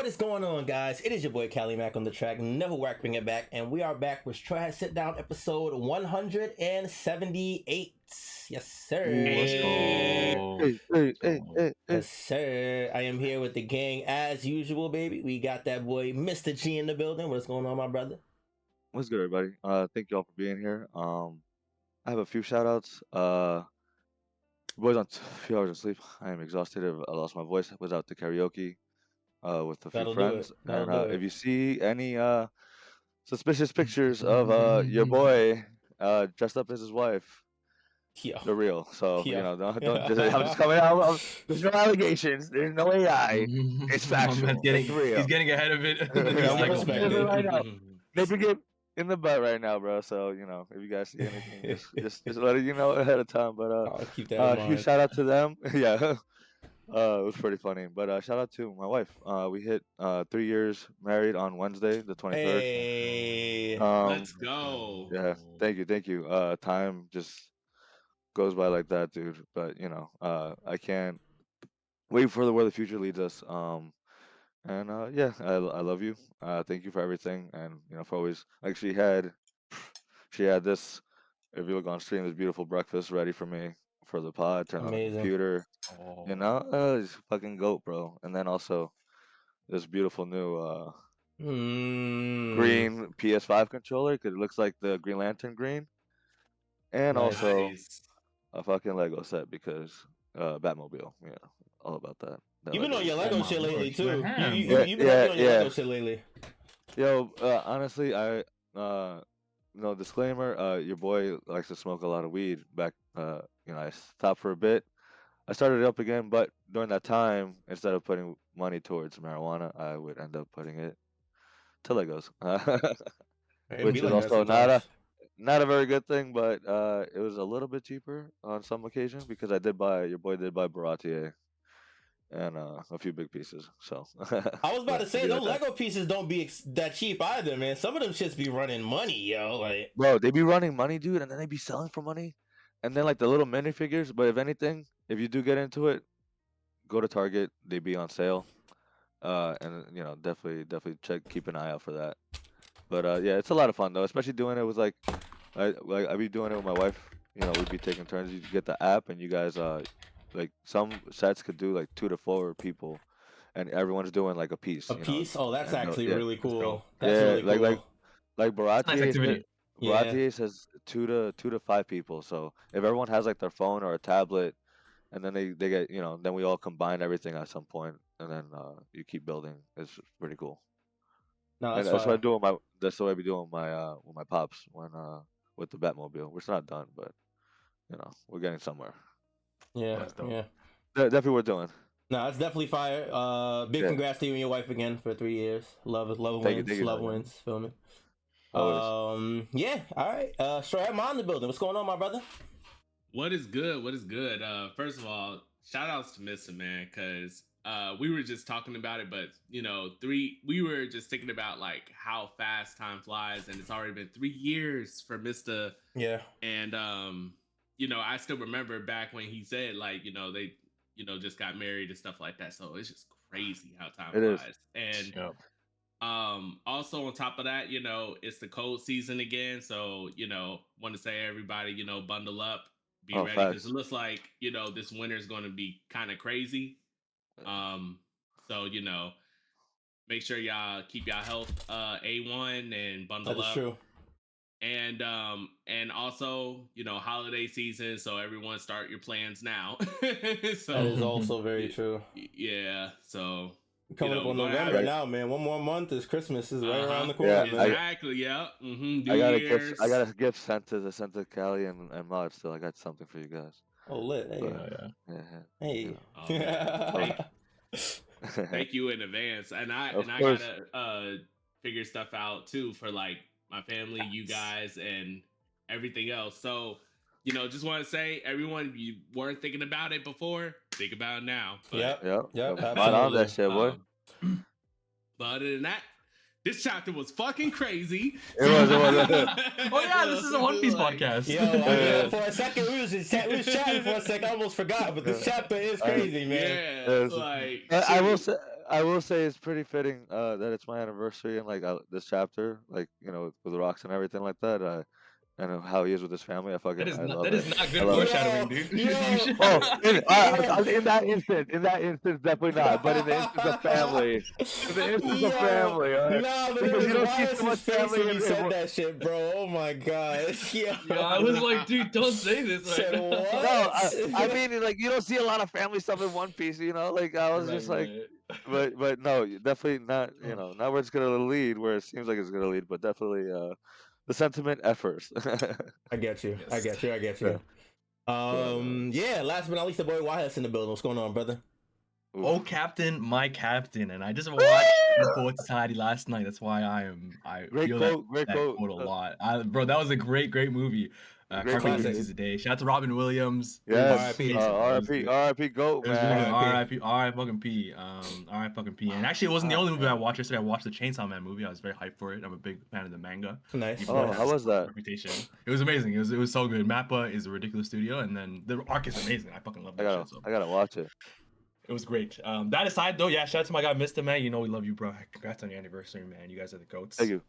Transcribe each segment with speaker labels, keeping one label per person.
Speaker 1: What is going on, guys? It is your boy Cali Mac on the track, never whack, bring it back, and we are back with Try Sit Down episode 178. Yes, sir.
Speaker 2: Let's go.
Speaker 1: Yes, sir. I am here with the gang as usual, baby. We got that boy Mr. G in the building. What's going on, my brother?
Speaker 2: What's good, everybody? Thank you all for being here. I have a few shout outs. Boys on a few hours of sleep. I am exhausted. I lost my voice. Was out to karaoke with a few
Speaker 1: That'll do it.
Speaker 2: friends.
Speaker 1: That'll
Speaker 2: And
Speaker 1: do it.
Speaker 2: if you see any suspicious pictures of your boy dressed up as his wife,
Speaker 1: Yo.
Speaker 2: they're real. So
Speaker 1: Yo.
Speaker 2: don't just, I'm just coming out. There's no allegations. There's no AI. It's factual. It's real.
Speaker 3: He's getting ahead of it. The
Speaker 2: I'm
Speaker 3: news
Speaker 1: I
Speaker 2: gonna
Speaker 3: cycle.
Speaker 1: respect
Speaker 2: give it
Speaker 1: it.
Speaker 2: right now. They could get in the butt right now, bro. So if you guys see anything, just letting you know ahead of time. But
Speaker 1: I'll keep that in
Speaker 2: huge
Speaker 1: mind.
Speaker 2: shout out to them. Yeah, it was pretty funny. But shout out to my wife. We hit 3 years married on Wednesday, the 23rd.
Speaker 1: Hey.
Speaker 4: Let's go.
Speaker 2: Yeah, thank you. Time just goes by like that, dude. But I can't wait for where the future leads us. And yeah, I love you. Thank you for everything, and for always like she had this. If you look on stream, this beautiful breakfast ready for me for the pod. Turn on the
Speaker 1: Amazing.
Speaker 2: computer.
Speaker 3: Oh.
Speaker 2: It's fucking goat, bro. And then also this beautiful new green PS5 controller because it looks like the Green Lantern green, and
Speaker 1: Nice.
Speaker 2: also
Speaker 4: Nice.
Speaker 2: a fucking Lego set because Batmobile. All about that.
Speaker 1: You've been on your Lego
Speaker 3: my
Speaker 1: shit lately
Speaker 3: lord,
Speaker 1: too.
Speaker 3: man.
Speaker 1: You've been heavy on your Lego shit lately.
Speaker 2: Yo, honestly, no disclaimer. Your boy likes to smoke a lot of weed. Back, I stopped for a bit. I started it up again, but during that time, instead of putting money towards marijuana, I would end up putting it to Legos,
Speaker 1: It
Speaker 2: which
Speaker 1: be
Speaker 2: is
Speaker 1: like that
Speaker 2: also
Speaker 1: sometimes.
Speaker 2: not a very good thing. But it was a little bit cheaper on some occasion because your boy did buy Baratier and a few big pieces. So
Speaker 1: I was about to say
Speaker 2: be
Speaker 1: those
Speaker 2: like that.
Speaker 1: Lego pieces don't be that cheap either, man. Some of them shits be running money, yo. Like,
Speaker 2: Bro, they be running money, dude, and then they be selling for money. And then like the little minifigures, but if anything, if you do get into it, go to Target. They be on sale. And definitely keep an eye out for that. But yeah, it's a lot of fun though, especially doing it with I be doing it with my wife. We'd be taking turns. You get the app, and you guys like some sets could do like 2 to 4 people, and everyone's doing like a piece.
Speaker 1: a piece? Oh, that's actually
Speaker 2: yeah,
Speaker 1: really
Speaker 3: Let's go.
Speaker 1: cool. That's
Speaker 2: yeah,
Speaker 1: really cool.
Speaker 2: like
Speaker 3: Nice activity.
Speaker 2: Baratier says 2 to 5 people. So if everyone has like their phone or a tablet, and then they get then we all combine everything at some point, and then you keep building. It's pretty cool.
Speaker 1: No,
Speaker 2: And
Speaker 1: that's
Speaker 2: that's what I
Speaker 1: fine.
Speaker 2: do that's what I be doing with my pops when with the Batmobile. We're still not done, but we're getting somewhere.
Speaker 1: Yeah,
Speaker 3: That's dope.
Speaker 1: yeah.
Speaker 2: Definitely we're doing.
Speaker 1: No, it's definitely fire. Big
Speaker 2: Yeah.
Speaker 1: congrats to you and your wife again for 3 years. Love
Speaker 2: Thank
Speaker 1: wins,
Speaker 2: you,
Speaker 1: love
Speaker 2: man.
Speaker 1: wins. Feel me?
Speaker 2: Always.
Speaker 1: Yeah. All right. Straight I'm on the building. What's going on, my brother?
Speaker 4: What is good? What is good? First of all, shout outs to Mr. Man, because we were just talking about it, but we were just thinking about like how fast time flies, and it's already been 3 years for Mr.
Speaker 1: Yeah.
Speaker 4: And I still remember back when he said like, they just got married and stuff like that. So it's just crazy how time
Speaker 2: It is.
Speaker 4: flies. And
Speaker 3: Yep.
Speaker 4: also on top of that, it's the cold season again. So, want to say everybody, bundle up, be ready, because
Speaker 2: Facts.
Speaker 4: it looks like, this winter is going to be kind of crazy. So, make sure y'all keep y'all health A1 and bundle
Speaker 1: That is
Speaker 4: up.
Speaker 1: true.
Speaker 4: And also, holiday season, so everyone start your plans now. So
Speaker 1: That is also very true.
Speaker 4: yeah, so
Speaker 1: Coming up on November now, man. One more month is Christmas is right around the corner,
Speaker 2: Yeah,
Speaker 1: man.
Speaker 4: exactly. Yeah. New
Speaker 2: I got
Speaker 4: Year's.
Speaker 2: I got a gift sent to Cali and Mod. Still, I got something for you guys.
Speaker 1: Oh, lit. Hey.
Speaker 2: But,
Speaker 3: Yeah.
Speaker 1: Hey.
Speaker 4: Oh, man. Thank you in advance. And I
Speaker 2: course.
Speaker 4: gotta figure stuff out too for like my family, you guys, and everything else. So, just want to say, everyone, you weren't thinking about it before, think about it now. But,
Speaker 1: Yep.
Speaker 2: Right on that shit, boy.
Speaker 4: But other than that, this chapter was fucking crazy.
Speaker 2: It was.
Speaker 3: Oh yeah, this is a One Piece podcast.
Speaker 1: Yo, for a second we was chatting for a second. I almost forgot, but this chapter is crazy, man.
Speaker 4: Yeah, like
Speaker 2: I will I will say it's pretty fitting that it's my anniversary and like this chapter, like with rocks and everything like that. And how he is with his family, I love
Speaker 3: that is
Speaker 2: it.
Speaker 3: not
Speaker 2: I
Speaker 3: good
Speaker 2: love it.
Speaker 3: foreshadowing, dude. You
Speaker 1: Yo,
Speaker 3: should.
Speaker 2: Well,
Speaker 1: yo.
Speaker 2: in that instance, definitely not. But in the instance of family, in the instance of
Speaker 1: Yo,
Speaker 2: family, all right,
Speaker 1: nah, but it
Speaker 2: because
Speaker 1: was
Speaker 2: you don't see so
Speaker 1: Wallace's
Speaker 2: much
Speaker 1: face
Speaker 2: family
Speaker 1: when you said that shit, bro. Oh my god. Yo.
Speaker 3: Yeah, I was like, dude, don't say this right
Speaker 1: Said
Speaker 3: now.
Speaker 1: what?
Speaker 2: No, I mean like you don't see a lot of family stuff in One Piece. Like I was just like,
Speaker 3: Right.
Speaker 2: but no, definitely not. Not where it's gonna lead, where it seems like it's gonna lead, but definitely the sentiment at first.
Speaker 1: I get you. I
Speaker 3: Yes.
Speaker 1: get you. I get
Speaker 2: Yeah.
Speaker 1: you. Yeah. Last but not least, the boy Wyatt's in the building. What's going on, brother?
Speaker 3: Oh, Captain, my Captain, and I just watched The Poet Society last night. That's why I
Speaker 2: Great
Speaker 3: feel
Speaker 2: quote, great
Speaker 3: that
Speaker 2: quote.
Speaker 3: quote a lot. Bro, that was a great movie.
Speaker 2: Great
Speaker 3: Carpe Diem
Speaker 1: Classic.
Speaker 3: Seize the Day. Shout out to Robin Williams. It was
Speaker 2: Yes,
Speaker 1: R.I.P.
Speaker 3: amazing. It was
Speaker 2: R.I.P.
Speaker 3: good.
Speaker 2: R.I.P. Goat,
Speaker 3: It was really good.
Speaker 2: man.
Speaker 1: R.I.P.
Speaker 3: R.I.P. fucking P. R.I.P. fucking P. And actually, it wasn't the only movie I watched yesterday. I watched the Chainsaw Man movie. I was very hyped for it. I'm a big fan of the manga.
Speaker 1: Nice.
Speaker 3: Even though it
Speaker 1: Nice.
Speaker 2: How
Speaker 3: has
Speaker 2: was that?
Speaker 3: reputation. It was amazing. It was so good. Mappa is a ridiculous studio, and then the arc is amazing. I fucking love that shit. So
Speaker 2: I gotta watch it.
Speaker 3: it was great. That aside, though, yeah, shout out to my guy, Mr. Man. You know we love you, bro. Congrats on your anniversary, man. You guys are the goats.
Speaker 2: Thank you.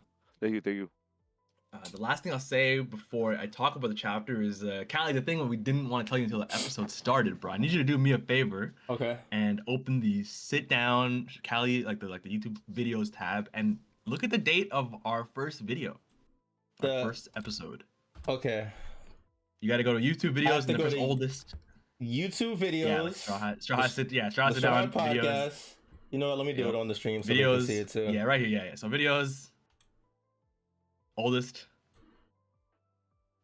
Speaker 3: The last thing I'll say before I talk about the chapter is, Callie, the thing that we didn't want to tell you until the episode started, bro. I need you to do me a favor
Speaker 1: Okay.
Speaker 3: and open the sit down Callie, like the YouTube videos tab, and look at the date of our first video, our first episode.
Speaker 1: Okay.
Speaker 3: You got to go to YouTube
Speaker 1: I have
Speaker 3: videos
Speaker 1: to
Speaker 3: and the
Speaker 1: go
Speaker 3: first
Speaker 1: to
Speaker 3: oldest.
Speaker 1: Yeah,
Speaker 3: like
Speaker 1: videos.
Speaker 3: Straw Hat sit
Speaker 1: The
Speaker 3: down
Speaker 1: Straw
Speaker 3: videos.
Speaker 1: podcast. You know what? Let me do
Speaker 3: Yep.
Speaker 1: it on the stream so they can
Speaker 3: Videos,
Speaker 1: see it too.
Speaker 3: yeah, right here, yeah. So videos, oldest,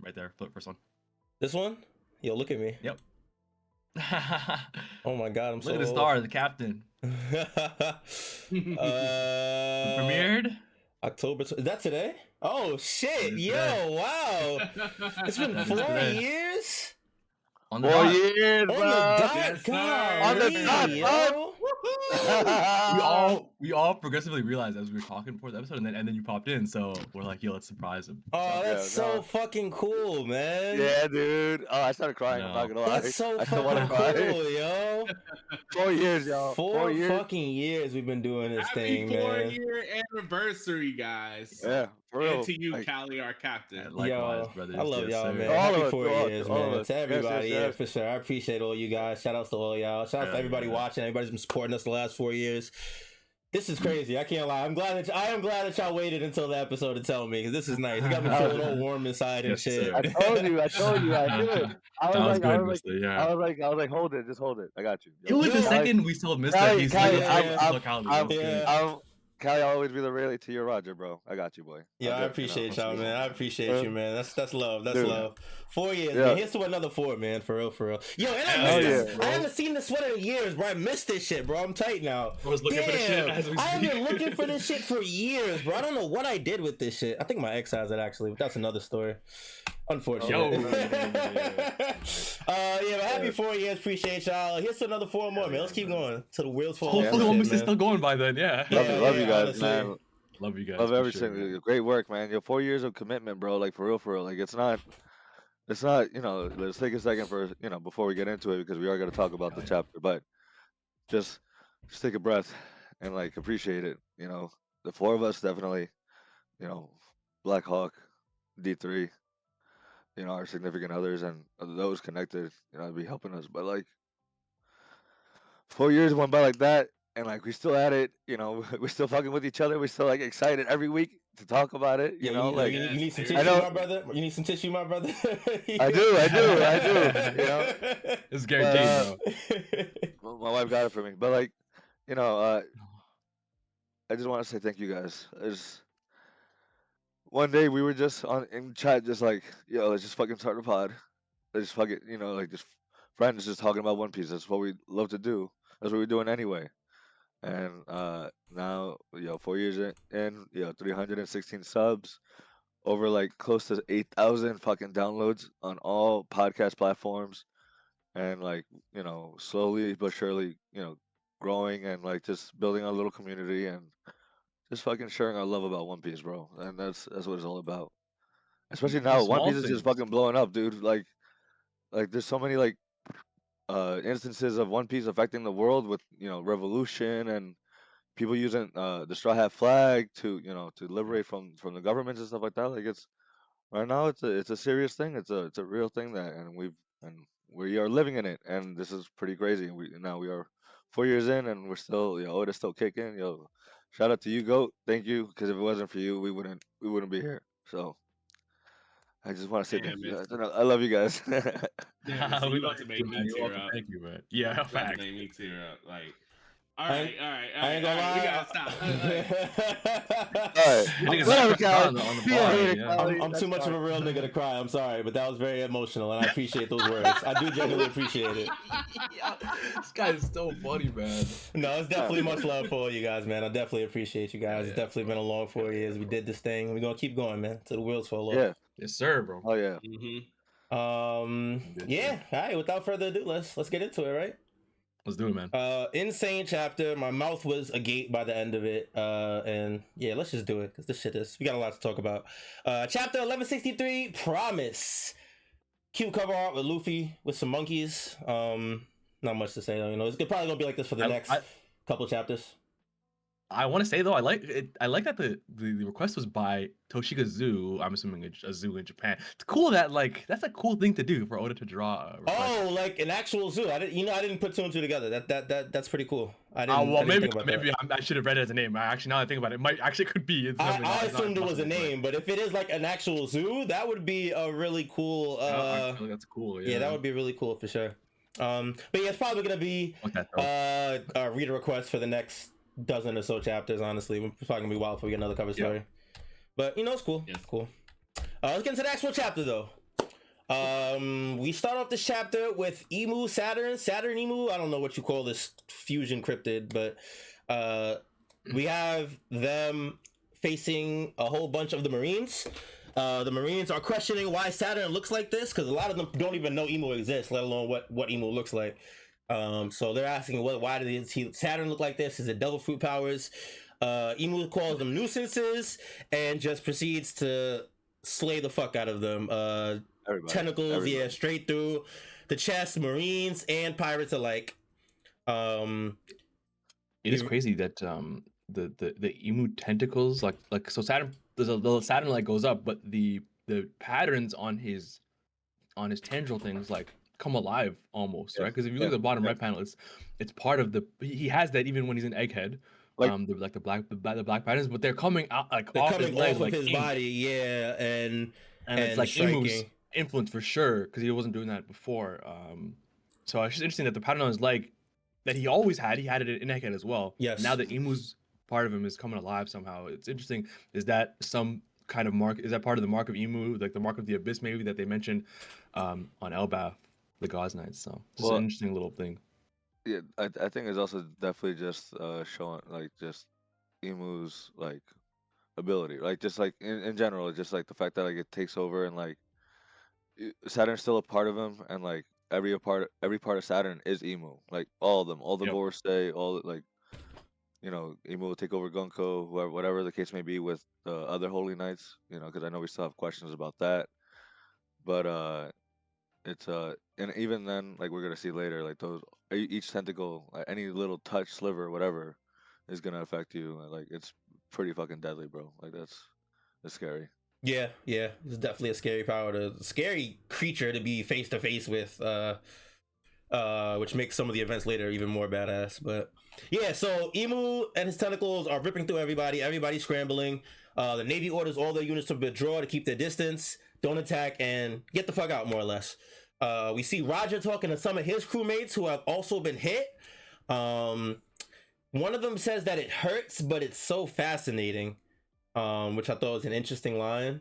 Speaker 3: right there, flip first one.
Speaker 1: This one? Yo, look at me.
Speaker 3: Yep.
Speaker 1: Oh my god, I'm so
Speaker 3: Look at the
Speaker 1: old.
Speaker 3: star, the captain. Premiered.
Speaker 1: October. Is that today? Oh shit!
Speaker 3: It is
Speaker 1: Yo,
Speaker 3: today.
Speaker 1: wow! It's been
Speaker 3: That is
Speaker 1: 4
Speaker 3: today.
Speaker 1: years.
Speaker 3: On the
Speaker 2: 4
Speaker 3: dot.
Speaker 2: years,
Speaker 1: On the
Speaker 2: bro.
Speaker 1: dot,
Speaker 4: Yes, sir.
Speaker 2: On the
Speaker 1: golly,
Speaker 2: dot,
Speaker 1: yo.
Speaker 3: We all progressively realized as we were talking before the episode, and then you popped in, so we're like, yo, let's surprise him.
Speaker 1: Oh, that's
Speaker 2: Yeah,
Speaker 1: so
Speaker 2: no.
Speaker 1: fucking cool, man.
Speaker 2: Yeah, dude. Oh, I started crying. I'm not
Speaker 3: No.
Speaker 2: gonna lie.
Speaker 1: That's so
Speaker 2: I don't want to
Speaker 1: fucking
Speaker 2: cry.
Speaker 1: cool, yo.
Speaker 2: 4 years, y'all.
Speaker 1: 4
Speaker 2: years.
Speaker 1: fucking years we've been doing this
Speaker 4: Happy
Speaker 1: thing, man.
Speaker 4: 4-year anniversary, guys.
Speaker 2: Yeah, for real.
Speaker 4: And to you,
Speaker 2: Like,
Speaker 4: Callie, our captain.
Speaker 3: Likewise,
Speaker 1: Yo,
Speaker 3: brothers.
Speaker 1: I love
Speaker 3: yes,
Speaker 1: y'all,
Speaker 3: sir.
Speaker 1: man.
Speaker 2: All
Speaker 1: Happy
Speaker 2: of us,
Speaker 1: 4
Speaker 2: all
Speaker 1: years,
Speaker 2: of
Speaker 1: man.
Speaker 2: us.
Speaker 1: To
Speaker 2: Yes,
Speaker 1: everybody,
Speaker 2: yes,
Speaker 1: yeah,
Speaker 2: yes.
Speaker 1: for sure. I appreciate all you guys. Shout outs to all y'all. Shout outs to
Speaker 3: Yeah,
Speaker 1: everybody
Speaker 3: yeah.
Speaker 1: watching. Everybody's been supporting us the last 4 years. This is crazy. I can't lie. I am glad that y'all waited until the episode to tell me because this is nice. It got me feeling all warm inside and
Speaker 3: Yes,
Speaker 1: shit.
Speaker 3: sir.
Speaker 2: I told you, I knew it. I
Speaker 3: Sounds
Speaker 2: was
Speaker 3: good,
Speaker 2: like,
Speaker 3: Mister. Yeah.
Speaker 2: I was like, hold it, just hold it. I got you.
Speaker 3: It was the
Speaker 1: Yo,
Speaker 3: second we told Mister
Speaker 2: Callie,
Speaker 3: he's
Speaker 2: Callie,
Speaker 1: yeah,
Speaker 2: Callie, I'll always be the Rayleigh to your Roger, bro. I got you, boy.
Speaker 1: Yeah, I
Speaker 2: I'll do it,
Speaker 1: appreciate
Speaker 3: you know.
Speaker 1: y'all, man. I appreciate you, man. That's love. That's
Speaker 2: Dude.
Speaker 1: love. 4 years,
Speaker 2: Yeah.
Speaker 1: man. Here's to another 4, man. For real, for real. Yo, and I
Speaker 3: Hell
Speaker 1: missed
Speaker 2: yeah,
Speaker 1: this.
Speaker 2: bro.
Speaker 1: I haven't seen this sweater in years, bro. I missed this shit, bro. I'm tight now.
Speaker 3: I was looking for the shit as we
Speaker 1: I have
Speaker 3: speak.
Speaker 1: been looking for this shit for years, bro. I don't know what I did with this shit. I think my ex has it actually, but that's another story. Unfortunately.
Speaker 3: Yo.
Speaker 1: Yeah, but happy 4 years. Appreciate y'all. Here's to another 4 more, man. Let's keep going till the wheels fall.
Speaker 3: Hopefully,
Speaker 1: off
Speaker 3: when
Speaker 1: and
Speaker 3: Mister's
Speaker 1: shit,
Speaker 3: still going by then. Yeah.
Speaker 2: Love you guys,
Speaker 1: honestly.
Speaker 2: man.
Speaker 3: Love you guys.
Speaker 2: Love
Speaker 3: for
Speaker 2: every
Speaker 3: sure,
Speaker 2: single.
Speaker 3: man.
Speaker 2: Great work, man. 4 years of commitment, bro. Like for real, for real. Like it's not. Let's take a second for before we get into it because we are going to talk about the chapter, but just take a breath and like appreciate it. The 4 of us definitely. Black Hawk, D3. Our significant others and those connected. Be helping us, but like 4 years went by like that, and like we still at it. We're still fucking with each other. We're still like excited every week to talk about it.
Speaker 1: Yeah,
Speaker 2: Like
Speaker 1: you need some
Speaker 4: I
Speaker 1: tissue,
Speaker 2: know-
Speaker 1: my brother. You need some tissue, my brother.
Speaker 2: I do.
Speaker 3: It's guaranteed, bro.
Speaker 2: My wife got it for me, but like, I just want to say thank you guys. One day we were just in chat, just like, yo, let's just fucking start a pod. Let's just fucking, like just friends just talking about One Piece. That's what we love to do. That's what we're doing anyway. And now, 4 years in, 316 subs, over like close to 8,000 fucking downloads on all podcast platforms, and like, slowly but surely, growing and like just building a little community and just fucking sharing our love about One Piece, bro. And that's what it's all about. Especially now, One
Speaker 3: small
Speaker 2: Piece is just
Speaker 3: things.
Speaker 2: fucking blowing up, dude. Like there's so many like instances of One Piece affecting the world with revolution and people using the straw hat flag to to liberate from the governments and stuff like that. Like it's right now, it's a serious thing. It's a real thing that and we are living in it, and this is pretty crazy. We are 4 years in, and we're still Oda's still kicking. Shout out to you, Goat. Thank you, because if it wasn't for you, we wouldn't be here. So I just want to say thank
Speaker 4: Damn,
Speaker 2: you
Speaker 4: man.
Speaker 2: guys. And I love you guys.
Speaker 4: Damn, so
Speaker 3: We
Speaker 4: you
Speaker 3: love
Speaker 4: about to
Speaker 3: you
Speaker 4: make
Speaker 3: too,
Speaker 4: me
Speaker 3: man. You're
Speaker 4: tear
Speaker 3: welcome.
Speaker 4: up.
Speaker 3: Thank you, man. Yeah,
Speaker 4: You about to
Speaker 3: facts.
Speaker 4: make me tear up. Like, all
Speaker 1: I
Speaker 4: right,
Speaker 1: ain't-
Speaker 4: all right, all
Speaker 1: I ain't
Speaker 4: right,
Speaker 1: gonna
Speaker 4: all right. We
Speaker 1: lie.
Speaker 4: gotta stop.
Speaker 2: All right,
Speaker 3: You niggas
Speaker 2: whatever,
Speaker 3: cracked down
Speaker 2: Callie.
Speaker 3: on the
Speaker 2: Be a
Speaker 3: bar,
Speaker 2: hater,
Speaker 3: yeah.
Speaker 2: Callie.
Speaker 1: I'm
Speaker 2: That's
Speaker 1: too much
Speaker 2: fine.
Speaker 1: of a real nigga to cry. I'm sorry, but that was very emotional, and I appreciate those words. I do genuinely appreciate it.
Speaker 3: Yeah, this guy is so funny, man.
Speaker 1: No, it's definitely much love for all you guys, man. I definitely appreciate you guys.
Speaker 3: Yeah,
Speaker 1: It's definitely been a long 4 years. We did this thing. We're gonna keep going, man, till the wheels fall off.
Speaker 2: Yeah.
Speaker 3: Yes, sir, bro.
Speaker 2: Oh yeah.
Speaker 1: Yeah. All right. Without further ado, let's get into it, right?
Speaker 3: Let's do it, man.
Speaker 1: Insane chapter. My mouth was agape by the end of it. And yeah, let's just do it because this shit we got a lot to talk about. Chapter 1163, Promise. Cute cover art with Luffy with some monkeys. Not much to say though. It's probably gonna be like this for the next couple chapters.
Speaker 3: I want to say though, I like it. I like that the request was by Toshika Zoo. I'm assuming a zoo in Japan. It's cool that that's a cool thing to do for Oda to draw.
Speaker 1: Oh, like an actual zoo. I didn't put two and two together. That's pretty cool. I didn't.
Speaker 3: Well,
Speaker 1: I didn't
Speaker 3: maybe I should have read it as a name. Actually, now that I think about it, it might actually could be.
Speaker 1: I assumed it was a name, but if it is like an actual zoo, that would be a really cool.
Speaker 3: I feel like that's cool. Yeah.
Speaker 1: That would be really cool for sure. But yeah, it's probably gonna be a reader request for the next dozen or so chapters. Honestly, we're probably gonna be wild if we get another cover story. But it's cool.
Speaker 4: Yeah.
Speaker 1: It's cool. Let's get into the actual chapter though. We start off this chapter with Saturn Emu. I don't know what you call this fusion cryptid, but we have them facing a whole bunch of the Marines. The Marines are questioning why Saturn looks like this because a lot of them don't even know Emu exists, let alone what Emu looks like. So they're asking why does Saturn look like this? Is it devil fruit powers? Emu calls them nuisances and just proceeds to slay the fuck out of them. Tentacles, yeah, straight through the chest, Marines and pirates alike.
Speaker 3: It is crazy that the Emu tentacles so Saturn the Saturn goes up, but the patterns on his tendril things come alive almost, right? Because if you look at the bottom right panel, it's part of he has that even when he's in Egghead. The black patterns, but they're coming out off his
Speaker 1: body, yeah, and
Speaker 3: it's like
Speaker 1: striking.
Speaker 3: Emu's influence for sure because he wasn't doing that before. So it's just interesting that the pattern on his leg that he always had, he had it in Egghead as well.
Speaker 1: Yes.
Speaker 3: Now the Emu's part of him is coming alive somehow. It's interesting. Is that some kind of mark? Is that part of the mark of Emu, like the mark of the abyss, maybe that they mentioned on Elbaf, the God's Knights? So just an interesting little thing.
Speaker 2: Yeah, I think it's also definitely just showing just Emu's ability, just in general, just the fact that it takes over and Saturn's still a part of him, and every part of Saturn is Emu, all of them, all the Vorstay, all Emu will take over Gunko, whatever the case may be with the other Holy Knights, because I know we still have questions about that, but it's and even then we're gonna see later those each tentacle any little touch sliver whatever is gonna affect you it's pretty fucking deadly, bro. That's scary.
Speaker 1: Yeah, it's definitely a scary creature to be face to face with, which makes some of the events later even more badass. But yeah, so Emu and his tentacles are ripping through everybody's scrambling. The Navy orders all their units to withdraw to keep their distance, don't attack, and get the fuck out, more or less. We see Roger talking to some of his crewmates who have also been hit. One of them says that it hurts, but it's so fascinating, which I thought was an interesting line.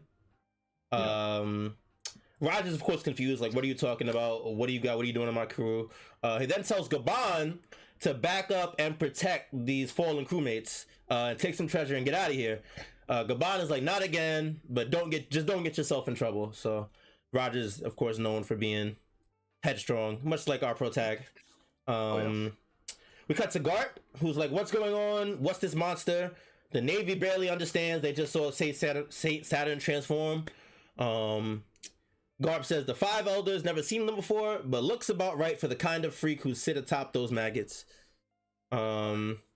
Speaker 1: Roger's of course confused, what are you talking about? What do you got? What are you doing on my crew? He then tells Gaban to back up and protect these fallen crewmates and take some treasure and get out of here. Gaban is not again, but don't get yourself in trouble. So Roger's of course known for being headstrong, much like our protag. We cut to Gart, who's what's going on? What's this monster? The Navy barely understands. They just saw Saturn transform. Garp says the 5 elders never seen them before, but looks about right for the kind of freak who sit atop those maggots.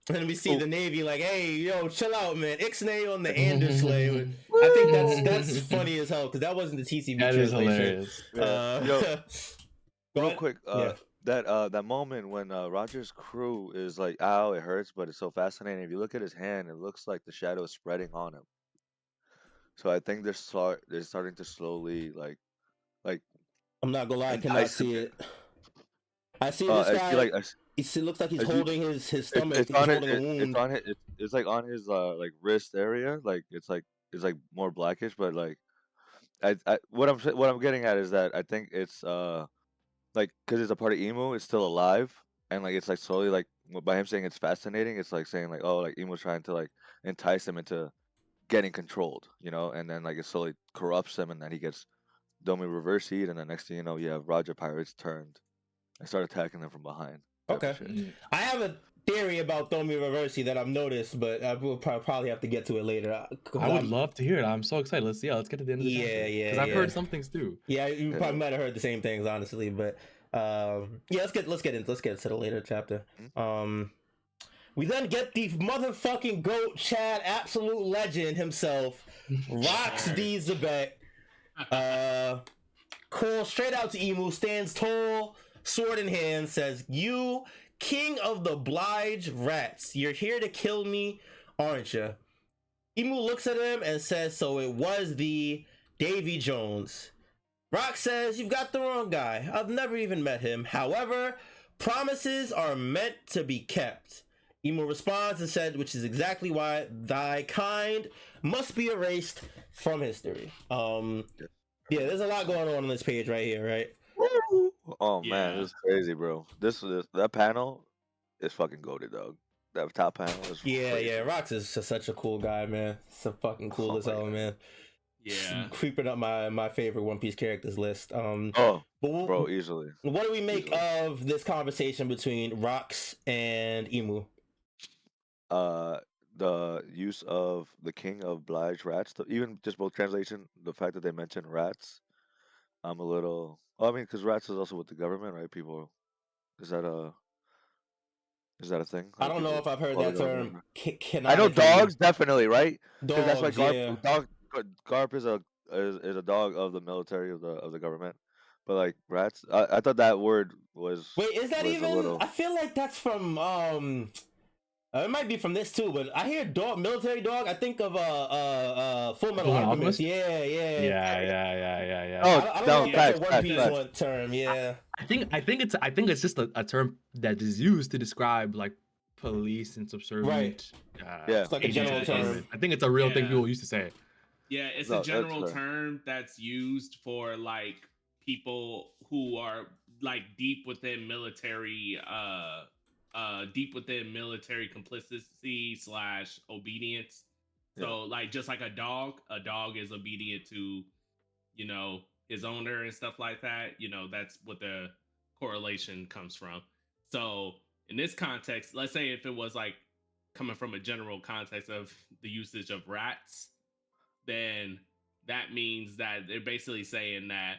Speaker 1: And then we see the Navy like, hey, yo, chill out, man. Ixnay on the Andersley. I think that's funny as hell because that wasn't the TCB
Speaker 3: That is
Speaker 1: translation.
Speaker 3: hilarious.
Speaker 2: Yo,
Speaker 1: Go
Speaker 2: real
Speaker 1: ahead.
Speaker 2: quick,
Speaker 1: Yeah.
Speaker 2: that moment when Roger's crew is like, ow, it hurts, but it's so fascinating. If you look at his hand, it looks like the shadow is spreading on him. So I think they're starting to slowly like
Speaker 1: I'm not gonna lie, I cannot
Speaker 2: entice him.
Speaker 1: see it. I see this
Speaker 2: I
Speaker 1: guy.
Speaker 2: see like
Speaker 1: It looks like he's
Speaker 2: as you,
Speaker 1: holding his stomach.
Speaker 2: it's
Speaker 1: He's
Speaker 2: on it,
Speaker 1: holding a wound.
Speaker 2: it's on it, it's like on his like wrist area, like it's like more blackish, but like what I'm getting at is that I think it's like because it's a part of emu, it's still alive, and like it's like slowly like by him saying it's fascinating, it's like saying like, oh, like emu's trying to like entice him into getting controlled, you know, and then like it slowly corrupts him, and then he gets Domi reversied, and then next thing you know, you have Roger Pirates turned and start attacking them from behind. Type of
Speaker 1: Okay.
Speaker 2: shit.
Speaker 1: I have a theory about Thomi Reversi that I've noticed, but I will probably have to get to it later.
Speaker 3: I would love to hear it. I'm so excited. Let's get to the end of the chapter. Because I've heard some things too.
Speaker 1: Yeah, you
Speaker 2: Yeah.
Speaker 1: probably might have heard the same things, honestly. But yeah, let's get into the later chapter. We then get the motherfucking goat Chad, absolute legend himself, Rox D Zabek. Calls straight out to Emu, stands tall, sword in hand, says, "You, king of the Blige Rats, you're here to kill me, aren't you?" Emu looks at him and says, "So it was the Davy Jones." Rock says, "You've got the wrong guy. I've never even met him. However, promises are meant to be kept." Emu responds and said, "Which is exactly why thy kind must be erased from history." Yeah, there's a lot going on this page right here, right?
Speaker 2: Oh man, this is crazy, bro. That panel is fucking goated, dog. That top panel is
Speaker 1: Yeah,
Speaker 2: crazy.
Speaker 1: yeah. Rox is just such a cool guy, man. So fucking cool as hell, man.
Speaker 4: Yeah,
Speaker 1: Creeping up my favorite One Piece characters list.
Speaker 2: Bro, easily.
Speaker 1: What do we make of this conversation between Rox and Emu?
Speaker 2: The use of the king of Blige Rats, even just both translation, the fact that they mention rats, I'm a little. I mean, because rats is also with the government, right? People, is that a thing?
Speaker 1: I don't know if I've heard that term
Speaker 2: I know
Speaker 1: canonically.
Speaker 2: dogs definitely, right? Because that's why
Speaker 1: Dogs, yeah.
Speaker 2: Garp is a dog of the military of the government, but like rats, I thought that word was.
Speaker 1: Wait, is that
Speaker 2: was
Speaker 1: even?
Speaker 2: a little.
Speaker 1: I feel like that's from it might be from this too, but I hear dog, military dog. I think of Full Metal Alchemist. Yeah.
Speaker 2: Oh,
Speaker 1: I don't know if that's a One Piece
Speaker 2: facts.
Speaker 1: term. Yeah.
Speaker 3: I think it's just a term that is used to describe like police and subservient.
Speaker 1: Right.
Speaker 2: Yeah.
Speaker 1: It's like a general term.
Speaker 3: I think it's a real thing people used to say.
Speaker 4: Yeah, it's a general term that's used for like people who are like deep within military complicity / obedience. So like just like a dog is obedient to, you know, his owner and stuff like that. You know, that's what the correlation comes from. So in this context, let's say if it was like coming from a general context of the usage of rats, then that means that they're basically saying that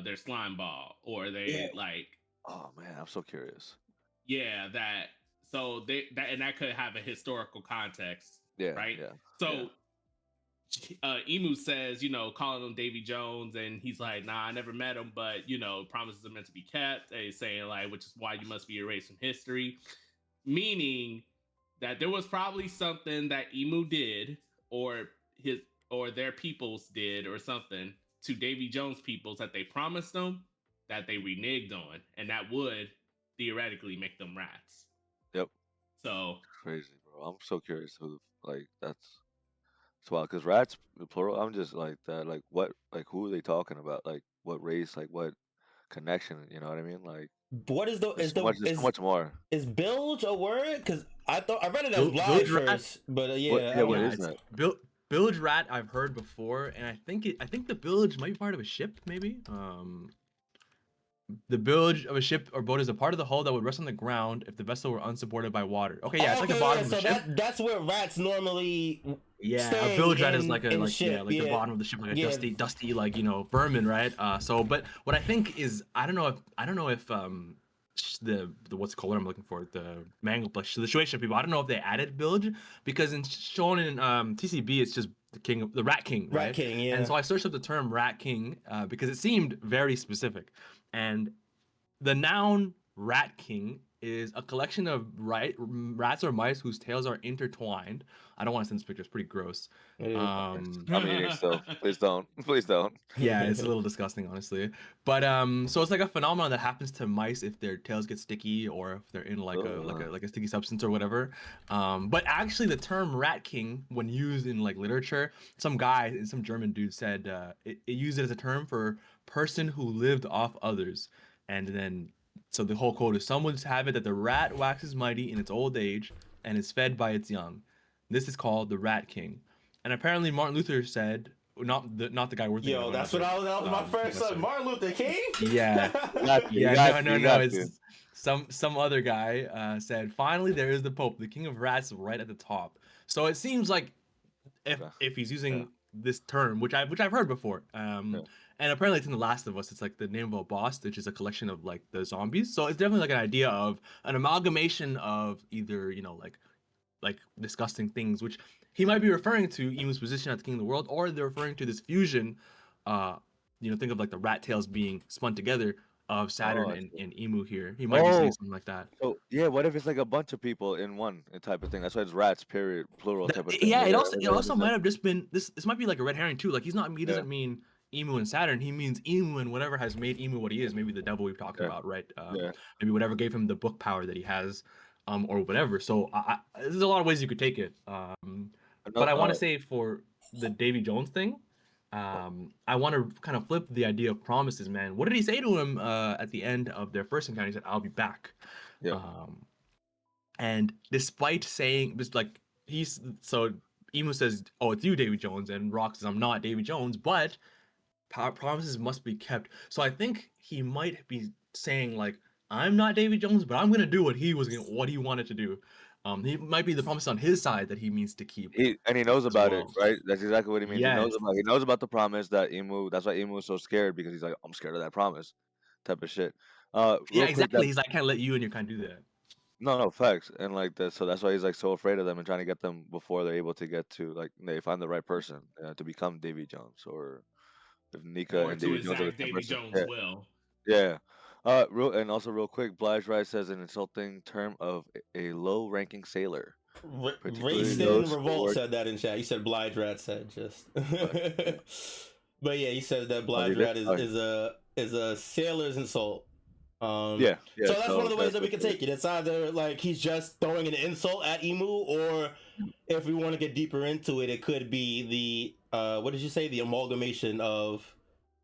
Speaker 4: they're slime ball or they like.
Speaker 2: Oh man, I'm so curious.
Speaker 4: Yeah, that could have a historical context.
Speaker 2: Yeah.
Speaker 4: Right.
Speaker 2: Yeah.
Speaker 4: So Emu says, you know, calling him Davy Jones, and he's like, "Nah, I never met him, but you know, promises are meant to be kept." And he's saying like, which is why you must be erased from history, meaning that there was probably something that Emu did, or their peoples did, or something to Davy Jones peoples that they promised them that they reneged on, and that would theoretically make them rats.
Speaker 2: Yep.
Speaker 4: So
Speaker 2: crazy, bro. I'm so curious who like that's wild because rats plural. I'm just like that. Like what? Like who are they talking about? Like what race? Like what connection? You know what I mean? Like
Speaker 1: what is the
Speaker 2: there's so much more.
Speaker 1: Is bilge a word? Because I read it as Blige first, but yeah.
Speaker 2: What is that?
Speaker 3: Bilge rat I've heard before, and I think the bilge might be part of a ship, maybe. The bilge of a ship or boat is a part of the hull that would rest on the ground if the vessel were unsupported by water. Okay, yeah, it's like the bottom of the ship.
Speaker 1: That's where rats normally.
Speaker 3: Yeah, a bilge rat is like the bottom of the ship, like a dusty, like, you know, vermin, right? But what I think is, I don't know if the what's it called? What I'm looking for, the manga plus the Shueisha people. I don't know if they added village because in shown in TCB it's just the Rat King,
Speaker 1: Rat
Speaker 3: right?
Speaker 1: King, yeah.
Speaker 3: And so I searched up the term Rat King because it seemed very specific, and the noun Rat King is a collection of rats or mice whose tails are intertwined. I don't want to send this picture; it's pretty gross.
Speaker 1: Ew.
Speaker 2: I'm eating still. Please don't. Please don't.
Speaker 3: Yeah, it's a little disgusting, honestly. But so it's like a phenomenon that happens to mice if their tails get sticky or if they're in like a sticky substance or whatever. But actually, the term Rat King, when used in like literature, some German dude said it used it as a term for person who lived off others, and then so the whole quote is: "Some would have it that the rat waxes mighty in its old age and is fed by its young. This is called the Rat King." And apparently, Martin Luther said, not the guy we're thinking
Speaker 1: Yo,
Speaker 3: of.
Speaker 1: that's what that was my first son. Martin Luther King?
Speaker 3: Yeah. No. It's some other guy said, finally there is the Pope, the King of Rats, right at the top. So it seems like if he's using this term, which I've heard before, and apparently it's in The Last of Us. It's like the name of a boss, which is a collection of like the zombies. So it's definitely like an idea of an amalgamation of either like disgusting things, which he might be referring to Emu's position as the king of the world, or they're referring to this fusion. Think of like the rat tails being spun together of Saturn and Emu here. He might be saying something like that.
Speaker 2: So yeah, what if it's like a bunch of people in one type of thing? That's why it's rats, period, plural type of thing.
Speaker 3: Yeah, it also might have just been this might be like a red herring too. Like he doesn't mean Emu and Saturn. He means Emu and whatever has made Emu what he is. Maybe the devil we've talked about, right? Maybe whatever gave him the book power that he has, or whatever. So there's a lot of ways you could take it. But I want to say for the Davy Jones thing, I want to kind of flip the idea of promises, man. What did he say to him at the end of their first encounter? He said, "I'll be back."
Speaker 2: Yeah.
Speaker 3: And despite saying this, like so Emu says, "Oh, it's you, Davy Jones," and Rock says, "I'm not Davy Jones," but promises must be kept. So I think he might be saying like, "I'm not Davy Jones, but I'm gonna do what he wanted to do." He might be the promise on his side that he means to keep.
Speaker 2: He knows about it, right? That's exactly what he means.
Speaker 3: Yes.
Speaker 2: He knows about the promise that Emu. That's why Emu is so scared, because he's like, I'm scared of that promise, type of shit.
Speaker 3: Yeah, exactly. He's like, I can't let you and your kind do that.
Speaker 2: No, facts. And like that, so that's why he's like so afraid of them and trying to get them before they're able to get to, like, they find the right person to become Davy Jones, or if Nika
Speaker 4: or
Speaker 2: and
Speaker 4: to
Speaker 2: Davy Jones are the
Speaker 4: exact
Speaker 2: same
Speaker 4: Davy
Speaker 2: person.
Speaker 4: Jones will.
Speaker 2: Yeah. Real quick, Blige Rice says an insulting term of a low-ranking sailor.
Speaker 1: Rayston Revolt said that in chat. He said Blige Rat said just. But yeah, he said that Blige Rat is a sailor's insult. So that's one of the ways that we can take it. It's either like he's just throwing an insult at Emu, or if we want to get deeper into it, it could be the what did you say? The amalgamation of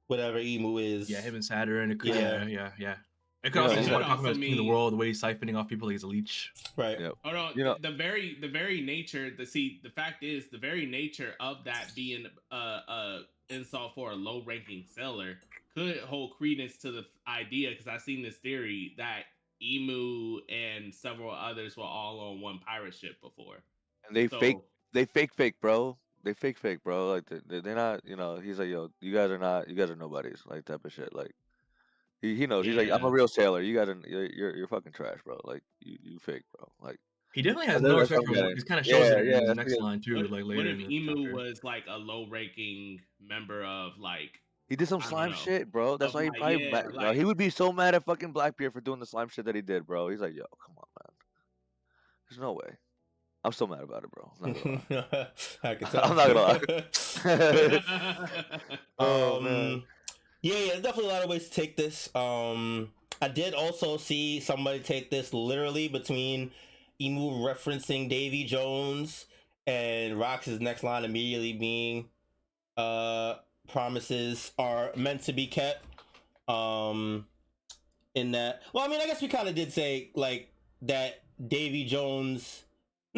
Speaker 1: whatever Emu is.
Speaker 3: Yeah, him and Saturn. It could, yeah. It could also be talking about king of the world, the way he's siphoning off people like he's a leech.
Speaker 1: Right.
Speaker 2: Yep.
Speaker 4: Oh no, the very nature. The fact is, the very nature of that being a insult for a low-ranking sailor could hold credence to the idea, because I've seen this theory that Emu and several others were all on one pirate ship before.
Speaker 2: And they fake, bro. They fake, bro. Like they're not. He's like, yo, you guys are nobodies, like, type of shit. Like he knows. He's like, I'm a real sailor. You guys you're fucking trash, bro. Like you fake, bro. Like
Speaker 3: he definitely has no respect for him. He kind of shows it in the next line too, like later.
Speaker 4: What if Emu was like a low-ranking member of like?
Speaker 2: He did some slime shit, bro. That's why he probably he would be so mad at fucking Blackbeard for doing the slime shit that he did, bro. He's like, yo, come on, man. There's no way. I'm still mad about it, bro. I'm not gonna lie.
Speaker 1: I can tell.
Speaker 2: I'm not gonna lie.
Speaker 1: Oh man. Yeah, definitely a lot of ways to take this. I did also see somebody take this literally between Emu referencing Davy Jones and Rox's next line immediately being promises are meant to be kept. In that, well, I mean, I guess we kind of did say like that Davy Jones.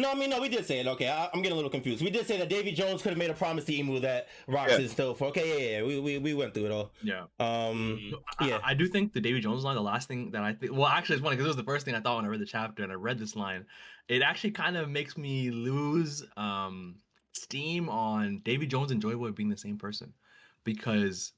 Speaker 1: No, we did say it. Okay, I'm getting a little confused. We did say that Davy Jones could have made a promise to Emu that Rox is still for. Okay, yeah. We went through it all.
Speaker 3: Yeah.
Speaker 1: Yeah.
Speaker 3: I do think the Davy Jones line, the last thing that I think, well, actually, it's funny because it was the first thing I thought when I read the chapter, and I read this line. It actually kind of makes me lose steam on Davy Jones and Joy Boy being the same person, because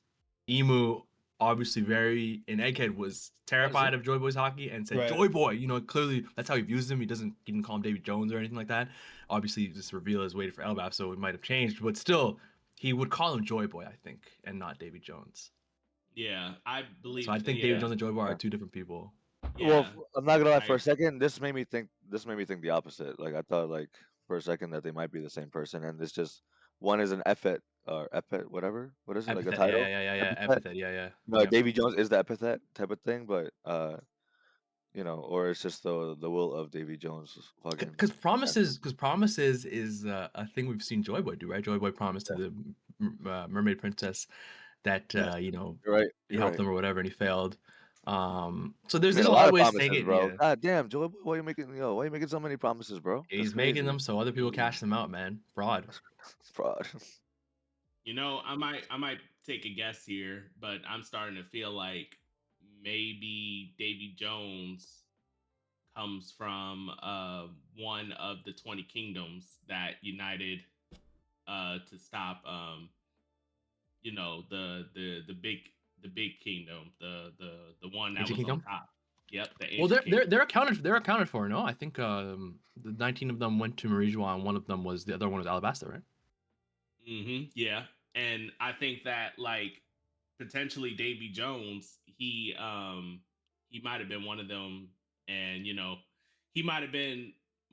Speaker 3: Emu obviously very in Egghead was terrified of Joy Boy's hockey and said Joy Boy. You know, clearly that's how he views him. He didn't call him Davy Jones or anything like that. Obviously, this reveal is waited for Elbaf, so it might have changed, but still, he would call him Joy Boy, I think, and not Davy Jones.
Speaker 4: Yeah, I believe.
Speaker 3: So I think Davy Jones and Joy Boy are two different people.
Speaker 4: Yeah,
Speaker 2: Well, I'm not gonna lie. For a second, this made me think the opposite. Like I thought, like for a second, that they might be the same person, and it's just one is an epithet or epithet, whatever. What is it? Like a
Speaker 3: Epithet,
Speaker 2: title?
Speaker 3: yeah. Epithet, yeah.
Speaker 2: No, Davy Jones is the epithet type of thing, but you know, or it's just the will of Davy Jones. Fucking.
Speaker 3: Because promises is a thing we've seen Joy Boy do, right? Joy Boy promised to the mermaid princess that you know, he helped them or whatever, and he failed. So there's
Speaker 2: a
Speaker 3: a
Speaker 2: lot
Speaker 3: of
Speaker 2: of
Speaker 3: ways
Speaker 2: promises,
Speaker 3: to take it.
Speaker 2: bro.
Speaker 3: Yeah.
Speaker 2: God damn, Joy Boy, why you making so many promises, bro?
Speaker 3: He's making them so other people cash them out, man. Fraud.
Speaker 2: Fraud.
Speaker 4: You know, I might take a guess here, but I'm starting to feel like maybe Davy Jones comes from one of the 20 kingdoms that united to stop you know, the big kingdom, the one that
Speaker 3: Ancient
Speaker 4: was
Speaker 3: Kingdom?
Speaker 4: on top. Yep, the
Speaker 3: Well,
Speaker 4: ancient kingdom.
Speaker 3: they're accounted for. No, I think the 19 of them went to Marijois, and the other one was Alabasta, right?
Speaker 4: Yeah, and I think that like potentially Davy Jones, he might have been one of them, and you know, he might have been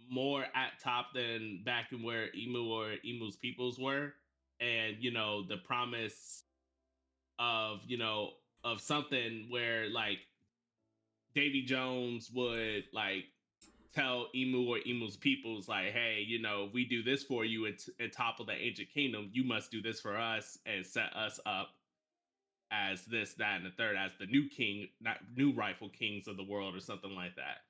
Speaker 4: more at top than back in where Emu or Emu's peoples were, and you know, the promise of of something where like Davy Jones would like tell Emu or Emu's peoples like, hey, you know, we do this for you and topple the ancient kingdom. You must do this for us and set us up as this, that, and the third, as the new king, not new rightful kings of the world or something like that.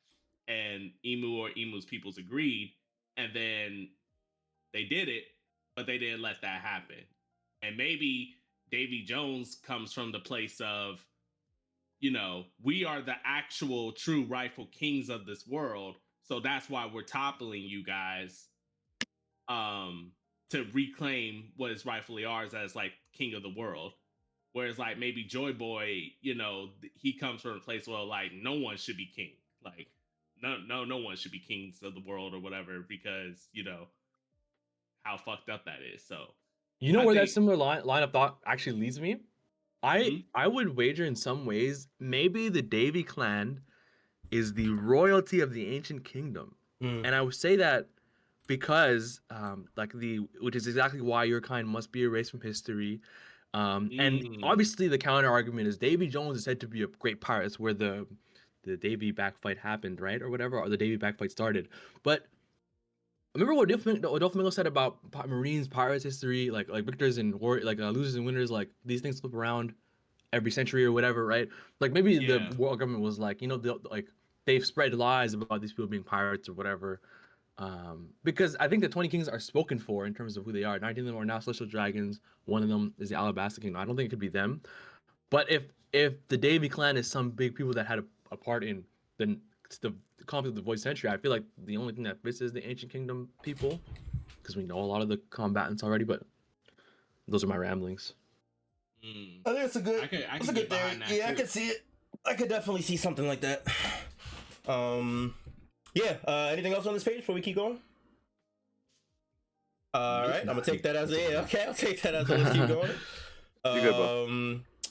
Speaker 4: And Emu or Emu's peoples agreed, and then they did it, but they didn't let that happen. And maybe Davy Jones comes from the place of, you know, we are the actual true rightful kings of this world. So that's why we're toppling you guys to reclaim what is rightfully ours as like king of the world. Whereas like maybe Joy Boy, you know, he comes from a place where like no one should be king. Like no one should be kings of the world or whatever, because you know how fucked up that is. So
Speaker 3: you know where that similar line of thought actually leads me? I would wager in some ways maybe the Davy clan is the royalty of the ancient kingdom. And I would say that because which is exactly why your kind must be erased from history. And obviously the counter argument is Davy Jones is said to be a great pirate. It's where the Davy backfight happened, right? Or whatever, or the Davy backfight started. But remember what Dolph said about Marines, pirates history, like victors and losers and winners, like these things flip around every century or whatever, right? Like maybe the world government was like, you know, they've spread lies about these people being pirates or whatever. Because I think the 20 kings are spoken for in terms of who they are. 19 of them are now celestial dragons. One of them is the Alabasta Kingdom. I don't think it could be them. But if the Davy clan is some big people that had a part in the conflict of the Void Century, I feel like the only thing that fits is the Ancient Kingdom people, because we know a lot of the combatants already. But those are my ramblings.
Speaker 1: I think it's a good. It's a good theory. Yeah, I could see it. I could definitely see something like that. Yeah. Anything else on this page before we keep going? All right, I'm gonna take that as okay. I'll take that as let's keep going.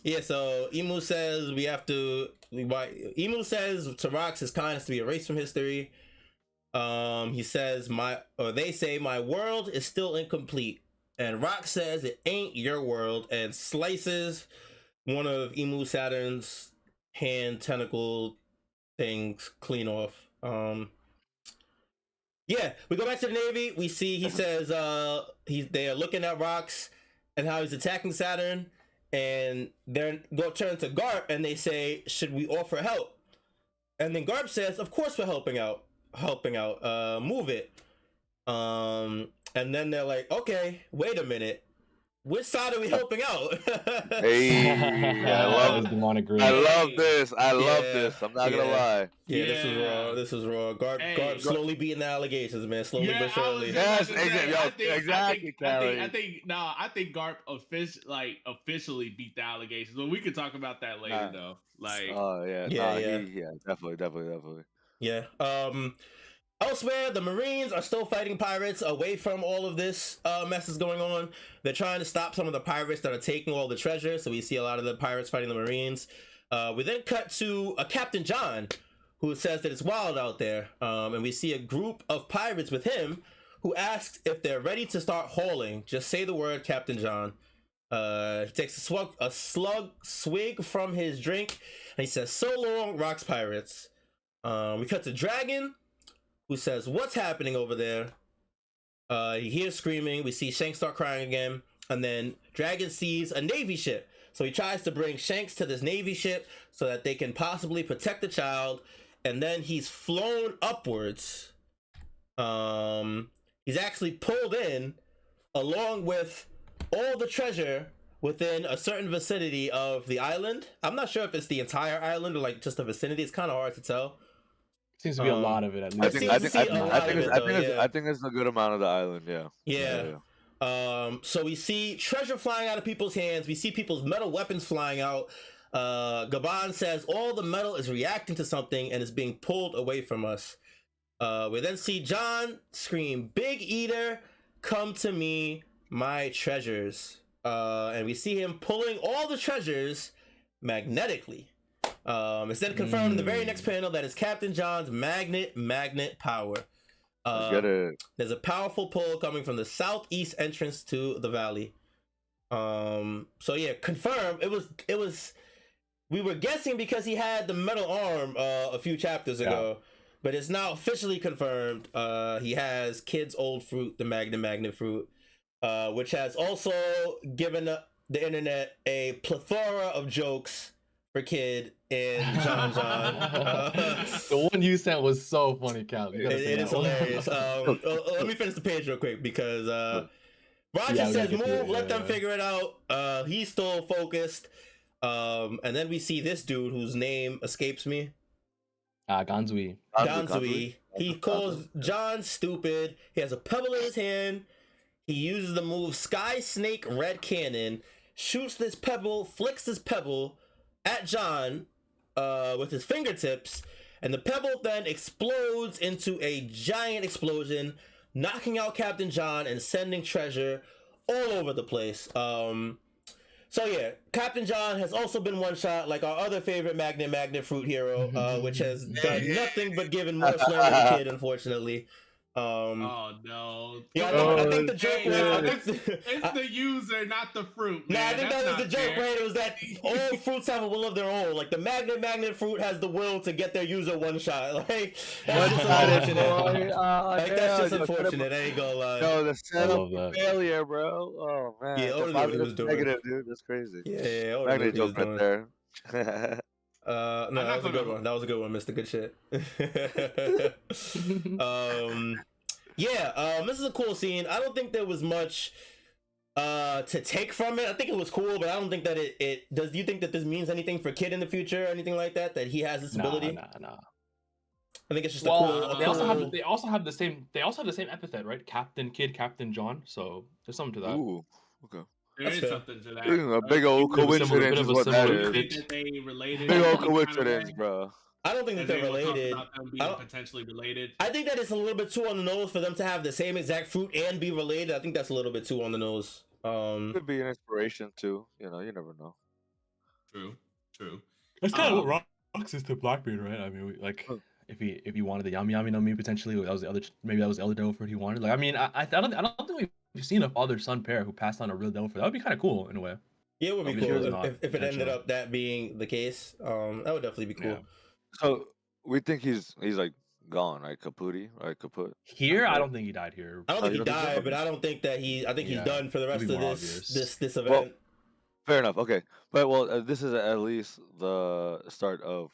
Speaker 1: Yeah. So Emu says we have to. Emu says to Rocks his kindness to be erased from history. He says they say my world is still incomplete, and Rock says it ain't your world, and slices one of Emu Saturn's hand tentacle things clean off. Yeah, we go back to the Navy. We see he says they are looking at Rocks and how he's attacking Saturn, and then go turn to Garp and they say, should we offer help? And then Garp says, of course we're helping out. Move it. And then they're like, okay, wait a minute. which side are we helping out?
Speaker 2: Hey, I love
Speaker 3: Those demonic green.
Speaker 2: I love
Speaker 4: Hey.
Speaker 2: this. I love
Speaker 1: Yeah,
Speaker 2: this. I'm not gonna
Speaker 1: yeah.
Speaker 2: lie.
Speaker 1: Yeah, this is
Speaker 4: Yeah.
Speaker 1: raw. This is raw. Garp
Speaker 4: Hey.
Speaker 1: slowly beating the allegations, man. Slowly
Speaker 4: Yeah,
Speaker 1: but surely.
Speaker 4: I was
Speaker 2: Yes,
Speaker 4: just about to say,
Speaker 2: exactly. Exactly, Callie.
Speaker 4: I think Garp officially beat the allegations. But we could talk about that later,
Speaker 2: Nah.
Speaker 4: though. Like,
Speaker 2: Oh yeah,
Speaker 1: Yeah,
Speaker 2: nah,
Speaker 1: yeah.
Speaker 2: yeah, definitely.
Speaker 1: Yeah. Elsewhere, the Marines are still fighting pirates away from all of this mess that's going on. They're trying to stop some of the pirates that are taking all the treasure. So we see a lot of the pirates fighting the Marines. We then cut to a Captain John who says that it's wild out there. And we see a group of pirates with him who asks if they're ready to start hauling. Just say the word, Captain John. He takes a swig from his drink and he says, "So long, rocks pirates." We cut to Dragon, who says, "What's happening over there?" He hears screaming. We see Shanks start crying again. And then Dragon sees a Navy ship. So he tries to bring Shanks to this Navy ship so that they can possibly protect the child. And then he's flown upwards. He's actually pulled in along with all the treasure within a certain vicinity of the island. I'm not sure if it's the entire island or like just the vicinity. It's kind of hard to tell.
Speaker 3: Seems to be a lot of it at
Speaker 2: I
Speaker 3: least.
Speaker 2: think it's a good amount of the island. Yeah.
Speaker 1: Yeah. So we see treasure flying out of people's hands. We see people's metal weapons flying out. Gaban says all the metal is reacting to something and is being pulled away from us. We then see John scream, "Big Eater, come to me, my treasures." And we see him pulling all the treasures magnetically. It's then confirmed in the very next panel that it's Captain John's magnet power.
Speaker 2: Get it.
Speaker 1: There's a powerful pull coming from the southeast entrance to the valley. So yeah, confirmed. It was. We were guessing because he had the metal arm a few chapters ago, but it's now officially confirmed. He has Kid's old fruit, the magnet fruit, which has also given the internet a plethora of jokes for Kid and John.
Speaker 3: The one you sent was so funny, Cal.
Speaker 1: It is hilarious. Let me finish the page real quick because Roger says, "Move, let them figure it out." He's still focused. And then we see this dude whose name escapes me.
Speaker 3: Ganzui.
Speaker 1: He calls John stupid. He has a pebble in his hand. He uses the move Sky Snake Red Cannon, shoots this pebble, flicks this pebble at John with his fingertips, and the pebble then explodes into a giant explosion, knocking out Captain John and sending treasure all over the place. So yeah, Captain John has also been one shot like our other favorite magnet fruit hero, which has done nothing but given more flame to the Kid, unfortunately.
Speaker 4: oh no!
Speaker 1: Yeah, I think the joke was
Speaker 4: it's the user, not the fruit. Man.
Speaker 1: I think that was the joke,
Speaker 4: fair.
Speaker 1: right? It was that all fruits have a will of their own. Like the magnet fruit has the will to get their user one shot. Like that's just unfortunate. That's just unfortunate. I ain't gonna lie.
Speaker 2: No, the setup for failure, bro. Oh man.
Speaker 1: Yeah, Oda knew what he was doing.
Speaker 2: Negative, dude. That's crazy.
Speaker 1: Yeah,
Speaker 2: Oda knew what he was doing. There.
Speaker 1: No, that was a good one. That was a good one, Mr. Good shit. This is a cool scene. I don't think there was much to take from it. I think it was cool, but I don't think that it does. Do you think that this means anything for Kid in the future or anything like that? That he has this ability?
Speaker 3: Nah.
Speaker 1: I think it's just
Speaker 3: they also have the same epithet, right? Captain Kid, Captain John. So there's something to that.
Speaker 2: Ooh, okay.
Speaker 4: There is something to that.
Speaker 2: A big old coincidence is what that is.
Speaker 4: Related
Speaker 2: big old coincidence, bro.
Speaker 1: I don't think that they're related.
Speaker 4: About them being potentially related.
Speaker 1: I think that it's a little bit too on the nose for them to have the same exact fruit and be related. I think that's a little bit too on the nose.
Speaker 2: Could be an inspiration too. You know, you never know.
Speaker 4: True.
Speaker 3: That's kind of what Rocks is to Blackbeard, right? I mean, if he wanted the Yami no Mi potentially, that was the other devil fruit he wanted. Like, I mean, I don't think we've seen a father-son pair who passed on a real devil fruit. That would be kind of cool in a way.
Speaker 1: Yeah, it would be cool if it ended up that being the case. That would definitely be cool.
Speaker 3: Yeah.
Speaker 2: So we think he's like gone, right? Kaput.
Speaker 3: Here, I don't think he died here.
Speaker 1: I don't think he died, but I don't think that I think he's done for the rest of this event.
Speaker 2: Well, fair enough. Okay, but this is at least the start of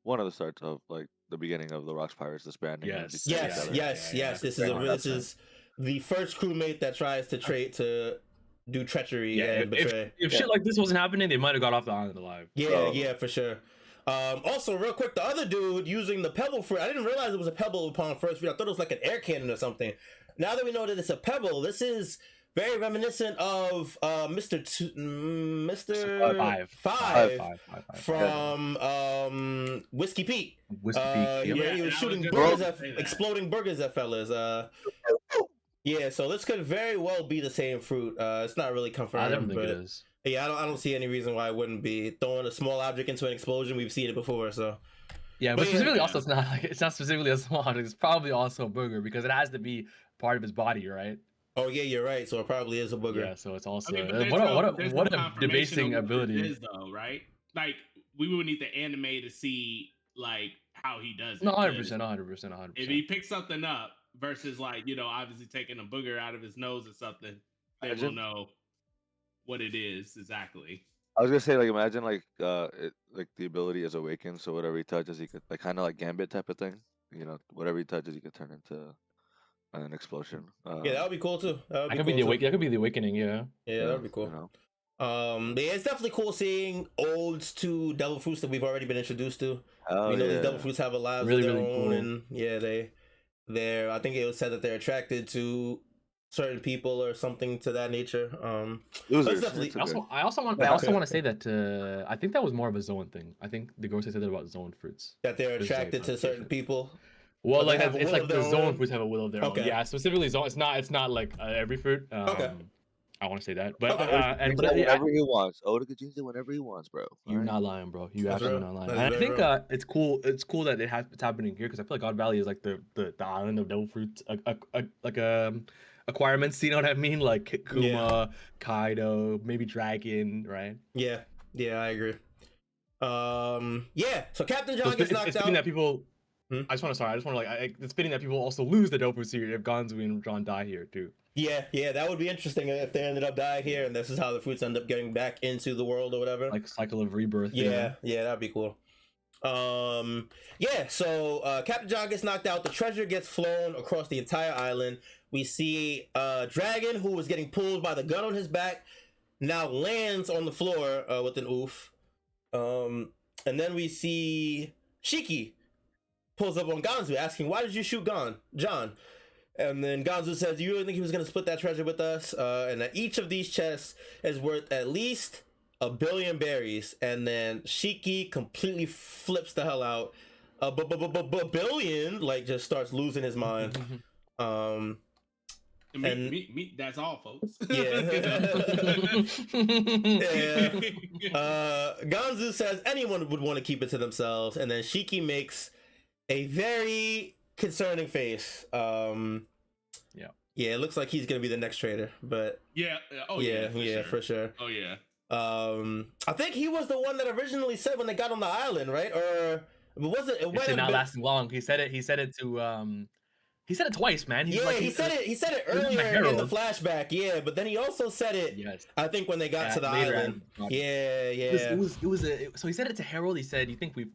Speaker 2: one of the starts of like the beginning of the Rocks Pirates disbanding.
Speaker 1: Yes. This is the first crewmate that tries to do treachery
Speaker 3: Yeah,
Speaker 1: and betray.
Speaker 3: if shit like this wasn't happening, they might have got off the island alive.
Speaker 1: Yeah, yeah, for sure. Also, real quick, the other dude using the pebble fruit, I didn't realize it was a pebble upon first read. I thought it was like an air cannon or something. Now that we know that it's a pebble, this is very reminiscent of Mr. Five from Whiskey Pete.
Speaker 3: Whiskey Peak.
Speaker 1: He was shooting exploding burgers at fellas. Yeah, so this could very well be the same fruit. It's not really confirmed.
Speaker 3: I don't think it is.
Speaker 1: Yeah, I don't see any reason why it wouldn't be. Throwing a small object into an explosion, we've seen it before, so.
Speaker 3: Yeah, but specifically also it's not specifically a small object, it's probably also a booger because it has to be part of his body, right?
Speaker 1: Oh yeah, you're right. So it probably is a booger.
Speaker 3: Yeah, so it's also
Speaker 4: what
Speaker 3: a debasing ability.
Speaker 4: Is though, right? Like we would need the anime to see like how he does it.
Speaker 3: No, 100%.
Speaker 4: If he picks something up versus like, you know, obviously taking a booger out of his nose or something, then we'll know what it is exactly.
Speaker 2: I was gonna say, like, imagine like like the ability is awakened, so whatever he touches, he could like kind of like Gambit type of thing. You know, whatever he touches, he could turn into an explosion.
Speaker 1: Yeah, that would be cool too.
Speaker 3: That could be the awakening. Yeah.
Speaker 1: Yeah, that would be cool.
Speaker 2: You know?
Speaker 1: But yeah, it's definitely cool seeing odes to devil fruits that we've already been introduced to. We know these devil fruits have a lives of their own, cool. And yeah, they're. I think it was said that they're attracted to certain people or something to that nature.
Speaker 3: I also want to say that I think that was more of a zone thing. I think the girl said that about zone fruits.
Speaker 1: That they're attracted to certain people.
Speaker 3: Well, like it's like the zone fruits have a will of their own. Yeah, specifically zone. It's not like every fruit. Okay. I want to say that, but
Speaker 2: whenever he wants. Oda could use it whenever he wants, bro.
Speaker 3: You're not lying, bro. You absolutely not lying. And I think it's cool. It's cool that it's happening here because I feel like God Valley is like the island of devil fruits, acquirements. You know what I mean? Like Kuma, Kaido, maybe Dragon, right?
Speaker 1: Yeah, I agree. Yeah. So Captain John gets knocked out.
Speaker 3: That people. I just want to like. It's fitting that people also lose the devil fruits here if Gonzo and John die here too.
Speaker 1: Yeah, that would be interesting if they ended up dying here, and this is how the fruits end up getting back into the world or whatever.
Speaker 3: Like cycle of rebirth.
Speaker 1: Yeah, that'd be cool. So Captain John gets knocked out. The treasure gets flown across the entire island. We see Dragon, who was getting pulled by the gun on his back, now lands on the floor with an oof. And then we see Shiki pulls up on Gonzo, asking, "Why did you shoot John?" And then Gonzo says, "You really think he was going to split that treasure with us?" And that each of these chests is worth at least 1 billion berries. And then Shiki completely flips the hell out. Billion, like, just starts losing his mind.
Speaker 4: That's all, folks.
Speaker 1: Yeah. Gonzo says anyone would want to keep it to themselves. And then Shiki makes a very concerning face. Yeah, it looks like he's gonna be the next trader, but for sure.
Speaker 4: Oh yeah.
Speaker 1: I think he was the one that originally said when they got on the island, right? Or was it?
Speaker 3: It's not lasting long. He said it to he said it twice, man. He
Speaker 1: said it earlier in the flashback. Yeah, but then he also said it. Yes. I think when they got to the island. Yeah.
Speaker 3: It was so he said it to Harold. He said, "You think we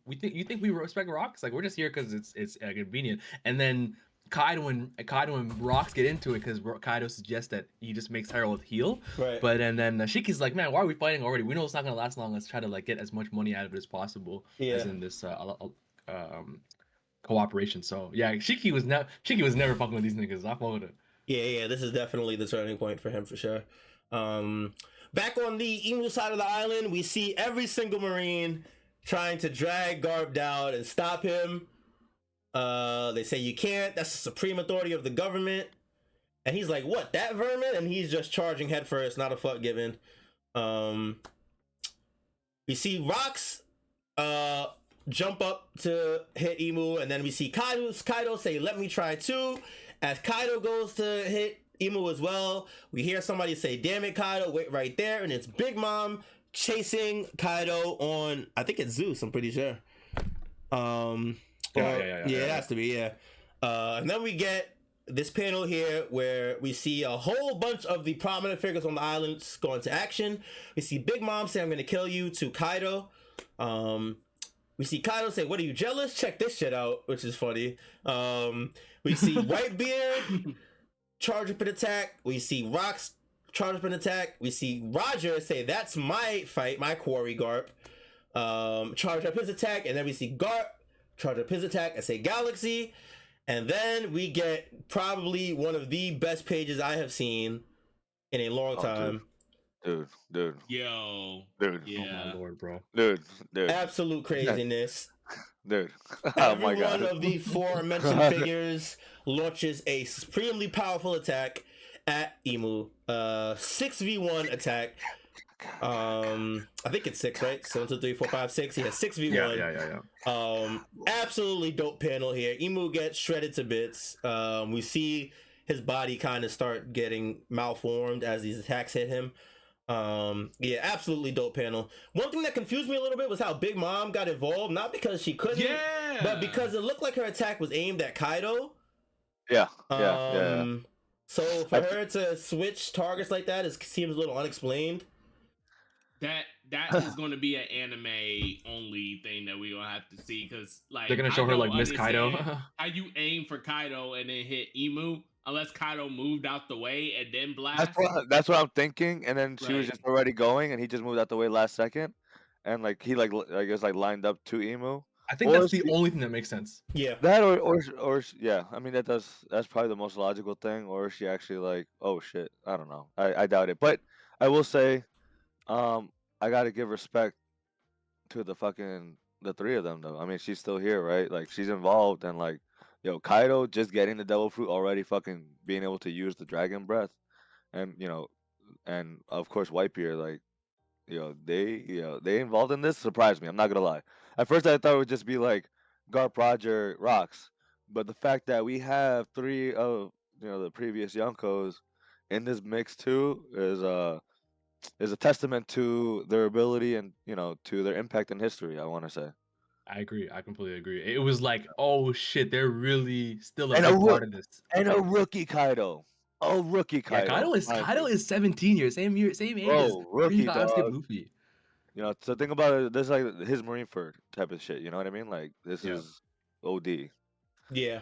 Speaker 3: respect rocks? Like we're just here because it's convenient." And then Kaido and Rocks get into it because Kaido suggests that he just makes Harold heal.
Speaker 1: Right.
Speaker 3: But and then Shiki's like, "Man, why are we fighting already? We know it's not gonna last long. Let's try to like get as much money out of it as possible."
Speaker 1: Yeah.
Speaker 3: As in this cooperation. So yeah, Shiki was never fucking with these niggas. I followed it.
Speaker 1: Yeah. This is definitely the turning point for him for sure. Back on the Emu side of the island, we see every single Marine trying to drag Garp down and stop him. They say you can't. That's the supreme authority of the government. And he's like, "What? That vermin?" And he's just charging headfirst, not a fuck given. We see Rocks jump up to hit Emu, and then we see Kaido say, "Let me try too." As Kaido goes to hit Emu as well, we hear somebody say, "Damn it, Kaido, wait right there." And it's Big Mom chasing Kaido on, I think it's Zeus, I'm pretty sure. Yeah, it has to be, yeah. And then we get this panel here where we see a whole bunch of the prominent figures on the island go into action. We see Big Mom say, "I'm gonna kill you," to Kaido. We see Kaido say, "What are you, jealous? Check this shit out," which is funny. We see Whitebeard charge up an attack. We see Rocks charge up an attack. We see Roger say, "That's my fight, my quarry, Garp." Charge up his attack, and then we see Garp charge up his attack and say Galaxy, and then we get probably one of the best pages I have seen in a long time.
Speaker 2: Dude.
Speaker 4: Yo.
Speaker 2: Dude.
Speaker 4: Yeah.
Speaker 3: Oh my lord, bro.
Speaker 2: Dude.
Speaker 1: Absolute craziness.
Speaker 2: Dude. Oh
Speaker 1: Every
Speaker 2: my god.
Speaker 1: one of the four-mentioned figures launches a supremely powerful attack at Emu. 6v1 attack. I think it's 6, right? 1, 2, 3, 4, 5, 6. Yeah, 6v1.
Speaker 3: Yeah.
Speaker 1: Absolutely dope panel here. Emu gets shredded to bits. We see his body kind of start getting malformed as these attacks hit him. Yeah, absolutely dope panel. One thing that confused me a little bit was how Big Mom got involved, not because she couldn't, but because it looked like her attack was aimed at Kaido.
Speaker 2: Yeah.
Speaker 1: So for her to switch targets like that seems a little unexplained.
Speaker 4: That is going to be an anime only thing that we're gonna have to see, because like
Speaker 3: they're gonna show her like Miss Kaido.
Speaker 4: How you aim for Kaido and then hit Emu unless Kaido moved out the way and then blast.
Speaker 2: That's what I'm thinking. And then she was just already going, and he just moved out the way last second, and like he like I guess like lined up to Emu.
Speaker 3: I think that's the only thing that makes sense.
Speaker 1: Yeah,
Speaker 2: that or yeah. I mean that's probably the most logical thing. Or she actually like, oh shit, I don't know. I doubt it, but I will say, I gotta give respect to the three of them though. I mean, she's still here, right? Like she's involved, and like, yo, Kaido just getting the devil fruit already, fucking being able to use the dragon breath, and and of course Whitebeard, like, they involved in this surprised me. I'm not gonna lie. At first I thought it would just be like Garp, Roger, Rocks, but the fact that we have three of the previous Yonkos in this mix too is a testament to their ability and to their impact in history. I want to say.
Speaker 3: I agree. I completely agree. It was like, oh shit, they're really still a
Speaker 2: And
Speaker 3: big part of this.
Speaker 2: And a rookie Kaido. Oh, rookie Kaido.
Speaker 3: Yeah, Kaido is 17 years, same age as
Speaker 2: rookie
Speaker 3: skip
Speaker 2: dog.
Speaker 3: Luffy.
Speaker 2: So think about it. This is like his Marineford type of shit. You know what I mean? Like this is OD.
Speaker 1: Yeah.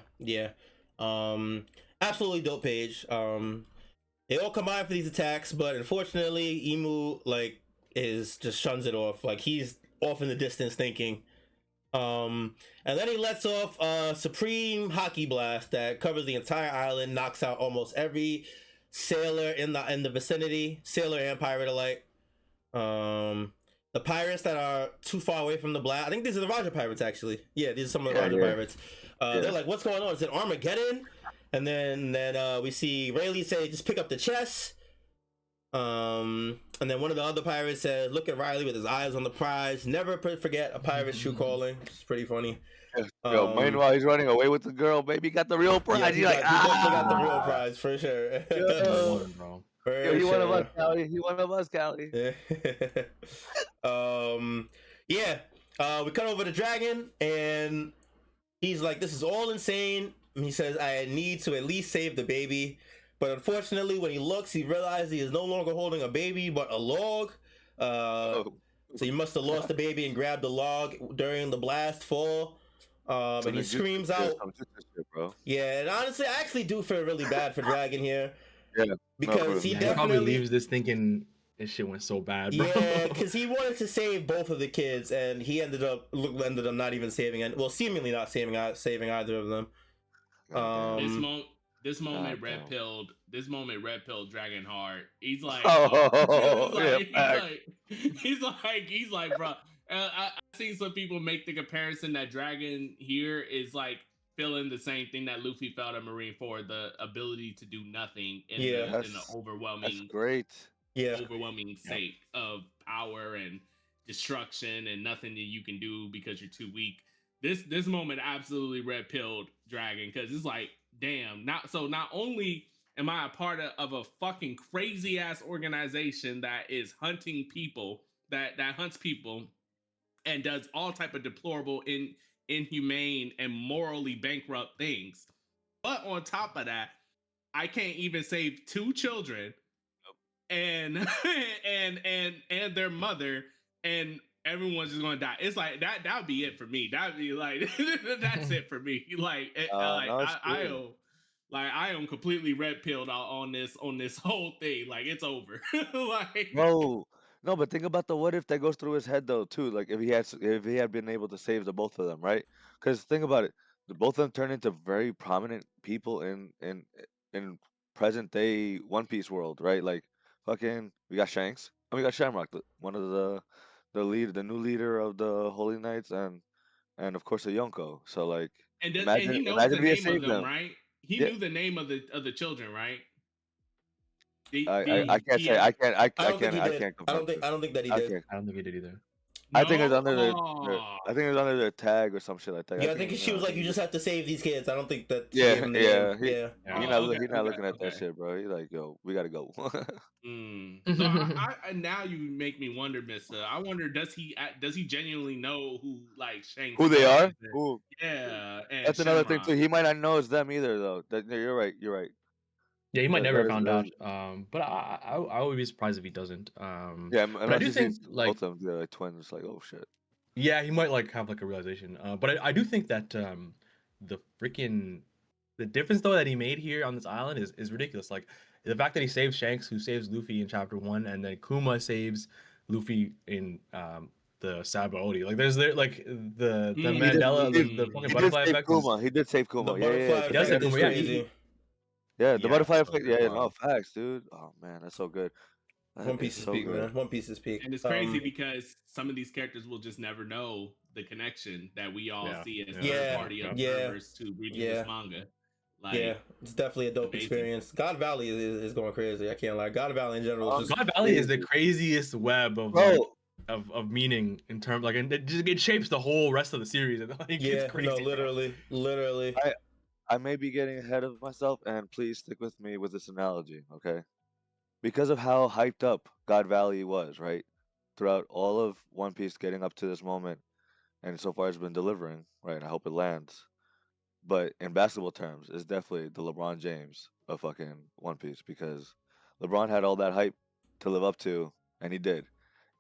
Speaker 1: Absolutely dope page. They all combine for these attacks, but unfortunately, Emu just shuns it off. Like he's off in the distance thinking. And then he lets off a supreme hockey blast that covers the entire island, knocks out almost every sailor in the vicinity, sailor and pirate alike. The pirates that are too far away from the blast, I think these are the Roger pirates actually. Yeah, these are some of the Roger pirates. They're like, "What's going on? Is it Armageddon?" And then we see Rayleigh say, "Just pick up the chest." And then one of the other pirates says, "Look at Riley with his eyes on the prize. Never forget a pirate's true calling." It's pretty funny.
Speaker 2: Meanwhile, he's running away with the girl. Baby got the real prize.
Speaker 1: Yeah, he definitely got the real prize for sure.
Speaker 2: He one of us, Callie. He one of us, Callie.
Speaker 1: We cut over to Dragon, and he's like, "This is all insane." And he says, "I need to at least save the baby." But unfortunately, when he looks, he realizes he is no longer holding a baby, but a log. So he must have lost the baby and grabbed the log during the blast fall. And he screams out. Yeah, and honestly, I actually do feel really bad for Dragon here.
Speaker 2: Yeah.
Speaker 1: Because he definitely
Speaker 3: probably leaves this thinking this shit went so bad, bro.
Speaker 1: Yeah, because he wanted to save both of the kids, and he ended up not even saving it. Well, seemingly not saving either of them.
Speaker 4: This moment red pilled Dragon hard. He's like, he's like, bro. I've seen some people make the comparison that Dragon here is like feeling the same thing that Luffy felt at Marineford, the ability to do nothing in the overwhelming, overwhelming state of power and destruction and nothing that you can do because you're too weak. This moment absolutely red pilled Dragon, because it's like, damn, not only am I a part of a fucking crazy ass organization that is hunting people, that hunts people and does all type of deplorable, inhumane and morally bankrupt things, but on top of that, I can't even save 2 children and their mother, and everyone's just gonna die. It's like that would be it for me. That'd be like that's it for me. Like I am completely red pilled on this whole thing. Like it's over. Like
Speaker 2: Bro, no, but think about the what if that goes through his head though too. Like if he had been able to save the both of them, right? Because think about it, the both of them turn into very prominent people in present day One Piece world, right? Like fucking, we got Shanks and we got Shamrock, one of the new leader of the Holy Knights, and of course the Yonko. So like,
Speaker 4: and he knows
Speaker 2: imagine
Speaker 4: the
Speaker 2: if he had
Speaker 4: name of
Speaker 2: saved
Speaker 4: them,
Speaker 2: them.
Speaker 4: right? He
Speaker 2: Yeah,
Speaker 4: knew the name of the children, right?
Speaker 2: I can't
Speaker 4: He
Speaker 2: say
Speaker 4: had
Speaker 1: I don't think he
Speaker 2: I
Speaker 1: did.
Speaker 2: can't confirm this.
Speaker 1: I don't think that he
Speaker 2: I
Speaker 1: did.
Speaker 2: can't.
Speaker 3: I don't think he did either.
Speaker 2: I think it's
Speaker 4: no.
Speaker 2: under I think it's under their tag or some shit like that. I
Speaker 1: Yeah, I
Speaker 2: think
Speaker 1: think
Speaker 2: you
Speaker 1: she was
Speaker 2: know.
Speaker 1: like, "You just have to save these kids." I don't think that she gave
Speaker 2: Yeah,
Speaker 1: him the name.
Speaker 2: yeah.
Speaker 1: Yeah.
Speaker 3: Yeah.
Speaker 4: Oh, okay,
Speaker 2: He not
Speaker 4: okay,
Speaker 2: looking at that
Speaker 4: okay.
Speaker 2: shit, bro. He like, yo, we gotta go.
Speaker 4: So I now you make me wonder, Mister. I wonder does he genuinely know who like Shanks
Speaker 2: Who they
Speaker 4: is?
Speaker 2: are? Who?
Speaker 4: Yeah, and
Speaker 2: That's another thing
Speaker 4: Shamrock.
Speaker 2: too. He might not know it's them either, though. No, you're right. You're right.
Speaker 3: Yeah, he might never found
Speaker 2: That
Speaker 3: out.
Speaker 2: is
Speaker 3: But I would be surprised if he doesn't.
Speaker 2: yeah.
Speaker 3: But I
Speaker 2: Unless
Speaker 3: do
Speaker 2: he sees
Speaker 3: think like
Speaker 2: both of them, they're like twins. Like, oh shit.
Speaker 3: yeah, he might like have like a realization. But I do think that the freaking the difference though that he made here on this island is ridiculous. Like the fact that he saves Shanks, who saves Luffy in chapter 1, and then Kuma saves Luffy in the Sabaody. Like there's there like the
Speaker 2: He did.
Speaker 3: Mandela
Speaker 2: He,
Speaker 3: the fucking
Speaker 2: he did
Speaker 3: butterfly
Speaker 2: save
Speaker 3: effect is
Speaker 2: Kuma. He did save
Speaker 1: The
Speaker 2: Kuma. Yeah, yeah,
Speaker 1: butterfly
Speaker 2: yeah.
Speaker 3: he does
Speaker 1: effect
Speaker 3: save
Speaker 1: is
Speaker 3: Kuma.
Speaker 1: crazy.
Speaker 2: Yeah, the
Speaker 4: Yeah,
Speaker 2: butterfly
Speaker 3: So
Speaker 2: effect. Yeah, yeah, no
Speaker 3: um,
Speaker 2: facts, dude. Oh man, that's so good. That
Speaker 1: One
Speaker 2: is
Speaker 1: Piece is
Speaker 2: so
Speaker 1: peak,
Speaker 2: good.
Speaker 1: man. One Piece is peak.
Speaker 4: and it's crazy because some of these characters will just never know the connection that we all
Speaker 3: yeah,
Speaker 4: see as
Speaker 3: yeah,
Speaker 4: third
Speaker 1: Yeah,
Speaker 3: yeah,
Speaker 4: party
Speaker 3: yeah.
Speaker 1: yeah,
Speaker 4: observers to reading this
Speaker 1: yeah,
Speaker 4: manga.
Speaker 1: yeah.
Speaker 4: Like
Speaker 1: It's definitely a dope
Speaker 4: amazing.
Speaker 1: experience. God Valley is going crazy. I can't lie. God Valley in general is just
Speaker 3: God Valley is the
Speaker 2: Crazy.
Speaker 3: craziest web of like
Speaker 2: Bro,
Speaker 3: of meaning in terms like and it shapes the whole rest of the series and like it's
Speaker 1: yeah. No,
Speaker 3: crazy, bro.
Speaker 1: literally.
Speaker 2: I may be getting ahead of myself, and please stick with me with this analogy, okay? Because of how hyped up God Valley was, right? Throughout all of One Piece getting up to this moment, and so far it's been delivering, right? I hope it lands. But in basketball terms, it's definitely the LeBron James of fucking One Piece because LeBron had all that hype to live up to, and he did.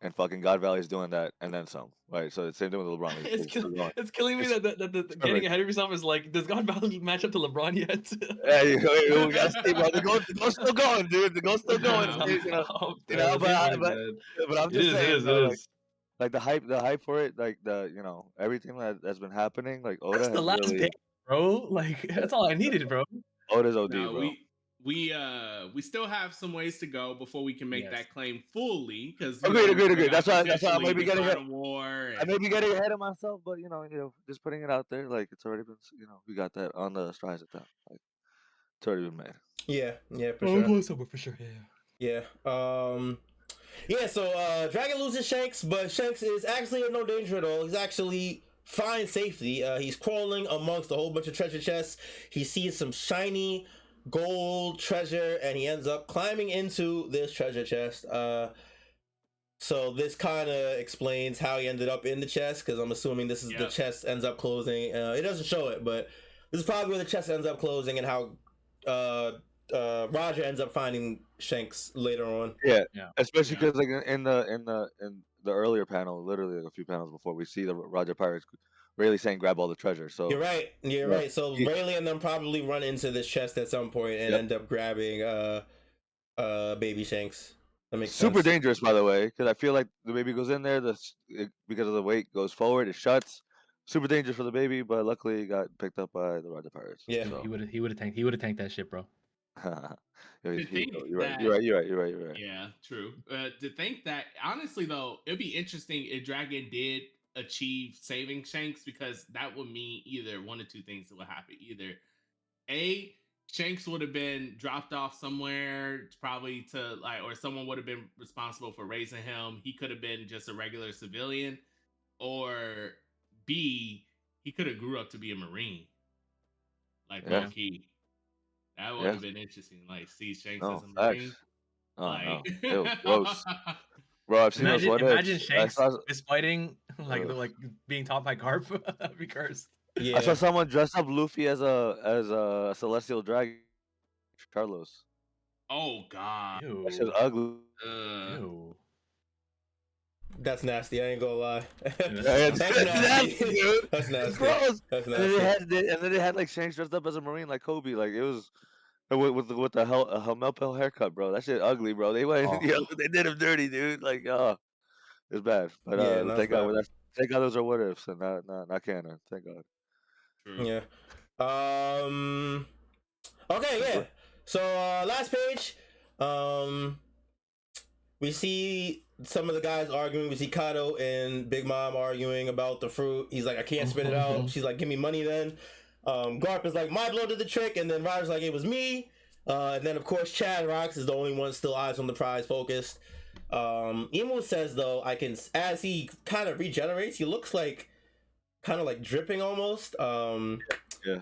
Speaker 2: And fucking God Valley is doing that and then some, right? So the same thing with LeBron. It's still going.
Speaker 3: It's killing me
Speaker 2: It's,
Speaker 3: that the
Speaker 2: it's
Speaker 3: getting
Speaker 2: perfect.
Speaker 3: ahead of yourself is like does God Valley match up to LeBron yet?
Speaker 2: Hey, we gotta see, bro. The goal's still going, dude. The goal's still going.
Speaker 3: Stop,
Speaker 2: You
Speaker 3: bro.
Speaker 2: know,
Speaker 3: It's funny, man.
Speaker 2: but I'm
Speaker 3: It
Speaker 2: just
Speaker 3: is, it
Speaker 2: saying,
Speaker 3: is, it
Speaker 2: bro.
Speaker 3: is.
Speaker 2: Like the hype for it, like everything that's been happening. Like
Speaker 3: That's
Speaker 2: Oda
Speaker 3: the
Speaker 2: has
Speaker 3: last
Speaker 2: really
Speaker 3: page, bro. Like that's all I needed, bro.
Speaker 2: Oda's OD,
Speaker 4: no,
Speaker 2: bro.
Speaker 4: we still have some ways to go before we can make
Speaker 3: Yes.
Speaker 4: that claim fully because we
Speaker 2: Agreed.
Speaker 4: still got
Speaker 2: That's why I may
Speaker 4: potentially
Speaker 2: be
Speaker 4: the
Speaker 2: getting it.
Speaker 4: final war
Speaker 2: I
Speaker 4: and
Speaker 2: may be getting ahead of myself, but just putting it out there, like it's already been, we got that on the strides of time. Like it's already been made.
Speaker 1: Yeah, for
Speaker 3: Oh,
Speaker 1: sure.
Speaker 3: close over for sure. Yeah.
Speaker 1: Yeah. Yeah, so Dragon loses Shanks, but Shanks is actually in no danger at all. He's actually fine safety. He's crawling amongst a whole bunch of treasure chests. He sees some shiny gold treasure, and he ends up climbing into this treasure chest. So this kind of explains how he ended up in the chest, because I'm assuming this is the
Speaker 4: Yep.
Speaker 1: chest ends up closing. It doesn't show it, but this is probably where the chest ends up closing, and how Roger ends up finding Shanks later on.
Speaker 2: Yeah,
Speaker 3: Yeah.
Speaker 2: especially
Speaker 4: Yeah.
Speaker 2: because like in the earlier panel, literally like a few panels before, we see the Roger Pirates really saying grab all the treasure. So
Speaker 1: You're right. You're
Speaker 2: yeah,
Speaker 1: right. So
Speaker 2: he-
Speaker 1: Rayleigh and them probably run into this chest at some point and
Speaker 2: yep.
Speaker 1: end up grabbing baby Shanks. That makes
Speaker 2: Super
Speaker 1: sense.
Speaker 2: dangerous, by the way, because I feel like the baby goes in there, because of the weight goes forward, it shuts. Super dangerous for the baby, but luckily it got picked up by the Roger Pirates.
Speaker 1: Yeah.
Speaker 2: So
Speaker 3: He would have tanked that shit, bro.
Speaker 4: To think
Speaker 2: you're right.
Speaker 4: that
Speaker 2: You're right.
Speaker 4: Yeah, true. To think that honestly though, it'd be interesting if Dragon did achieve saving Shanks because that would mean either one of two things that would happen. Either A, Shanks would have been dropped off somewhere, probably to like, or someone would have been responsible for raising him. He could have been just a regular civilian, or B, he could have grew up to be a Marine, like
Speaker 2: Yeah,
Speaker 4: low key. That would
Speaker 2: yeah.
Speaker 4: have been interesting. Like see Shanks as
Speaker 2: No
Speaker 4: a
Speaker 2: facts.
Speaker 4: Marine.
Speaker 2: Oh
Speaker 4: Like
Speaker 2: no, ew, gross, bro. I've seen those what
Speaker 3: Imagine
Speaker 2: ifs.
Speaker 3: Shanks fist fighting
Speaker 2: Ugh.
Speaker 3: like being taught by Garp. That'd be cursed.
Speaker 2: I saw
Speaker 1: Yeah.
Speaker 2: someone dress up Luffy as a celestial dragon, Carlos.
Speaker 4: oh God.
Speaker 2: That shit's
Speaker 3: Ew.
Speaker 2: ugly.
Speaker 4: Uh,
Speaker 3: Ew.
Speaker 1: That's nasty. I ain't gonna lie.
Speaker 2: That's
Speaker 1: That's nasty.
Speaker 2: dude.
Speaker 1: That's nasty.
Speaker 2: Gross.
Speaker 1: That's
Speaker 2: And then
Speaker 1: nasty.
Speaker 2: they had like Shanks dressed up as a Marine like Kobe. Like it was with the Helmepel haircut, bro. That shit ugly, bro. They went,
Speaker 3: Oh.
Speaker 2: they did him dirty, dude. Like, it's bad. But
Speaker 1: Yeah, no,
Speaker 2: thank
Speaker 1: it's bad.
Speaker 2: God, thank God those are what ifs and not canon. Thank God.
Speaker 4: True.
Speaker 1: Yeah. Okay, yeah. So last page. We see some of the guys arguing. We see Kato and Big Mom arguing about the fruit. He's like, I can't spit it out. She's like, give me money then. Garp is like, my blow did the trick. And then Roger's like, it was me. And then, of course, Chad Rocks is the only one still eyes on the prize focused. Emu says, though, as he kind of regenerates, he looks like kind of like dripping almost.
Speaker 2: Yeah,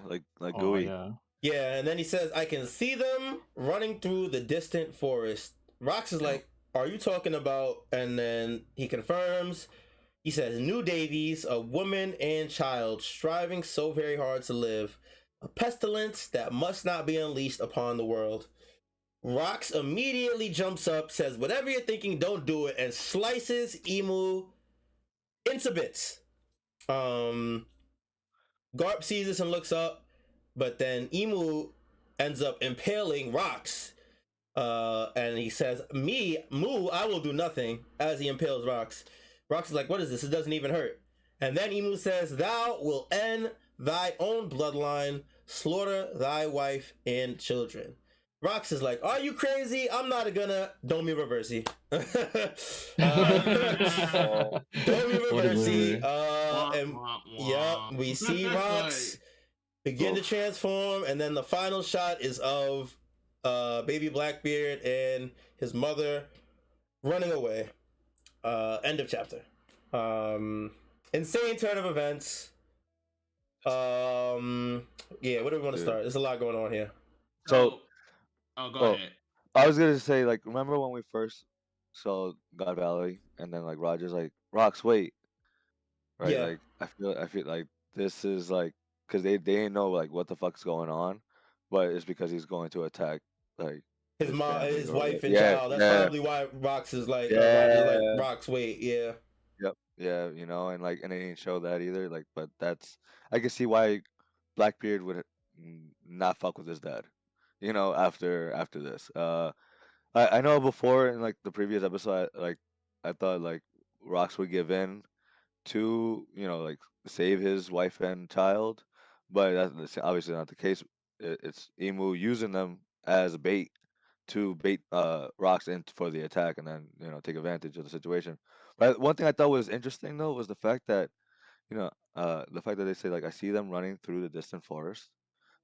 Speaker 2: like gooey.
Speaker 3: Yeah.
Speaker 1: Yeah, and then he says, I can see them running through the distant forest. Rox is like, are you talking about? And then he confirms. He says, New Davies, a woman and child, striving so very hard to live. A pestilence that must not be unleashed upon the world. Rox immediately jumps up, says, whatever you're thinking, don't do it, and slices Emu into bits. Garp sees this and looks up, but then Emu ends up impaling Rox. And he says, Moo, I will do nothing, as he impales Rox. Rox is like, what is this? It doesn't even hurt. And then Emu says, thou will end thy own bloodline, slaughter thy wife and children. Rox is like, are you crazy? I'm not gonna. Don't me reversey. Don't me reversey. And yeah, we see Rox begin to transform, and then the final shot is of baby Blackbeard and his mother running away. End of chapter. Insane turn of events. Yeah, where do we want to start? There's a lot going on here.
Speaker 2: So,
Speaker 4: go ahead.
Speaker 2: I was gonna say, like, remember when we first saw God Valley, and then like Roger's like, Rox, wait, right?
Speaker 1: Yeah.
Speaker 2: Like, I feel like this is like, cause they didn't know like what the fuck's going on, but it's because he's going to attack like
Speaker 1: His mom,
Speaker 2: family
Speaker 1: his
Speaker 2: or
Speaker 1: wife and
Speaker 2: yeah,
Speaker 1: child. That's
Speaker 2: yeah,
Speaker 1: probably why Rox is like, Roger's like,
Speaker 2: yeah,
Speaker 1: Rox, wait, yeah.
Speaker 2: yep, yeah, you know, and like, and they didn't show that either. Like, but that's, I can see why Blackbeard would not fuck with his dad, you know, after this. I know before in like the previous episode, I thought like Rox would give in to, you know, like save his wife and child, but that's obviously not the case. It's Emu using them as bait to bait Rox in for the attack, and then, you know, take advantage of the situation. But one thing I thought was interesting though was the fact that, you know, the fact that they say like, I see them running through the distant forest.